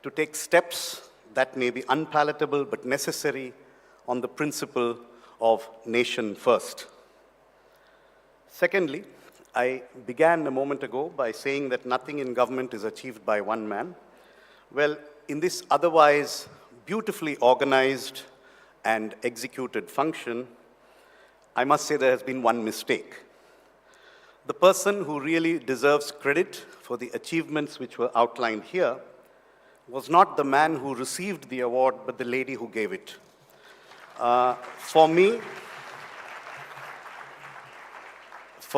to take steps that may be unpalatable but necessary on the principle of nation first. Secondly, I began a moment ago by saying that nothing in government is achieved by one man. Well, in this otherwise beautifully organized and executed function, I must say there has been one mistake. The person who really deserves credit for the achievements which were outlined here was not the man who received the award, but the lady who gave it. For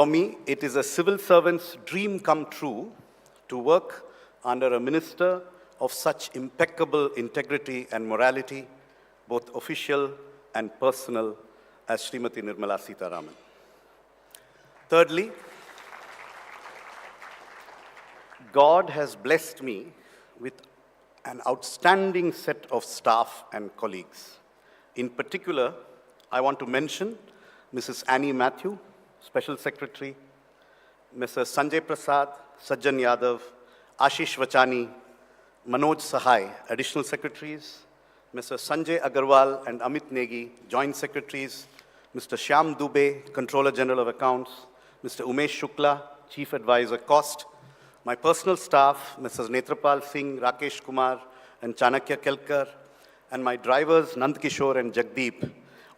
me, it is a civil servant's dream come true to work under a minister of such impeccable integrity and morality, both official and personal, as Srimati Nirmala Sitharaman. Thirdly, God has blessed me with an outstanding set of staff and colleagues. In particular, I want to mention Mrs. Annie Matthew, Special Secretary, Mr. Sanjay Prasad, Sajjan Yadav, Ashish Vachani, Manoj Sahai, Additional Secretaries, Mr. Sanjay Agarwal and Amit Negi, Joint Secretaries, Mr. Shyam Dubey, Controller General of Accounts, Mr. Umesh Shukla, Chief Advisor Cost, my personal staff, Mrs. Netrapal Singh, Rakesh Kumar, and Chanakya Kelkar, and my drivers, Nand Kishore and Jagdeep,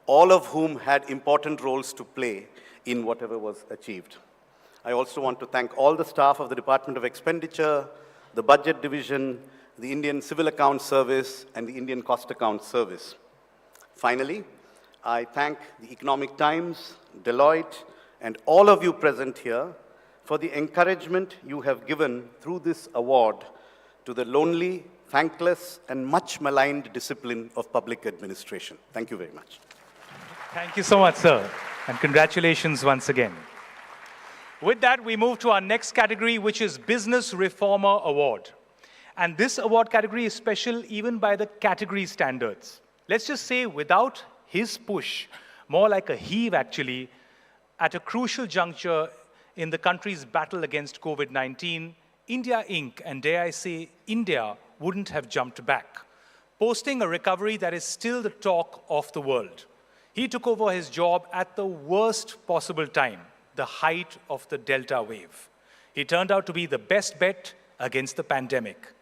all of whom had important roles to play in whatever was achieved. I also want to thank all the staff of the Department of Expenditure, the Budget Division, the Indian Civil Accounts Service, and the Indian Cost Accounts Service. Finally, I thank the Economic Times, Deloitte, and all of you present here for the encouragement you have given through this award to the lonely, thankless, and much maligned discipline of public administration. Thank you very much. Thank you so much, sir, and congratulations once again. With that, we move to our next category, which is Business Reformer Award. And this award category is special even by the category standards. Let's just say without his push, more like a heave actually, at a crucial juncture in the country's battle against COVID-19, India Inc., and dare I say India, wouldn't have jumped back, posting a recovery that is still the talk of the world. He took over his job at the worst possible time, the height of the Delta wave. He turned out to be the best bet against the pandemic.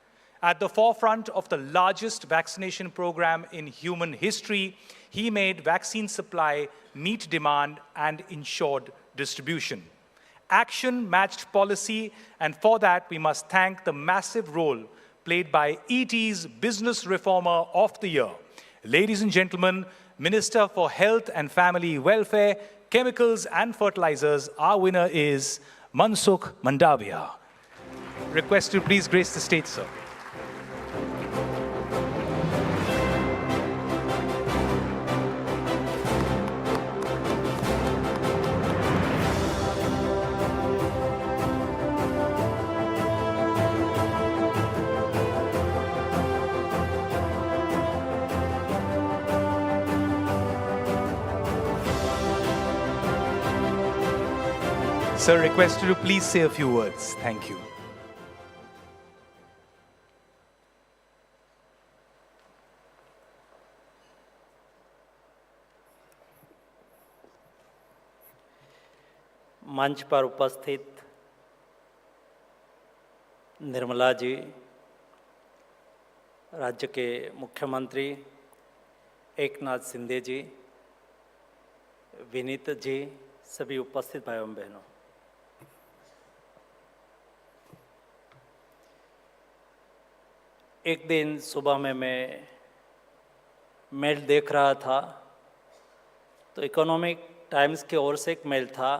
At the forefront of the largest vaccination program in human history, he made vaccine supply meet demand and ensured distribution. Action matched policy, and for that we must thank the massive role played by ET's Business Reformer of the Year. Ladies and gentlemen, Minister for Health and Family Welfare, Chemicals and Fertilizers, our winner is Mansukh Mandavia. Request to please grace the stage, sir. Sir, request you to please say a few words. Thank you. मंच पर उपस्थित निर्मला जी, राज्य के मुख्यमंत्री एकनाथ शिंदे जी, विनीत जी, सभी उपस्थित भाइयों एवं बहनों, एक दिन सुबह में मैं मेल देख रहा था तो इकोनॉमिक टाइम्स की ओर से एक मेल था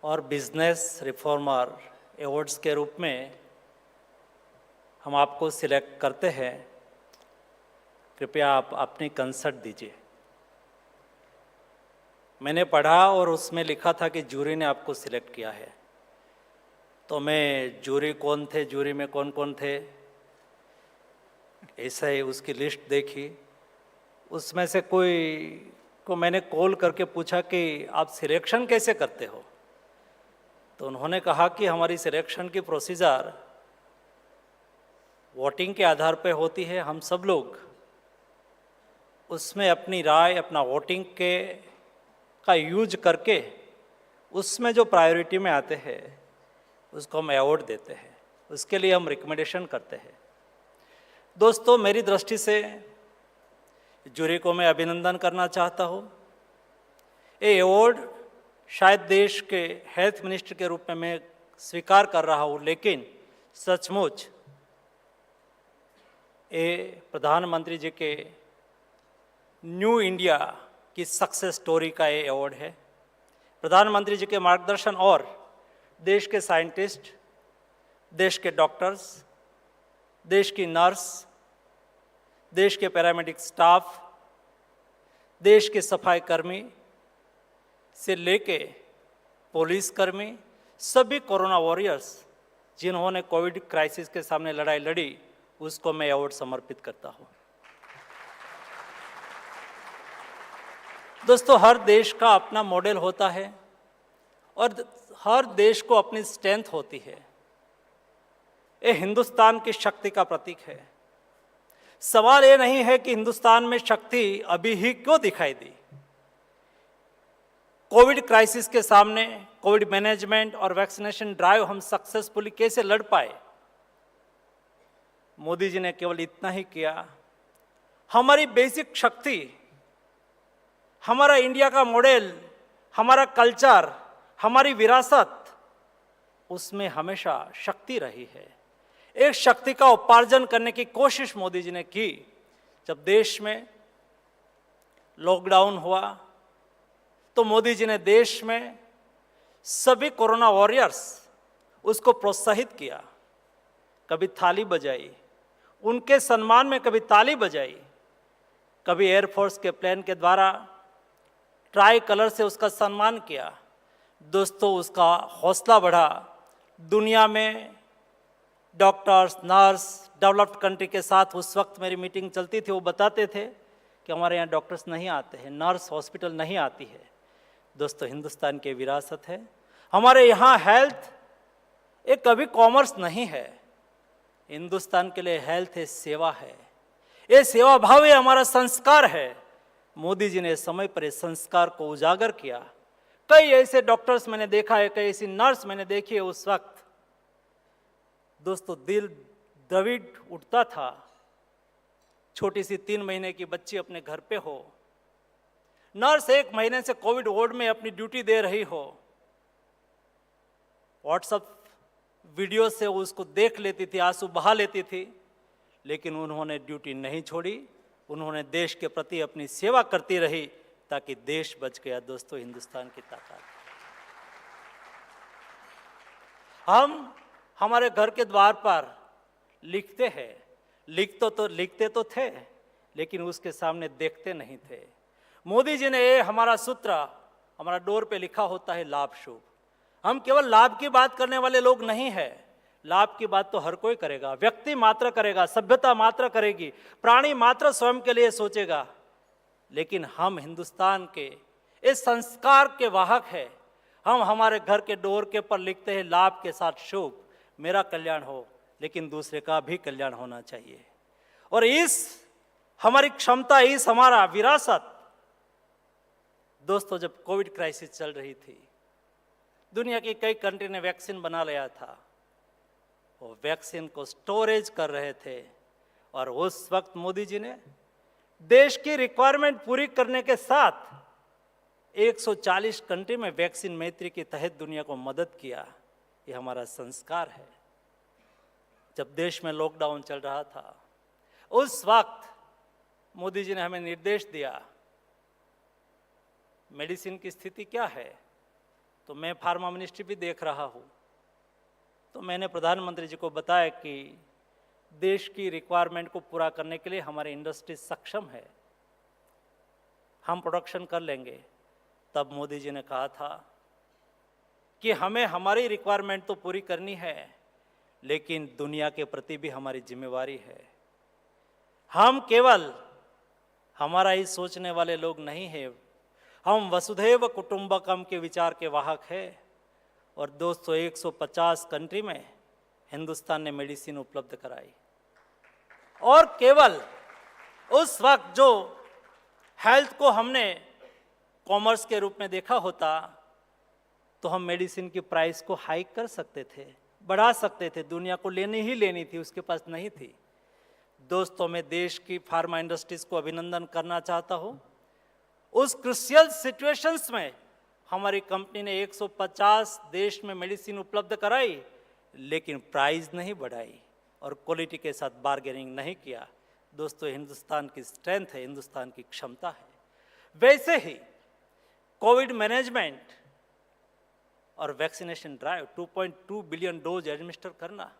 और बिजनेस रिफॉर्मर अवार्ड्स के रूप में हम आपको सिलेक्ट करते हैं, कृपया आप अपनी कंसर्ट दीजिए। मैंने पढ़ा और उसमें लिखा था कि जूरी ने आपको सिलेक्ट किया है। तो मैं जूरी कौन थे, जूरी में कौन कौन थे, ऐसा ही उसकी लिस्ट देखी। उसमें से कोई को मैंने कॉल करके पूछा कि आप सिलेक्शन कैसे करते हो, तो उन्होंने कहा कि हमारी सिलेक्शन की प्रोसीजर वोटिंग के आधार पर होती है। हम सब लोग उसमें अपनी राय, अपना वोटिंग का यूज करके उसमें जो प्रायोरिटी में आते हैं उसको हम अवार्ड देते हैं, उसके लिए हम रिकमेंडेशन करते हैं। दोस्तों, मेरी दृष्टि से जूरी को मैं अभिनंदन करना चाहता हूँ। ये अवार्ड शायद देश के हेल्थ मिनिस्टर के रूप में मैं स्वीकार कर रहा हूँ, लेकिन सचमुच ये प्रधानमंत्री जी के न्यू इंडिया की सक्सेस स्टोरी का ये अवार्ड है। प्रधानमंत्री जी के मार्गदर्शन और देश के साइंटिस्ट, देश के डॉक्टर्स, देश की नर्स, देश के पैरामेडिक स्टाफ, देश के सफाई कर्मी से लेके पुलिस कर्मी, सभी कोरोना वॉरियर्स जिन्होंने कोविड क्राइसिस के सामने लड़ाई लड़ी, उसको मैं अवार्ड समर्पित करता हूँ। दोस्तों, हर देश का अपना मॉडल होता है और हर देश को अपनी स्ट्रेंथ होती है। ये हिंदुस्तान की शक्ति का प्रतीक है। सवाल ये नहीं है कि हिंदुस्तान में शक्ति अभी ही क्यों दिखाई दी। कोविड क्राइसिस के सामने कोविड मैनेजमेंट और वैक्सीनेशन ड्राइव हम सक्सेसफुली कैसे लड़ पाए, मोदी जी ने केवल इतना ही किया। हमारी बेसिक शक्ति, हमारा इंडिया का मॉडल, हमारा कल्चर, हमारी विरासत, उसमें हमेशा शक्ति रही है। एक शक्ति का उपार्जन करने की कोशिश मोदी जी ने की। जब देश में लॉकडाउन हुआ तो मोदी जी ने देश में सभी कोरोना वॉरियर्स उसको प्रोत्साहित किया, कभी थाली बजाई, उनके सम्मान में कभी ताली बजाई, कभी एयरफोर्स के प्लेन के द्वारा ट्राई कलर से उसका सम्मान किया। दोस्तों, उसका हौसला बढ़ा। दुनिया में डॉक्टर्स, नर्स, डेवलप्ड कंट्री के साथ उस वक्त मेरी मीटिंग चलती थी, वो बताते थे कि हमारे यहाँ डॉक्टर्स नहीं आते हैं, नर्स हॉस्पिटल नहीं आती है। दोस्तों, हिंदुस्तान की विरासत है। हमारे यहाँ हेल्थ एक कभी कॉमर्स नहीं है। हिंदुस्तान के लिए हेल्थ एक सेवा है, ये सेवा भाव ये हमारा संस्कार है। मोदी जी ने समय पर इस संस्कार को उजागर किया। कई ऐसे डॉक्टर्स मैंने देखा है, कई ऐसी नर्स मैंने देखी है। उस वक्त दोस्तों दिल द्रविड़ उठता था। छोटी सी 3 महीने की बच्ची अपने घर पे हो, नर्स 1 महीने से कोविड वार्ड में अपनी ड्यूटी दे रही हो, व्हाट्सएप वीडियो से उसको देख लेती थी, आंसू बहा लेती थी, लेकिन उन्होंने ड्यूटी नहीं छोड़ी। उन्होंने देश के प्रति अपनी सेवा करती रही ताकि देश बच गया। दोस्तों, हिंदुस्तान की ताकत। हम हमारे घर के द्वार पर लिखते हैं, लिखते तो थे, लेकिन उसके सामने देखते नहीं थे। मोदी जी ने ये हमारा सूत्र हमारा डोर पे लिखा होता है, लाभ शुभ। हम केवल लाभ की बात करने वाले लोग नहीं हैं। लाभ की बात तो हर कोई करेगा, व्यक्ति मात्र करेगा, सभ्यता मात्र करेगी, प्राणी मात्र स्वयं के लिए सोचेगा। लेकिन हम हिंदुस्तान के इस संस्कार के वाहक हैं। हम हमारे घर के डोर के पर लिखते हैं, लाभ के साथ शुभ, मेरा कल्याण हो, लेकिन दूसरे का भी कल्याण होना चाहिए। और इस हमारी क्षमता, इस हमारा विरासत, दोस्तों, जब कोविड क्राइसिस चल रही थी, दुनिया की कई कंट्री ने वैक्सीन बना लिया था। वो वैक्सीन को स्टोरेज कर रहे थे, और उस वक्त मोदी जी ने देश की रिक्वायरमेंट पूरी करने के साथ 140 कंट्री में वैक्सीन मैत्री के तहत दुनिया को मदद किया। ये हमारा संस्कार है। जब देश में लॉकडाउन चल रहा था, उस वक्त मोदी जी ने हमें निर्देश दिया, मेडिसिन की स्थिति क्या है। तो मैं फार्मा मिनिस्ट्री भी देख रहा हूँ, तो मैंने प्रधानमंत्री जी को बताया कि देश की रिक्वायरमेंट को पूरा करने के लिए हमारी इंडस्ट्री सक्षम है, हम प्रोडक्शन कर लेंगे। तब मोदी जी ने कहा था कि हमें हमारी रिक्वायरमेंट तो पूरी करनी है, लेकिन दुनिया के प्रति भी हमारी जिम्मेवारी है। हम केवल हमारा ही सोचने वाले लोग नहीं हैं, हम वसुधैव कुटुंबकम के विचार के वाहक हैं। और दोस्तों, 150 कंट्री में हिंदुस्तान ने मेडिसिन उपलब्ध कराई। और केवल उस वक्त जो हेल्थ को हमने कॉमर्स के रूप में देखा होता, तो हम मेडिसिन की प्राइस को हाइक कर सकते थे, बढ़ा सकते थे, दुनिया को लेनी ही लेनी थी, उसके पास नहीं थी। दोस्तों, मैं देश की फार्मा इंडस्ट्रीज को अभिनंदन करना चाहता हूँ। उस क्रूशियल सिचुएशंस में हमारी कंपनी ने 150 देश में मेडिसिन उपलब्ध कराई, लेकिन प्राइस नहीं बढ़ाई और क्वालिटी के साथ बार्गेनिंग नहीं किया। दोस्तों, हिंदुस्तान की स्ट्रेंथ है, हिंदुस्तान की क्षमता है। वैसे ही कोविड मैनेजमेंट और vaccination drive 2.2 billion dose administer करना,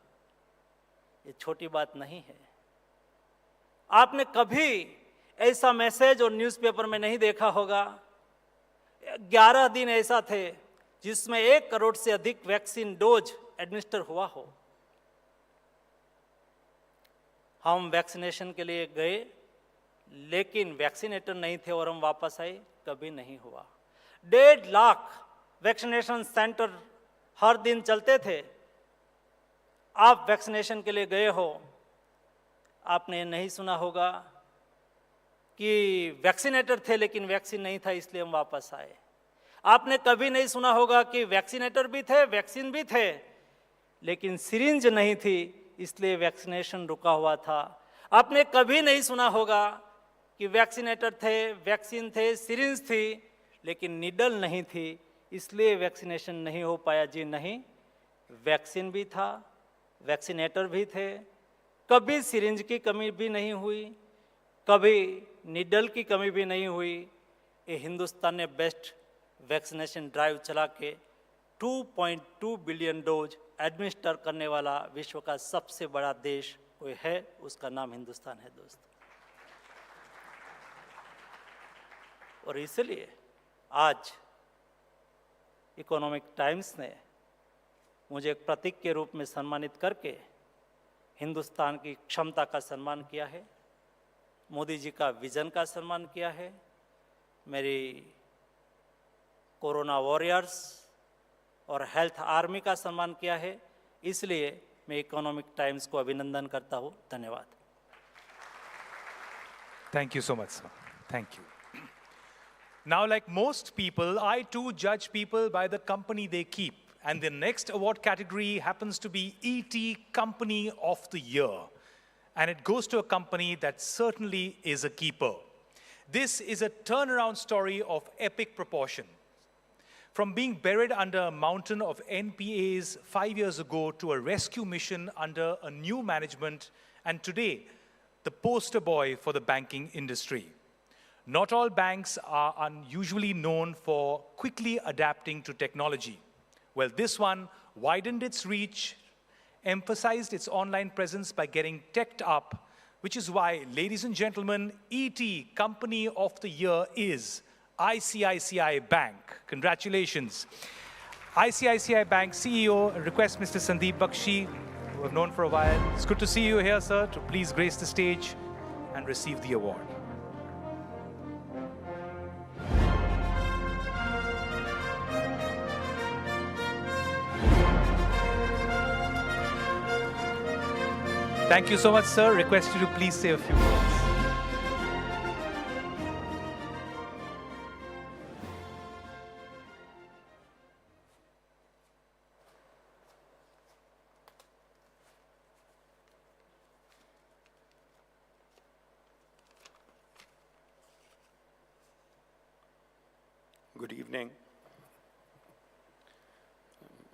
ये छोटी बात नहीं है। आपने कभी ऐसा मैसेज और न्यूज़पेपर में नहीं देखा होगा। 11 दिन ऐसा थे जिसमें 1 करोड़ से अधिक वैक्सीन डोज एडमिनिस्टर हुआ हो। हम वैक्सीनेशन के लिए गए, लेकिन वैक्सीनेटर नहीं थे और हम वापस आए, कभी नहीं हुआ। 1.5 लाख वैक्सीनेशन सेंटर हर दिन चलते थे। आप वैक्सीनेशन के लिए गए हो, आपने नहीं सुना होगा कि वैक्सीनेटर थे लेकिन वैक्सीन नहीं था इसलिए हम वापस आए। आपने कभी नहीं सुना होगा कि वैक्सीनेटर भी थे, वैक्सीन भी थे, लेकिन सिरिंज नहीं थी इसलिए वैक्सीनेशन रुका हुआ था। आपने कभी नहीं सुना होगा कि वैक्सीनेटर थे, वैक्सीन थे, सिरिंज थी, लेकिन नीडल नहीं थी इसलिए वैक्सीनेशन नहीं हो पाया। जी नहीं, वैक्सीन भी था, वैक्सीनेटर भी थे, कभी सिरिंज की कमी भी नहीं हुई, कभी नीडल की कमी भी नहीं हुई। ये हिंदुस्तान ने बेस्ट वैक्सीनेशन ड्राइव चला के 2.2 बिलियन डोज एडमिनिस्टर करने वाला विश्व का सबसे बड़ा देश कोई है, उसका नाम हिंदुस्तान है दोस्तों। और इसलिए आज इकोनॉमिक टाइम्स ने मुझे एक प्रतीक के रूप में सम्मानित करके हिंदुस्तान की क्षमता का सम्मान किया है, मोदी जी का विजन का सम्मान किया है, मेरी कोरोना वॉरियर्स और हेल्थ आर्मी का सम्मान किया है। इसलिए मैं इकोनॉमिक टाइम्स को अभिनंदन करता हूँ। धन्यवाद। Thank you so much, sir. Thank you. Now, like most people, I too judge people by the company they keep. And the next award category happens to be ET Company of the Year. And it goes to a company that certainly is a keeper. This is a turnaround story of epic proportion. From being buried under a mountain of NPAs 5 years ago to a rescue mission under a new management, and today, the poster boy for the banking industry. Not all banks are unusually known for quickly adapting to technology. Well, this one widened its reach, emphasized its online presence by getting teched up, which is why, ladies and gentlemen, ET Company of the Year is ICICI Bank. Congratulations. ICICI Bank CEO, request Mr. Sandeep Bakshi, who I've known for a while. It's good to see you here, sir, to please grace the stage and receive the award. Thank you so much, sir. Request you to please say a few words. Good evening.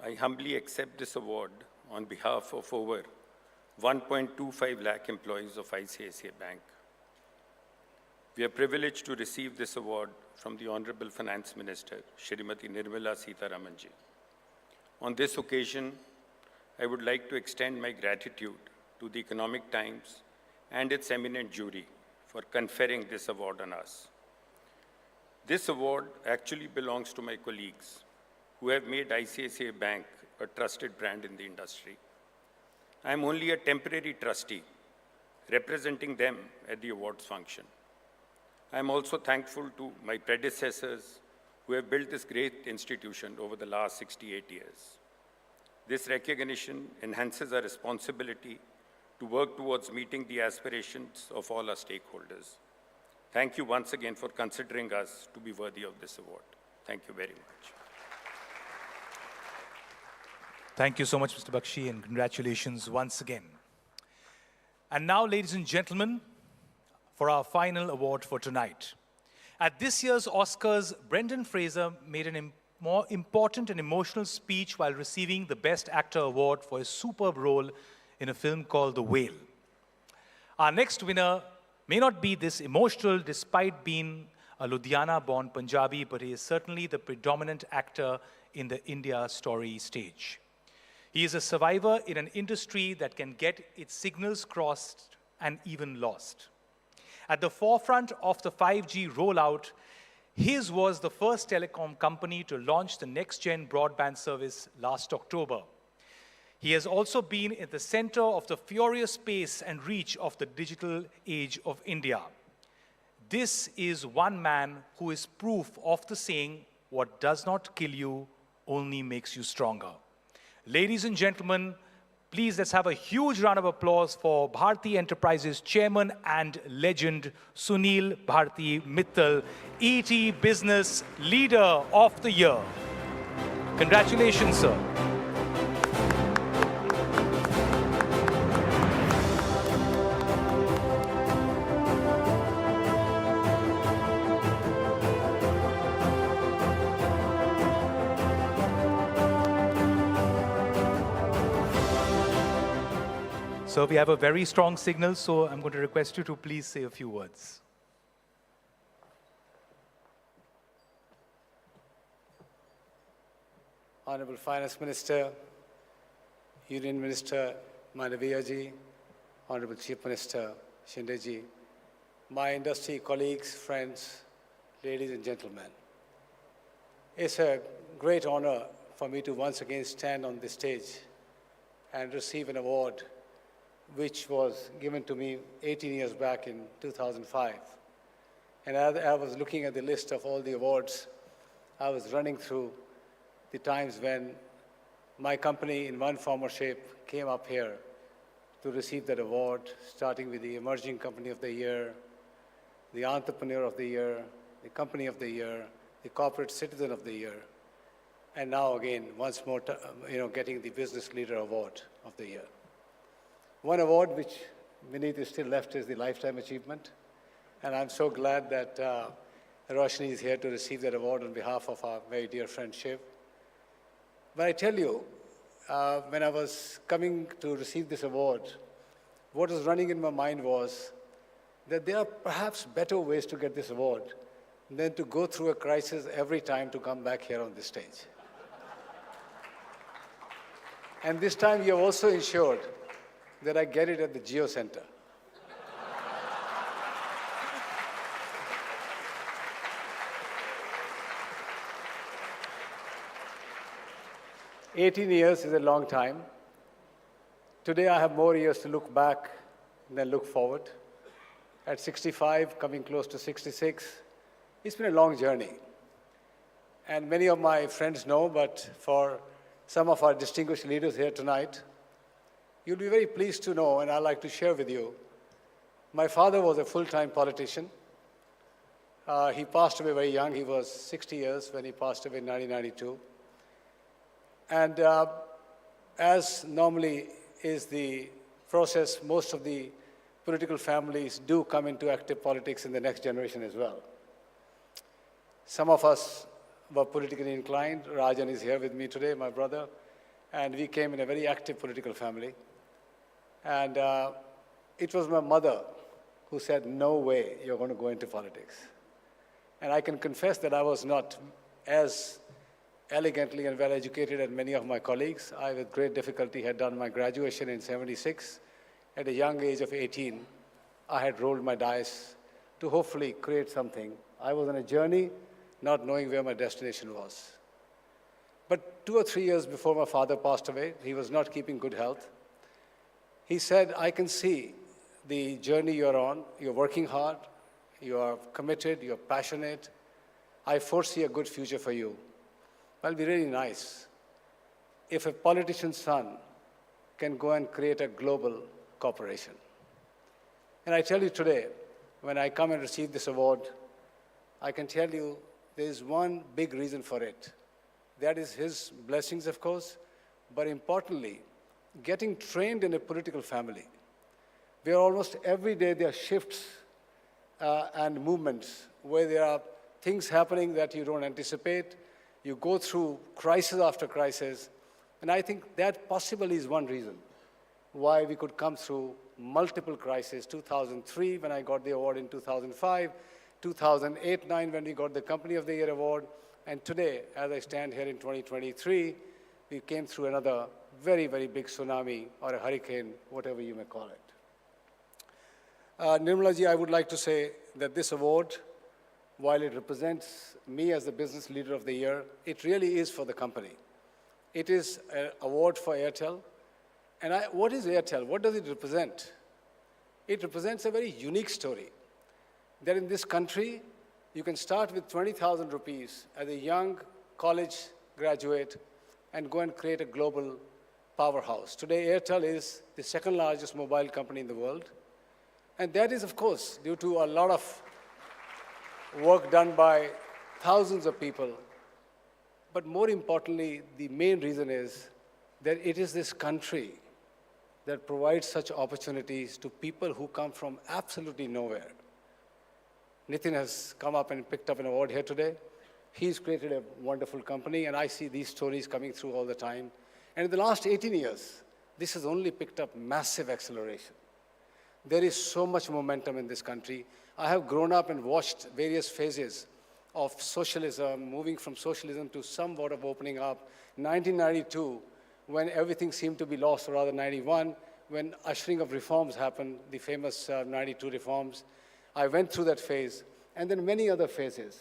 I humbly accept this award on behalf of over 1.25 lakh employees of ICICI Bank. We are privileged to receive this award from the Honorable Finance Minister, Shrimati Nirmala Sitharamanji. On this occasion, I would like to extend my gratitude to the Economic Times and its eminent jury for conferring this award on us. This award actually belongs to my colleagues who have made ICICI Bank a trusted brand in the industry. I am only a temporary trustee representing them at the awards function. I am also thankful to my predecessors who have built this great institution over the last 68 years. This recognition enhances our responsibility to work towards meeting the aspirations of all our stakeholders. Thank you once again for considering us to be worthy of this award. Thank you very much. Thank you so much, Mr. Bakshi, and congratulations once again. And now, ladies and gentlemen, for our final award for tonight. At this year's Oscars, Brendan Fraser made a more important and emotional speech while receiving the Best Actor award for his superb role in a film called The Whale. Our next winner may not be this emotional despite being a Ludhiana-born Punjabi, but he is certainly the predominant actor in the India story stage. He is a survivor in an industry that can get its signals crossed and even lost. At the forefront of the 5G rollout, his was the first telecom company to launch the next-gen broadband service last October. He has also been at the center of the furious pace and reach of the digital age of India. This is one man who is proof of the saying, "What does not kill you only makes you stronger." Ladies and gentlemen, Please, let's have a huge round of applause for Bharti Enterprises Chairman and legend Sunil Bharti Mittal, ET Business Leader of the Year. Congratulations, sir. So we have a very strong signal, so I'm going to request you to please say a few words. Honorable Finance Minister, Union Minister Mandaviya-ji, Honorable Chief Minister Shinde-ji, my industry colleagues, friends, ladies and gentlemen. It's a great honor for me to once again stand on this stage and receive an award which was given to me 18 years back in 2005. And as I was looking at the list of all the awards, I was running through the times when my company, in one form or shape, came up here to receive that award, starting with the Emerging Company of the Year, the Entrepreneur of the Year, the Company of the Year, the Corporate Citizen of the Year, and now again, once more, getting the Business Leader Award of the Year. One award which Vineet is still left is the Lifetime Achievement, and I'm so glad that Roshni is here to receive that award on behalf of our very dear friend Shiv. But I tell you, when I was coming to receive this award, what was running in my mind was that there are perhaps better ways to get this award than to go through a crisis every time to come back here on this stage. And this time you have also ensured that I get it at the Geo Center. "18 years is a long time. Today I have more years to look back than look forward. At 65, coming close to 66, it's been a long journey. And many of my friends know, but for some of our distinguished leaders here tonight, you'll be very pleased to know, and I'd like to share with you, my father was a full-time politician. He passed away very young. He was 60 years when he passed away in 1992. And as normally is the process, most of the political families do come into active politics in the next generation as well. Some of us were politically inclined. Rajan is here with me today, my brother, and we came in a very active political family. And it was my mother who said, "No way you're going to go into politics." And I can confess that I was not as elegantly and well-educated as many of my colleagues. I, with great difficulty, had done my graduation in '76. At a young age of 18, I had rolled my dice to hopefully create something. I was on a journey not knowing where my destination was. But 2 or 3 years before my father passed away, he was not keeping good health. He said, "I can see the journey you're on. You're working hard. You are committed. You're passionate. I foresee a good future for you. Well, it'll be really nice if a politician's son can go and create a global corporation." And I tell you today, when I come and receive this award, I can tell you there is one big reason for it. That is his blessings, of course, but importantly, getting trained in a political family, where almost every day there are shifts and movements, where there are things happening that you don't anticipate. You go through crisis after crisis, and I think that possibly is one reason why we could come through multiple crises. 2003, when I got the award in 2005, 2008-09, when we got the Company of the Year award, and today, as I stand here in 2023, we came through another very, very big tsunami or a hurricane, whatever you may call it. Nirmala ji, I would like to say that this award, while it represents me as the Business Leader of the Year, it really is for the company. It is an award for Airtel. And what is Airtel? What does it represent? It represents a very unique story, that in this country, you can start with 20,000 rupees as a young college graduate and go and create a global powerhouse. Today, Airtel is the second largest mobile company in the world. And that is, of course, due to a lot of work done by thousands of people. But more importantly, the main reason is that it is this country that provides such opportunities to people who come from absolutely nowhere. Nitin has come up and picked up an award here today. He's created a wonderful company, and I see these stories coming through all the time. And in the last 18 years, this has only picked up massive acceleration. There is so much momentum in this country. I have grown up and watched various phases of socialism, moving from socialism to somewhat of opening up. 1992, when everything seemed to be lost, or rather 91, when ushering of reforms happened, the famous 92 reforms. I went through that phase, and then many other phases.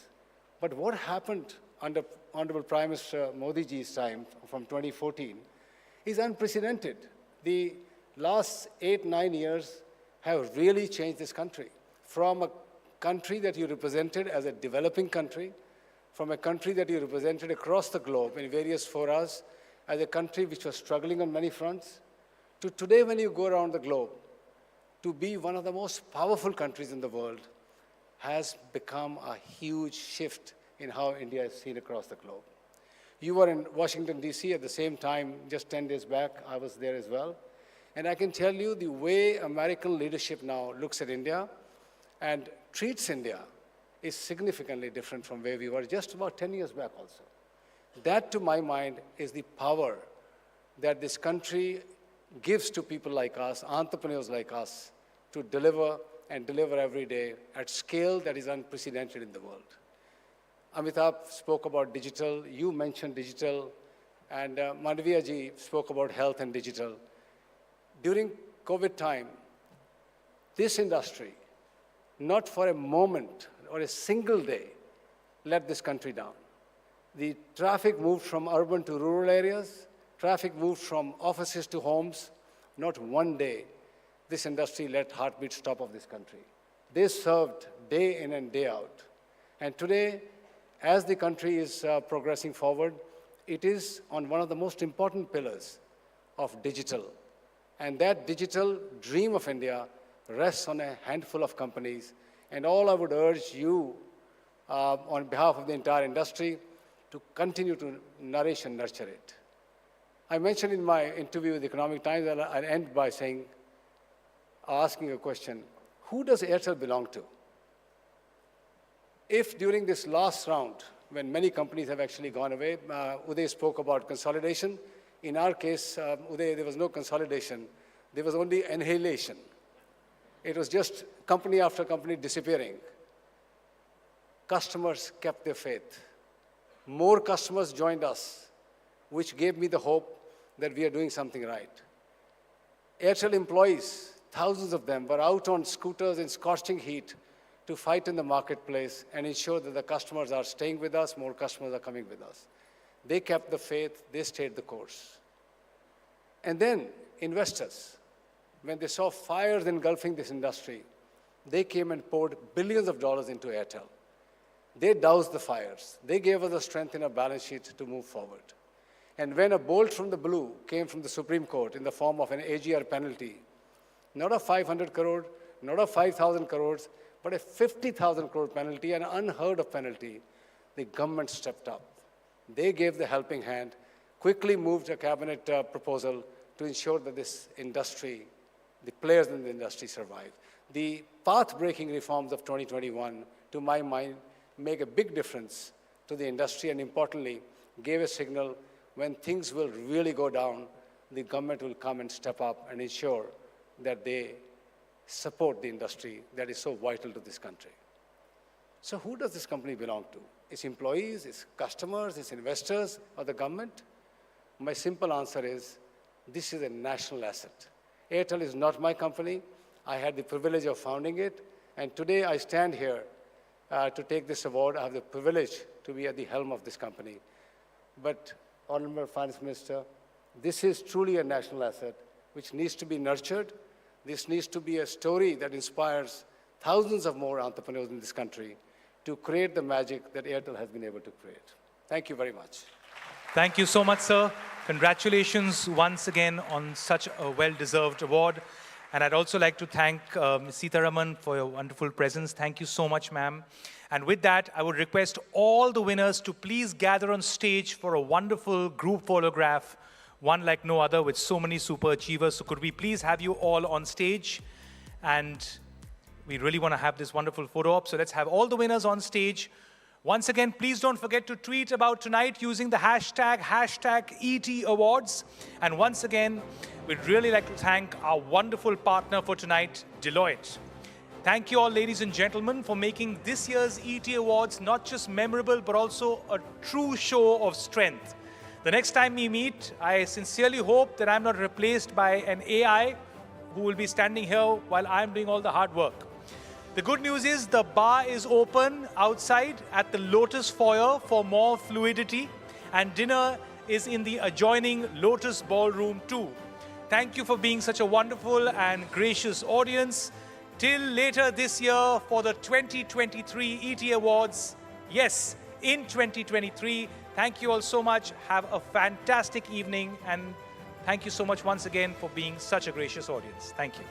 But what happened under Honorable Prime Minister Modi ji's time from 2014 is unprecedented. The last 8-9 years have really changed this country. From a country that you represented as a developing country, from a country that you represented across the globe in various forums as a country which was struggling on many fronts, to today when you go around the globe, to be one of the most powerful countries in the world has become a huge shift in how India is seen across the globe. You were in Washington, D.C. at the same time, just 10 days back, I was there as well. And I can tell you the way American leadership now looks at India and treats India is significantly different from where we were just about 10 years back also. That, to my mind, is the power that this country gives to people like us, entrepreneurs like us, to deliver and deliver every day at scale that is unprecedented in the world. Amitabh spoke about digital, you mentioned digital, and Mandavia ji spoke about health and digital. During COVID time, this industry, not for a moment or a single day, let this country down. The traffic moved from urban to rural areas, traffic moved from offices to homes. Not one day this industry let heartbeat stop of this country. They served day in and day out. And today, as the country is progressing forward, it is on one of the most important pillars of digital. And that digital dream of India rests on a handful of companies. And all I would urge you, on behalf of the entire industry, to continue to nourish and nurture it. I mentioned in my interview with the Economic Times, and I'll end by asking a question, who does Airtel belong to? If during this last round, when many companies have actually gone away, Uday spoke about consolidation. In our case, Uday, there was no consolidation. There was only annihilation. It was just company after company disappearing. Customers kept their faith. More customers joined us, which gave me the hope that we are doing something right. Airtel employees, thousands of them, were out on scooters in scorching heat to fight in the marketplace and ensure that the customers are staying with us, more customers are coming with us. They kept the faith, they stayed the course. And then investors, when they saw fires engulfing this industry, they came and poured billions of dollars into Airtel. They doused the fires. They gave us the strength in our balance sheet to move forward. And when a bolt from the blue came from the Supreme Court in the form of an AGR penalty, not a 500 crore, not a 5,000 crores, but a 50,000 crore penalty, an unheard of penalty, the government stepped up. They gave the helping hand, quickly moved a cabinet proposal to ensure that this industry, the players in the industry survive. The path-breaking reforms of 2021, to my mind, make a big difference to the industry and importantly, gave a signal when things will really go down, the government will come and step up and ensure that they support the industry that is so vital to this country. So who does this company belong to? Its employees, its customers, its investors, or the government? My simple answer is, this is a national asset. Airtel is not my company. I had the privilege of founding it, and today I stand here to take this award. I have the privilege to be at the helm of this company. But, Honorable Finance Minister, this is truly a national asset which needs to be nurtured. This needs to be a story that inspires thousands of more entrepreneurs in this country to create the magic that Airtel has been able to create. Thank you very much. Thank you so much, sir. Congratulations once again on such a well-deserved award. And I'd also like to thank Ms. Sitharaman for your wonderful presence. Thank you so much, ma'am. And with that, I would request all the winners to please gather on stage for a wonderful group photograph, one like no other with so many super achievers. So could we please have you all on stage? And we really want to have this wonderful photo op. So let's have all the winners on stage. Once again, please don't forget to tweet about tonight using the hashtag ET Awards. And once again, we'd really like to thank our wonderful partner for tonight, Deloitte. Thank you all, ladies and gentlemen, for making this year's ET Awards not just memorable, but also a true show of strength. The next time we meet, I sincerely hope that I'm not replaced by an AI who will be standing here while I'm doing all the hard work. The good news is the bar is open outside at the Lotus Foyer for more fluidity, and dinner is in the adjoining Lotus Ballroom too. Thank you for being such a wonderful and gracious audience. Till later this year for the 2023 ET Awards. Yes, in 2023. Thank you all so much. Have a fantastic evening, and thank you so much once again for being such a gracious audience. Thank you.